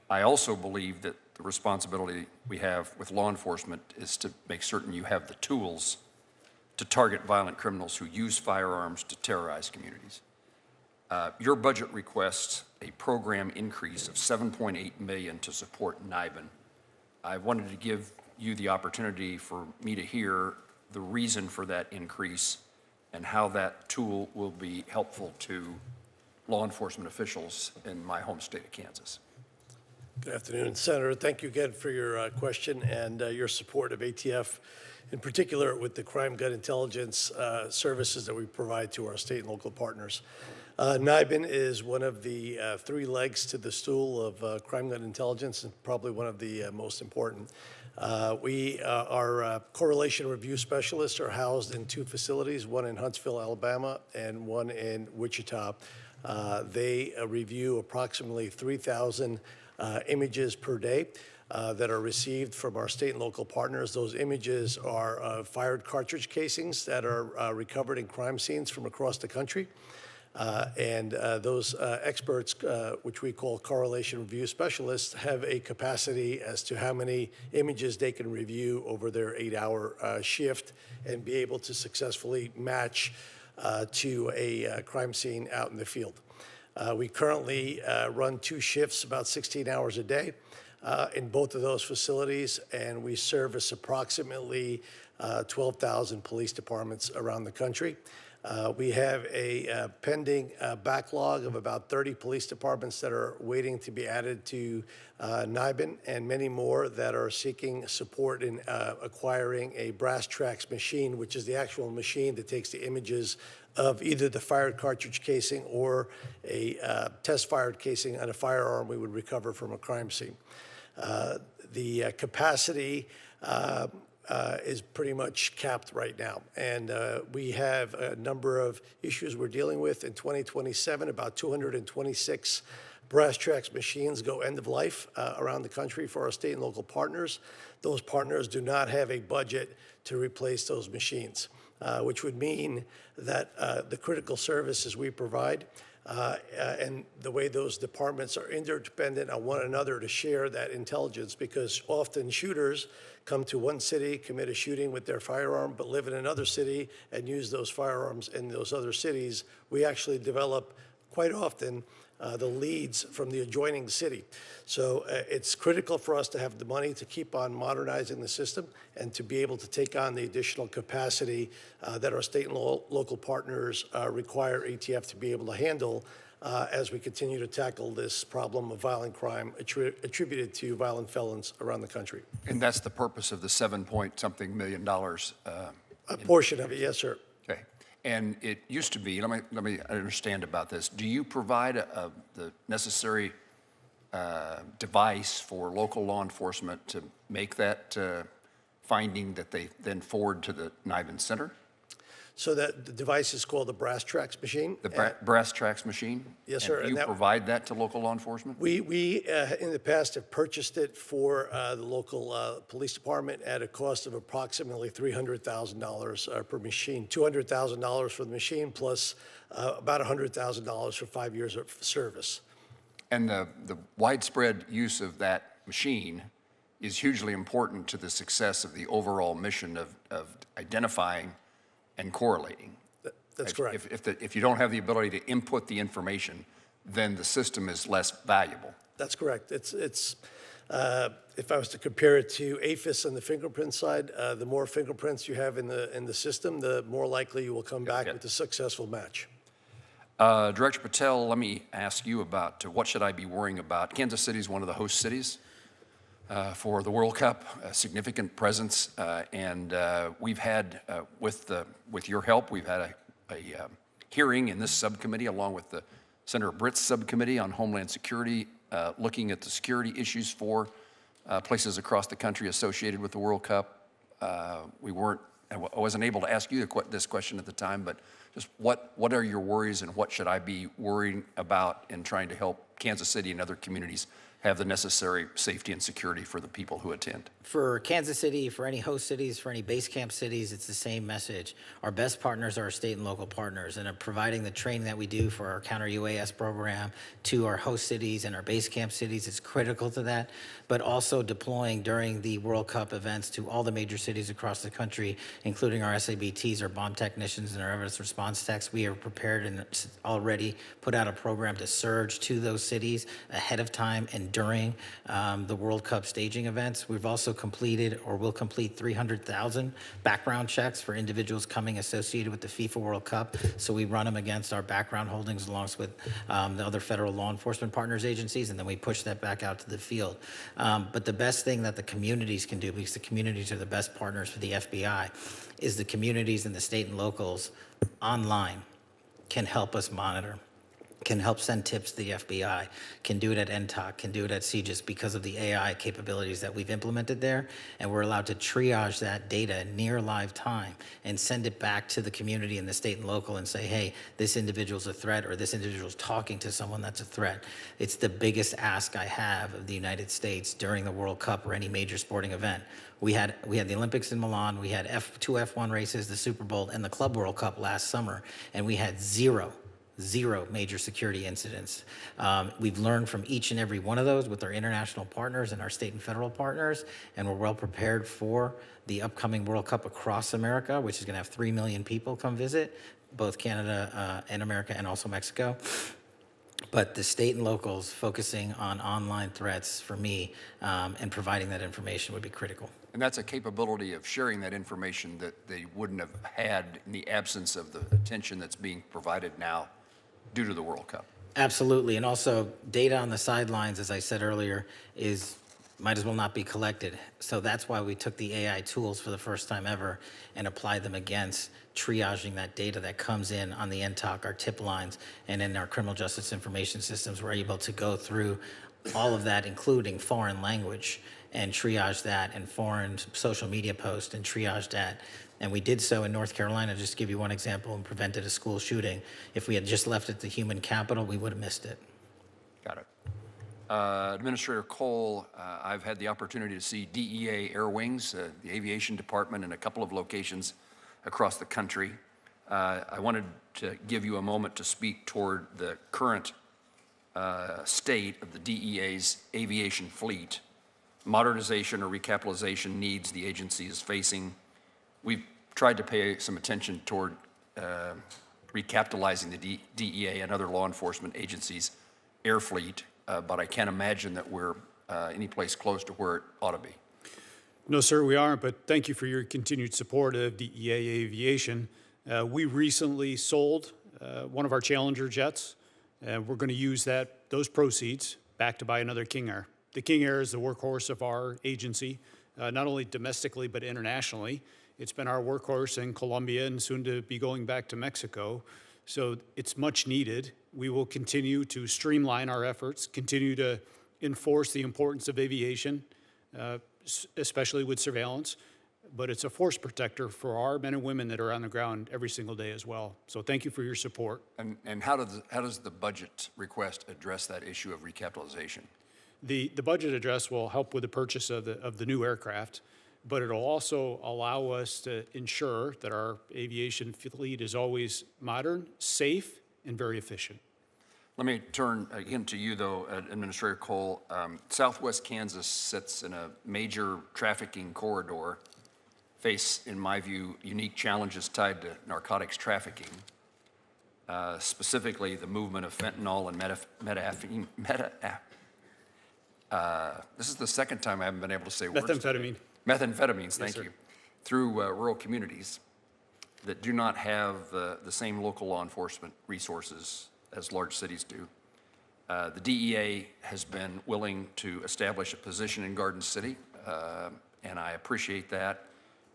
I also believe that the responsibility we have with law enforcement is to make certain you have the tools to target violent criminals who use firearms to terrorize communities. Your budget requests a program increase of $7.8 million to support NIBIN. I wanted to give you the opportunity for me to hear the reason for that increase and how that tool will be helpful to law enforcement officials in my home state of Kansas. Good afternoon, Senator. Thank you again for your question and your support of ATF, in particular with the crime gun intelligence services that we provide to our state and local partners. NIBIN is one of the three legs to the stool of crime gun intelligence and probably one of the most important. Our correlation review specialists are housed in two facilities, one in Huntsville, Alabama, and one in Wichita. They review approximately 3,000 images per day that are received from our state and local partners. Those images are fired cartridge casings that are recovered in crime scenes from across the country. Those experts, which we call correlation review specialists, have a capacity as to how many images they can review over their 8-hour shift and be able to successfully match to a crime scene out in the field. We currently run 2 shifts, about 16 hours a day, in both of those facilities, and we service approximately 12,000 police departments around the country. We have a pending backlog of about 30 police departments that are waiting to be added to NIBIN, and many more that are seeking support in acquiring a brass tracks machine, which is the actual machine that takes the images of either the fired cartridge casing or a test-fired casing on a firearm we would recover from a crime scene. The capacity is pretty much capped right now. And we have a number of issues we're dealing with. In 2027, about 226 brass tracks machines go end of life around the country for our state and local partners. Those partners do not have a budget to replace those machines. which would mean that the critical services we provide and the way those departments are interdependent on one another to share that intelligence, because often shooters come to one city, commit a shooting with their firearm, but live in another city and use those firearms in those other cities. We actually develop quite often the leads from the adjoining city. So it's critical for us to have the money to keep on modernizing the system and to be able to take on the additional capacity that our state and local partners require ATF to be able to handle as we continue to tackle this problem of violent crime attributed to violent felons around the country. And that's the purpose of the $7-point-something million. A portion of it, yes, sir. Okay. And it used to be, let me understand about this. Do you provide the necessary device for local law enforcement to make that finding that they then forward to the NIBIN Center? So that the device is called the brass tracks machine. The brass tracks machine? Yes, sir. And do you provide that to local law enforcement? We in the past have purchased it for the local police department at a cost of approximately $300,000 per machine, $200,000 for the machine plus about $100,000 for 5 years of service. And the widespread use of that machine is hugely important to the success of the overall mission of identifying and correlating. That's correct. If you don't have the ability to input the information, then the system is less valuable. That's correct. It's if I was to compare it to AFIS on the fingerprint side, the more fingerprints you have in the system, the more likely you will come back with a successful match. Director Patel, let me ask you about what should I be worrying about? Kansas City is one of the host cities for the World Cup, a significant presence, and we've had, with your help, we've had a hearing in this subcommittee along with the Senator Britt's subcommittee on Homeland Security, looking at the security issues for places across the country associated with the World Cup. I wasn't able to ask you this question at the time, but just what are your worries and what should I be worrying about in trying to help Kansas City and other communities have the necessary safety and security for the people who attend? For Kansas City, for any host cities, for any base camp cities, it's the same message. Our best partners are our state and local partners, and are providing the training that we do for our counter-UAS program to our host cities and our base camp cities is critical to that, but also deploying during the World Cup events to all the major cities across the country, including our SABTs, our bomb technicians, and our evidence response techs. We are prepared and already put out a program to surge to those cities ahead of time and during the World Cup staging events. We've also completed or will complete 300,000 background checks for individuals coming associated with the FIFA World Cup. So we run them against our background holdings along with the other federal law enforcement partners agencies, and then we push that back out to the field. But the best thing that the communities can do, because the communities are the best partners for the FBI, is the communities and the state and locals online can help us monitor, can help send tips to the FBI, can do it at NTOC, can do it at CGIS because of the AI capabilities that we've implemented there. And we're allowed to triage that data near live time and send it back to the community and the state and local and say, hey, this individual's a threat, or this individual's talking to someone that's a threat. It's the biggest ask I have of the United States during the World Cup or any major sporting event. We had the Olympics in Milan, we had two F1 races, the Super Bowl, and the Club World Cup last summer, and we had zero major security incidents. We've learned from each and every one of those with our international partners and our state and federal partners, and we're well prepared for the upcoming World Cup across America, which is going to have 3 million people come visit, both Canada and America and also Mexico. But the state and locals focusing on online threats for me and providing that information would be critical. And that's a capability of sharing that information that they wouldn't have had in the absence of the attention that's being provided now due to the World Cup. Absolutely, and also data on the sidelines, as I said earlier, might as well not be collected. So that's why we took the AI tools for the first time ever and applied them against triaging that data that comes in on the NTOC, our tip lines, and in our criminal justice information systems. We're able to go through all of that, including foreign language, and triage that, and foreign social media posts, and triage that. And we did so in North Carolina, just to give you one example, and prevented a school shooting. If we had just left it to human capital, we would have missed it. Got it. Administrator Cole, I've had the opportunity to see DEA Air Wings, the aviation department, in a couple of locations across the country. I wanted to give you a moment to speak toward the current state of the DEA's aviation fleet, modernization or recapitalization needs the agency is facing. We've tried to pay some attention toward recapitalizing the DEA and other law enforcement agencies' air fleet, but I can't imagine that we're any place close to where it ought to be. No, sir, we aren't, but thank you for your continued support of DEA Aviation. We recently sold one of our Challenger jets, and we're going to use those proceeds back to buy another King Air. The King Air is the workhorse of our agency, not only domestically but internationally. It's been our workhorse in Colombia and soon to be going back to Mexico. So it's much needed. We will continue to streamline our efforts, continue to enforce the importance of aviation, especially with surveillance. But it's a force protector for our men and women that are on the ground every single day as well. So thank you for your support. And how does the budget request address that issue of recapitalization? The budget address will help with the purchase of the new aircraft, but it'll also allow us to ensure that our aviation fleet is always modern, safe, and very efficient. Let me turn again to you, though, Administrator Cole. Southwest Kansas sits in a major trafficking corridor, face, in my view, unique challenges tied to narcotics trafficking, specifically the movement of fentanyl and methamphetamine. This is the second time I haven't been able to say words. Methamphetamine. Methamphetamines, thank Yes, sir. you. Through rural communities that do not have the same local law enforcement resources as large cities do. The DEA has been willing to establish a position in Garden City, and I appreciate that.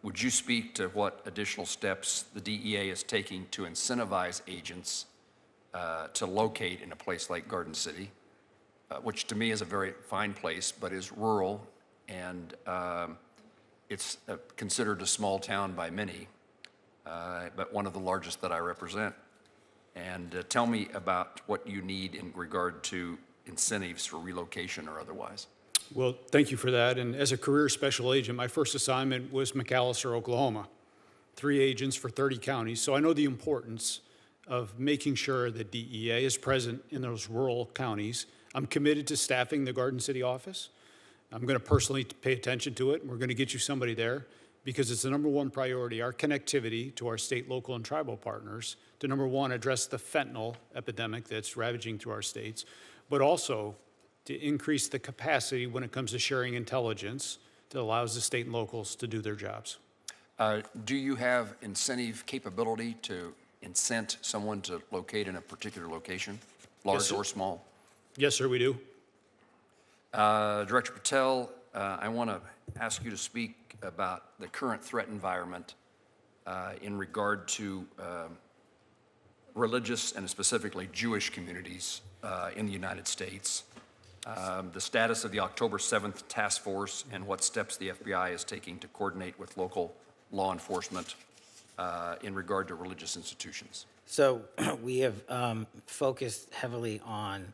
Would you speak to what additional steps the DEA is taking to incentivize agents to locate in a place like Garden City, which to me is a very fine place, but is rural, and it's considered a small town by many, but one of the largest that I represent. And tell me about what you need in regard to incentives for relocation or otherwise. Well, thank you for that. And as a career special agent, my first assignment was McAlester, Oklahoma. 3 agents for 30 counties. So I know the importance of making sure that DEA is present in those rural counties. I'm committed to staffing the Garden City office. I'm going to personally pay attention to it. We're going to get you somebody there because it's the #1 priority, our connectivity to our state, local, and tribal partners to #1, address the fentanyl epidemic that's ravaging through our states, but also to increase the capacity when it comes to sharing intelligence that allows the state and locals to do their jobs. Do you have incentive capability to incent someone to locate in a particular location, large sir. or small? Yes, sir, we do. Director Patel, I want to ask you to speak about the current threat environment in regard to religious and specifically Jewish communities in the United States. The status of the October 7th task force and what steps the FBI is taking to coordinate with local law enforcement in regard to religious institutions. So we have focused heavily on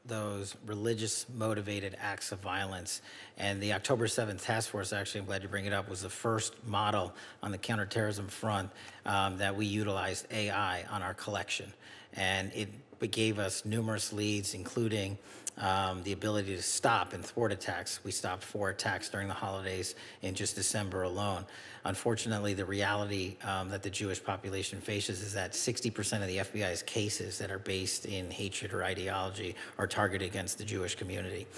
those religious motivated acts of violence. And the October 7th task force, actually, I'm glad you bring it up, was the first model on the counterterrorism front that we utilized AI on our collection. And it gave us numerous leads, including the ability to stop and thwart attacks. We stopped 4 attacks during the holidays in just December alone. Unfortunately, the reality that the Jewish population faces is that 60% of the FBI's cases that are based in hatred or ideology are targeted against the Jewish community.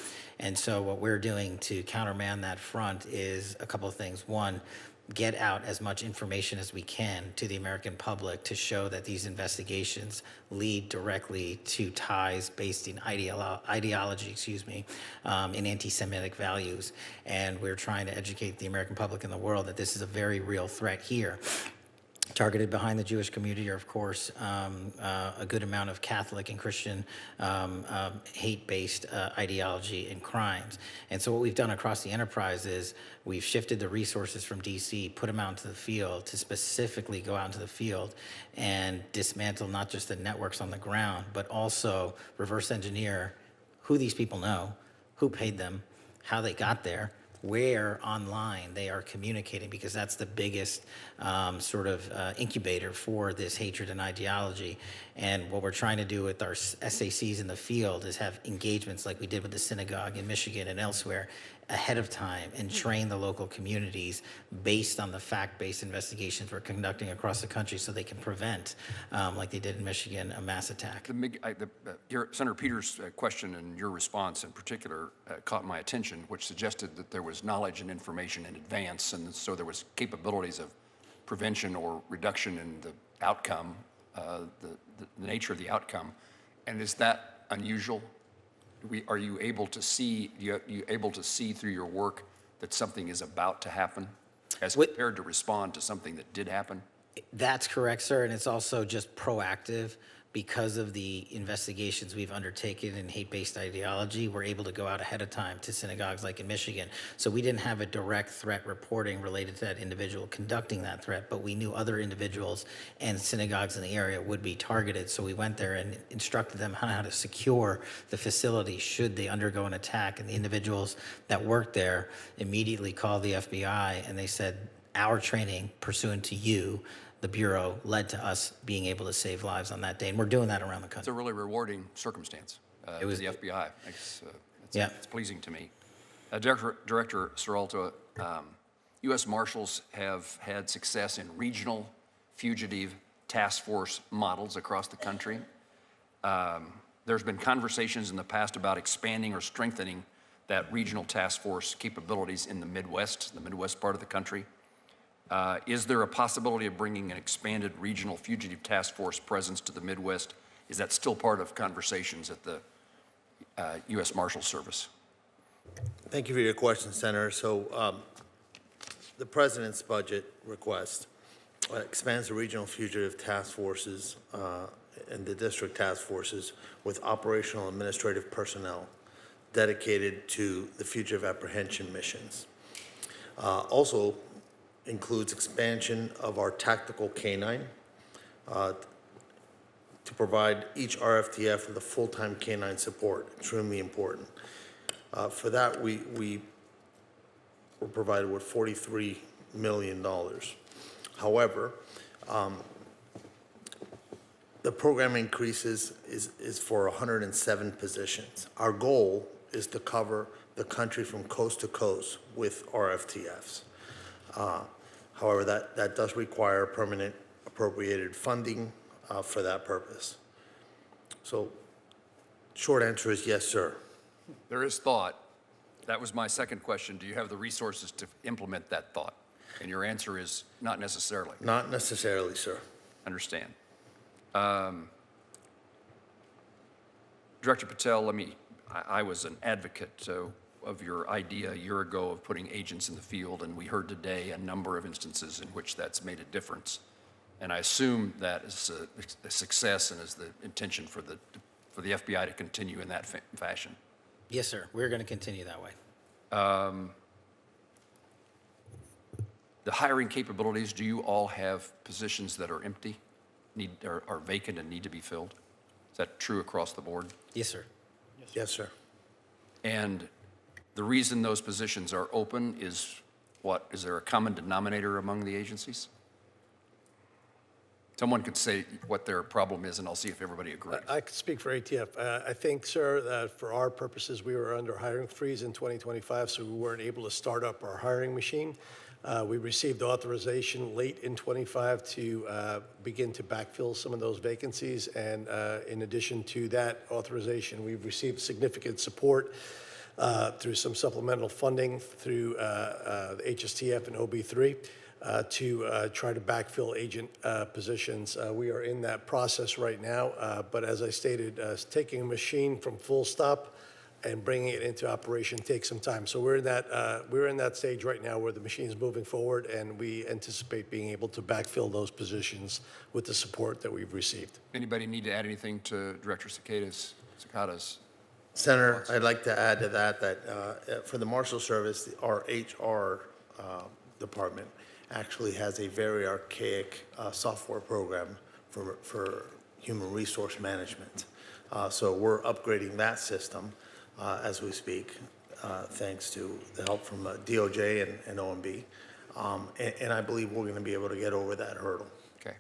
And so what we're doing to countermand that front is a couple of things. One, get out as much information as we can to the American public to show that these investigations lead directly to ties based in ideology, in anti-Semitic values. And we're trying to educate the American public and the world that this is a very real threat here. Targeted behind the Jewish community are, of course, a good amount of Catholic and Christian hate-based ideology and crimes. And so what we've done across the enterprise is we've shifted the resources from DC, put them out into the field to specifically go out into the field and dismantle not just the networks on the ground, but also reverse engineer who these people know, who paid them, how they got there, where online they are communicating, because that's the biggest incubator for this hatred and ideology. And what we're trying to do with our SACs in the field is have engagements like we did with the synagogue in Michigan and elsewhere ahead of time and train the local communities based on the fact-based investigations we're conducting across the country so they can prevent, like they did in Michigan, a mass attack. Senator Peters' question and your response in particular caught my attention, which suggested that there was knowledge and information in advance, and so there was capabilities of prevention or reduction in the outcome, the nature of the outcome. And is that unusual? Are you able to see? You able to see through your work that something is about to happen, as compared to respond to something that did happen? That's correct, sir, and it's also just proactive. Because of the investigations we've undertaken in hate-based ideology, we're able to go out ahead of time to synagogues like in Michigan. So we didn't have a direct threat reporting related to that individual conducting that threat, but we knew other individuals and synagogues in the area would be targeted. So we went there and instructed them on how to secure the facility should they undergo an attack. And the individuals that worked there immediately called the FBI, and they said, our training pursuant to you, the Bureau, led to us being able to save lives on that day, and we're doing that around the country. It's a really rewarding circumstance to the FBI. It's pleasing to me. Director Seralto, U.S. Marshals have had success in regional fugitive task force models across the country. There's been conversations in the past about expanding or strengthening that regional task force capabilities in the Midwest part of the country. Is there a possibility of bringing an expanded regional fugitive task force presence to the Midwest? Is that still part of conversations at the U.S. Marshals Service? Thank you for your question, Senator. So the President's budget request expands the regional fugitive task forces and the district task forces with operational administrative personnel dedicated to the fugitive apprehension missions. Also includes expansion of our tactical canine to provide each RFTF with a full-time canine support, extremely important. For that, we were provided with $43 million. However, the program increases is for 107 positions. Our goal is to cover the country from coast to coast with RFTFs. However, that does require permanent appropriated funding for that purpose. So, short answer is yes, sir. There is thought. That was my second question. Do you have the resources to implement that thought? And your answer is not necessarily. Not necessarily, sir. Understand. Director Patel, I was an advocate of your idea a year ago of putting agents in the field, and we heard today a number of instances in which that's made a difference. And I assume that is a success and is the intention for the FBI to continue in that fashion. Yes, sir. We're going to continue that way. The hiring capabilities, do you all have positions that are empty, are vacant and need to be filled? Is that true across the board? Yes, sir. Yes, sir. And the reason those positions are open is what? Is there a common denominator among the agencies? Someone could say what their problem is, and I'll see if everybody agrees. I could speak for ATF. I think, sir, that for our purposes, we were under hiring freeze in 2025, so we weren't able to start up our hiring machine. We received authorization late in 25 to begin to backfill some of those vacancies. And in addition to that authorization, we've received significant support through some supplemental funding through the HSTF and OB3 to try to backfill agent positions. We are in that process right now. But as I stated, taking a machine from full stop and bringing it into operation takes some time. So we're in that stage right now where the machine is moving forward, and we anticipate being able to backfill those positions with the support that we've received. Anybody need to add anything to Director Cicada's? Senator, I'd like to add to that for the Marshals Service, our HR department actually has a very archaic software program for human resource management. So we're upgrading that system as we speak thanks to the help from DOJ and OMB. And I believe we're going to be able to get over that hurdle. Okay.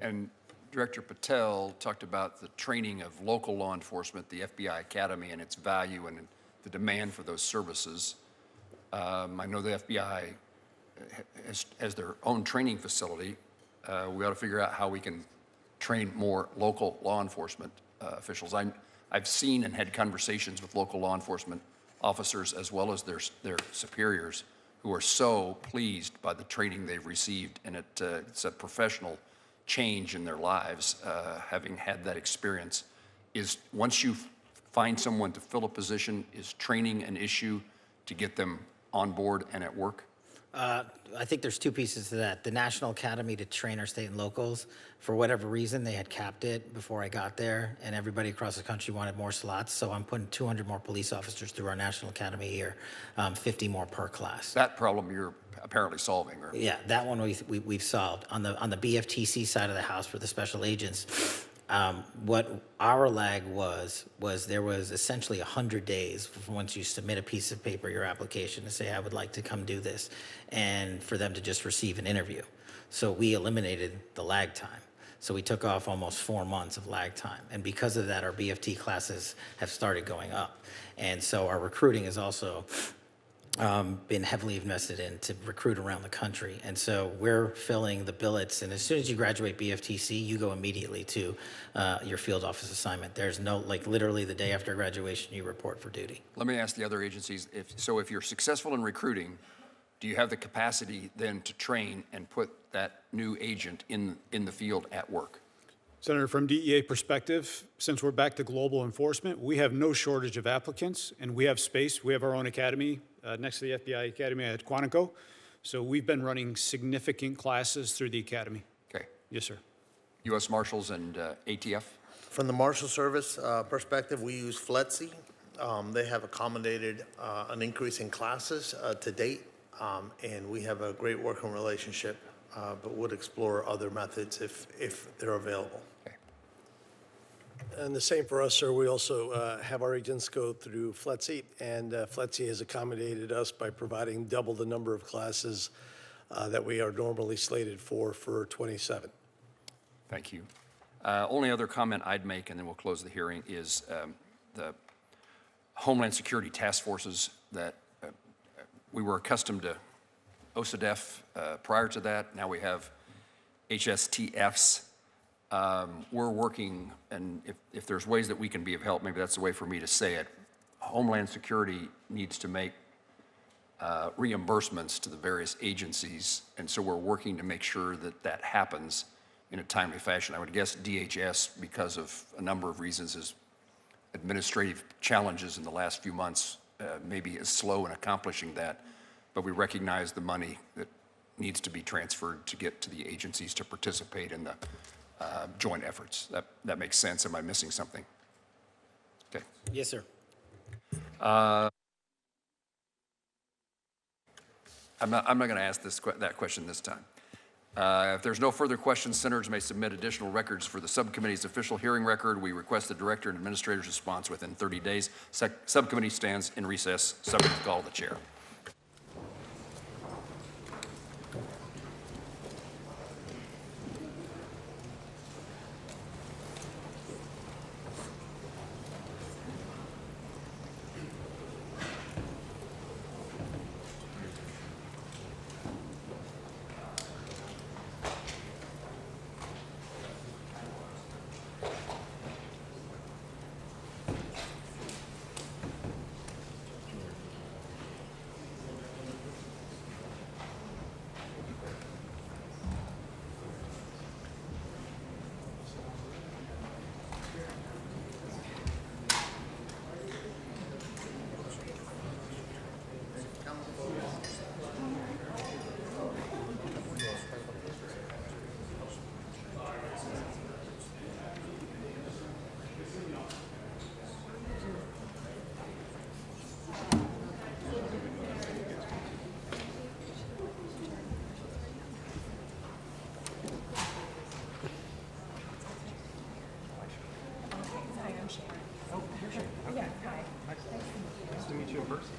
And Director Patel talked about the training of local law enforcement, the FBI Academy, and its value and the demand for those services. I know the FBI has their own training facility. We ought to figure out how we can train more local law enforcement officials. I've seen and had conversations with local law enforcement officers as well as their superiors who are so pleased by the training they've received, and it's a professional change in their lives, having had that experience. Is once you find someone to fill a position, is training an issue to get them on board and at work? I think there's two pieces to that. The National Academy to train our state and locals, for whatever reason, they had capped it before I got there, and everybody across the country wanted more slots, so I'm putting 200 more police officers through our National Academy here, 50 more per class. That problem you're apparently solving, or? Yeah, that one we've solved. On the BFTC side of the house for the special agents, what our lag was there was essentially 100 days from once you submit a piece of paper, your application, to say, I would like to come do this, and for them to just receive an interview. So we eliminated the lag time. So we took off almost 4 months of lag time. And because of that, our BFT classes have started going up. And so our recruiting has also been heavily invested in to recruit around the country. And so we're filling the billets, and as soon as you graduate BFTC, you go immediately to your field office assignment. There's no, like literally the day after graduation, you report for duty. Let me ask the other agencies, if you're successful in recruiting, do you have the capacity then to train and put that new agent in the field at work? Senator, from DEA perspective, since we're back to global enforcement, we have no shortage of applicants, and we have space. We have our own academy next to the FBI Academy at Quantico. So we've been running significant classes through the academy. Okay. Yes, sir. U.S. Marshals and ATF? From the Marshals Service perspective, we use FLETC. They have accommodated an increase in classes to date, and we have a great working relationship, but would explore other methods if they're available. Okay. And the same for us, sir. We also have our agents go through FLETC, and FLETC has accommodated us by providing double the number of classes that we are normally slated for 27. Thank you. Only other comment I'd make, and then we'll close the hearing, is the Homeland Security task forces that we were accustomed to OCDEF prior to that. Now we have HSTFs. We're working, and if there's ways that we can be of help, maybe that's the way for me to say it. Homeland Security needs to make reimbursements to the various agencies, and so we're working to make sure that that happens in a timely fashion. I would guess DHS, because of a number of reasons, is administrative challenges in the last few months, maybe is slow in accomplishing that, but we recognize the money that needs to be transferred to get to the agencies to participate in the joint efforts. That makes sense. Am I missing something? Okay. Yes, sir. I'm not going to ask that question this time. If there's no further questions, senators may submit additional records for the subcommittee's official hearing record. We request the director and administrator's response within 30 days. Subcommittee stands in recess, subject to call of the chair. Nice to meet you in person.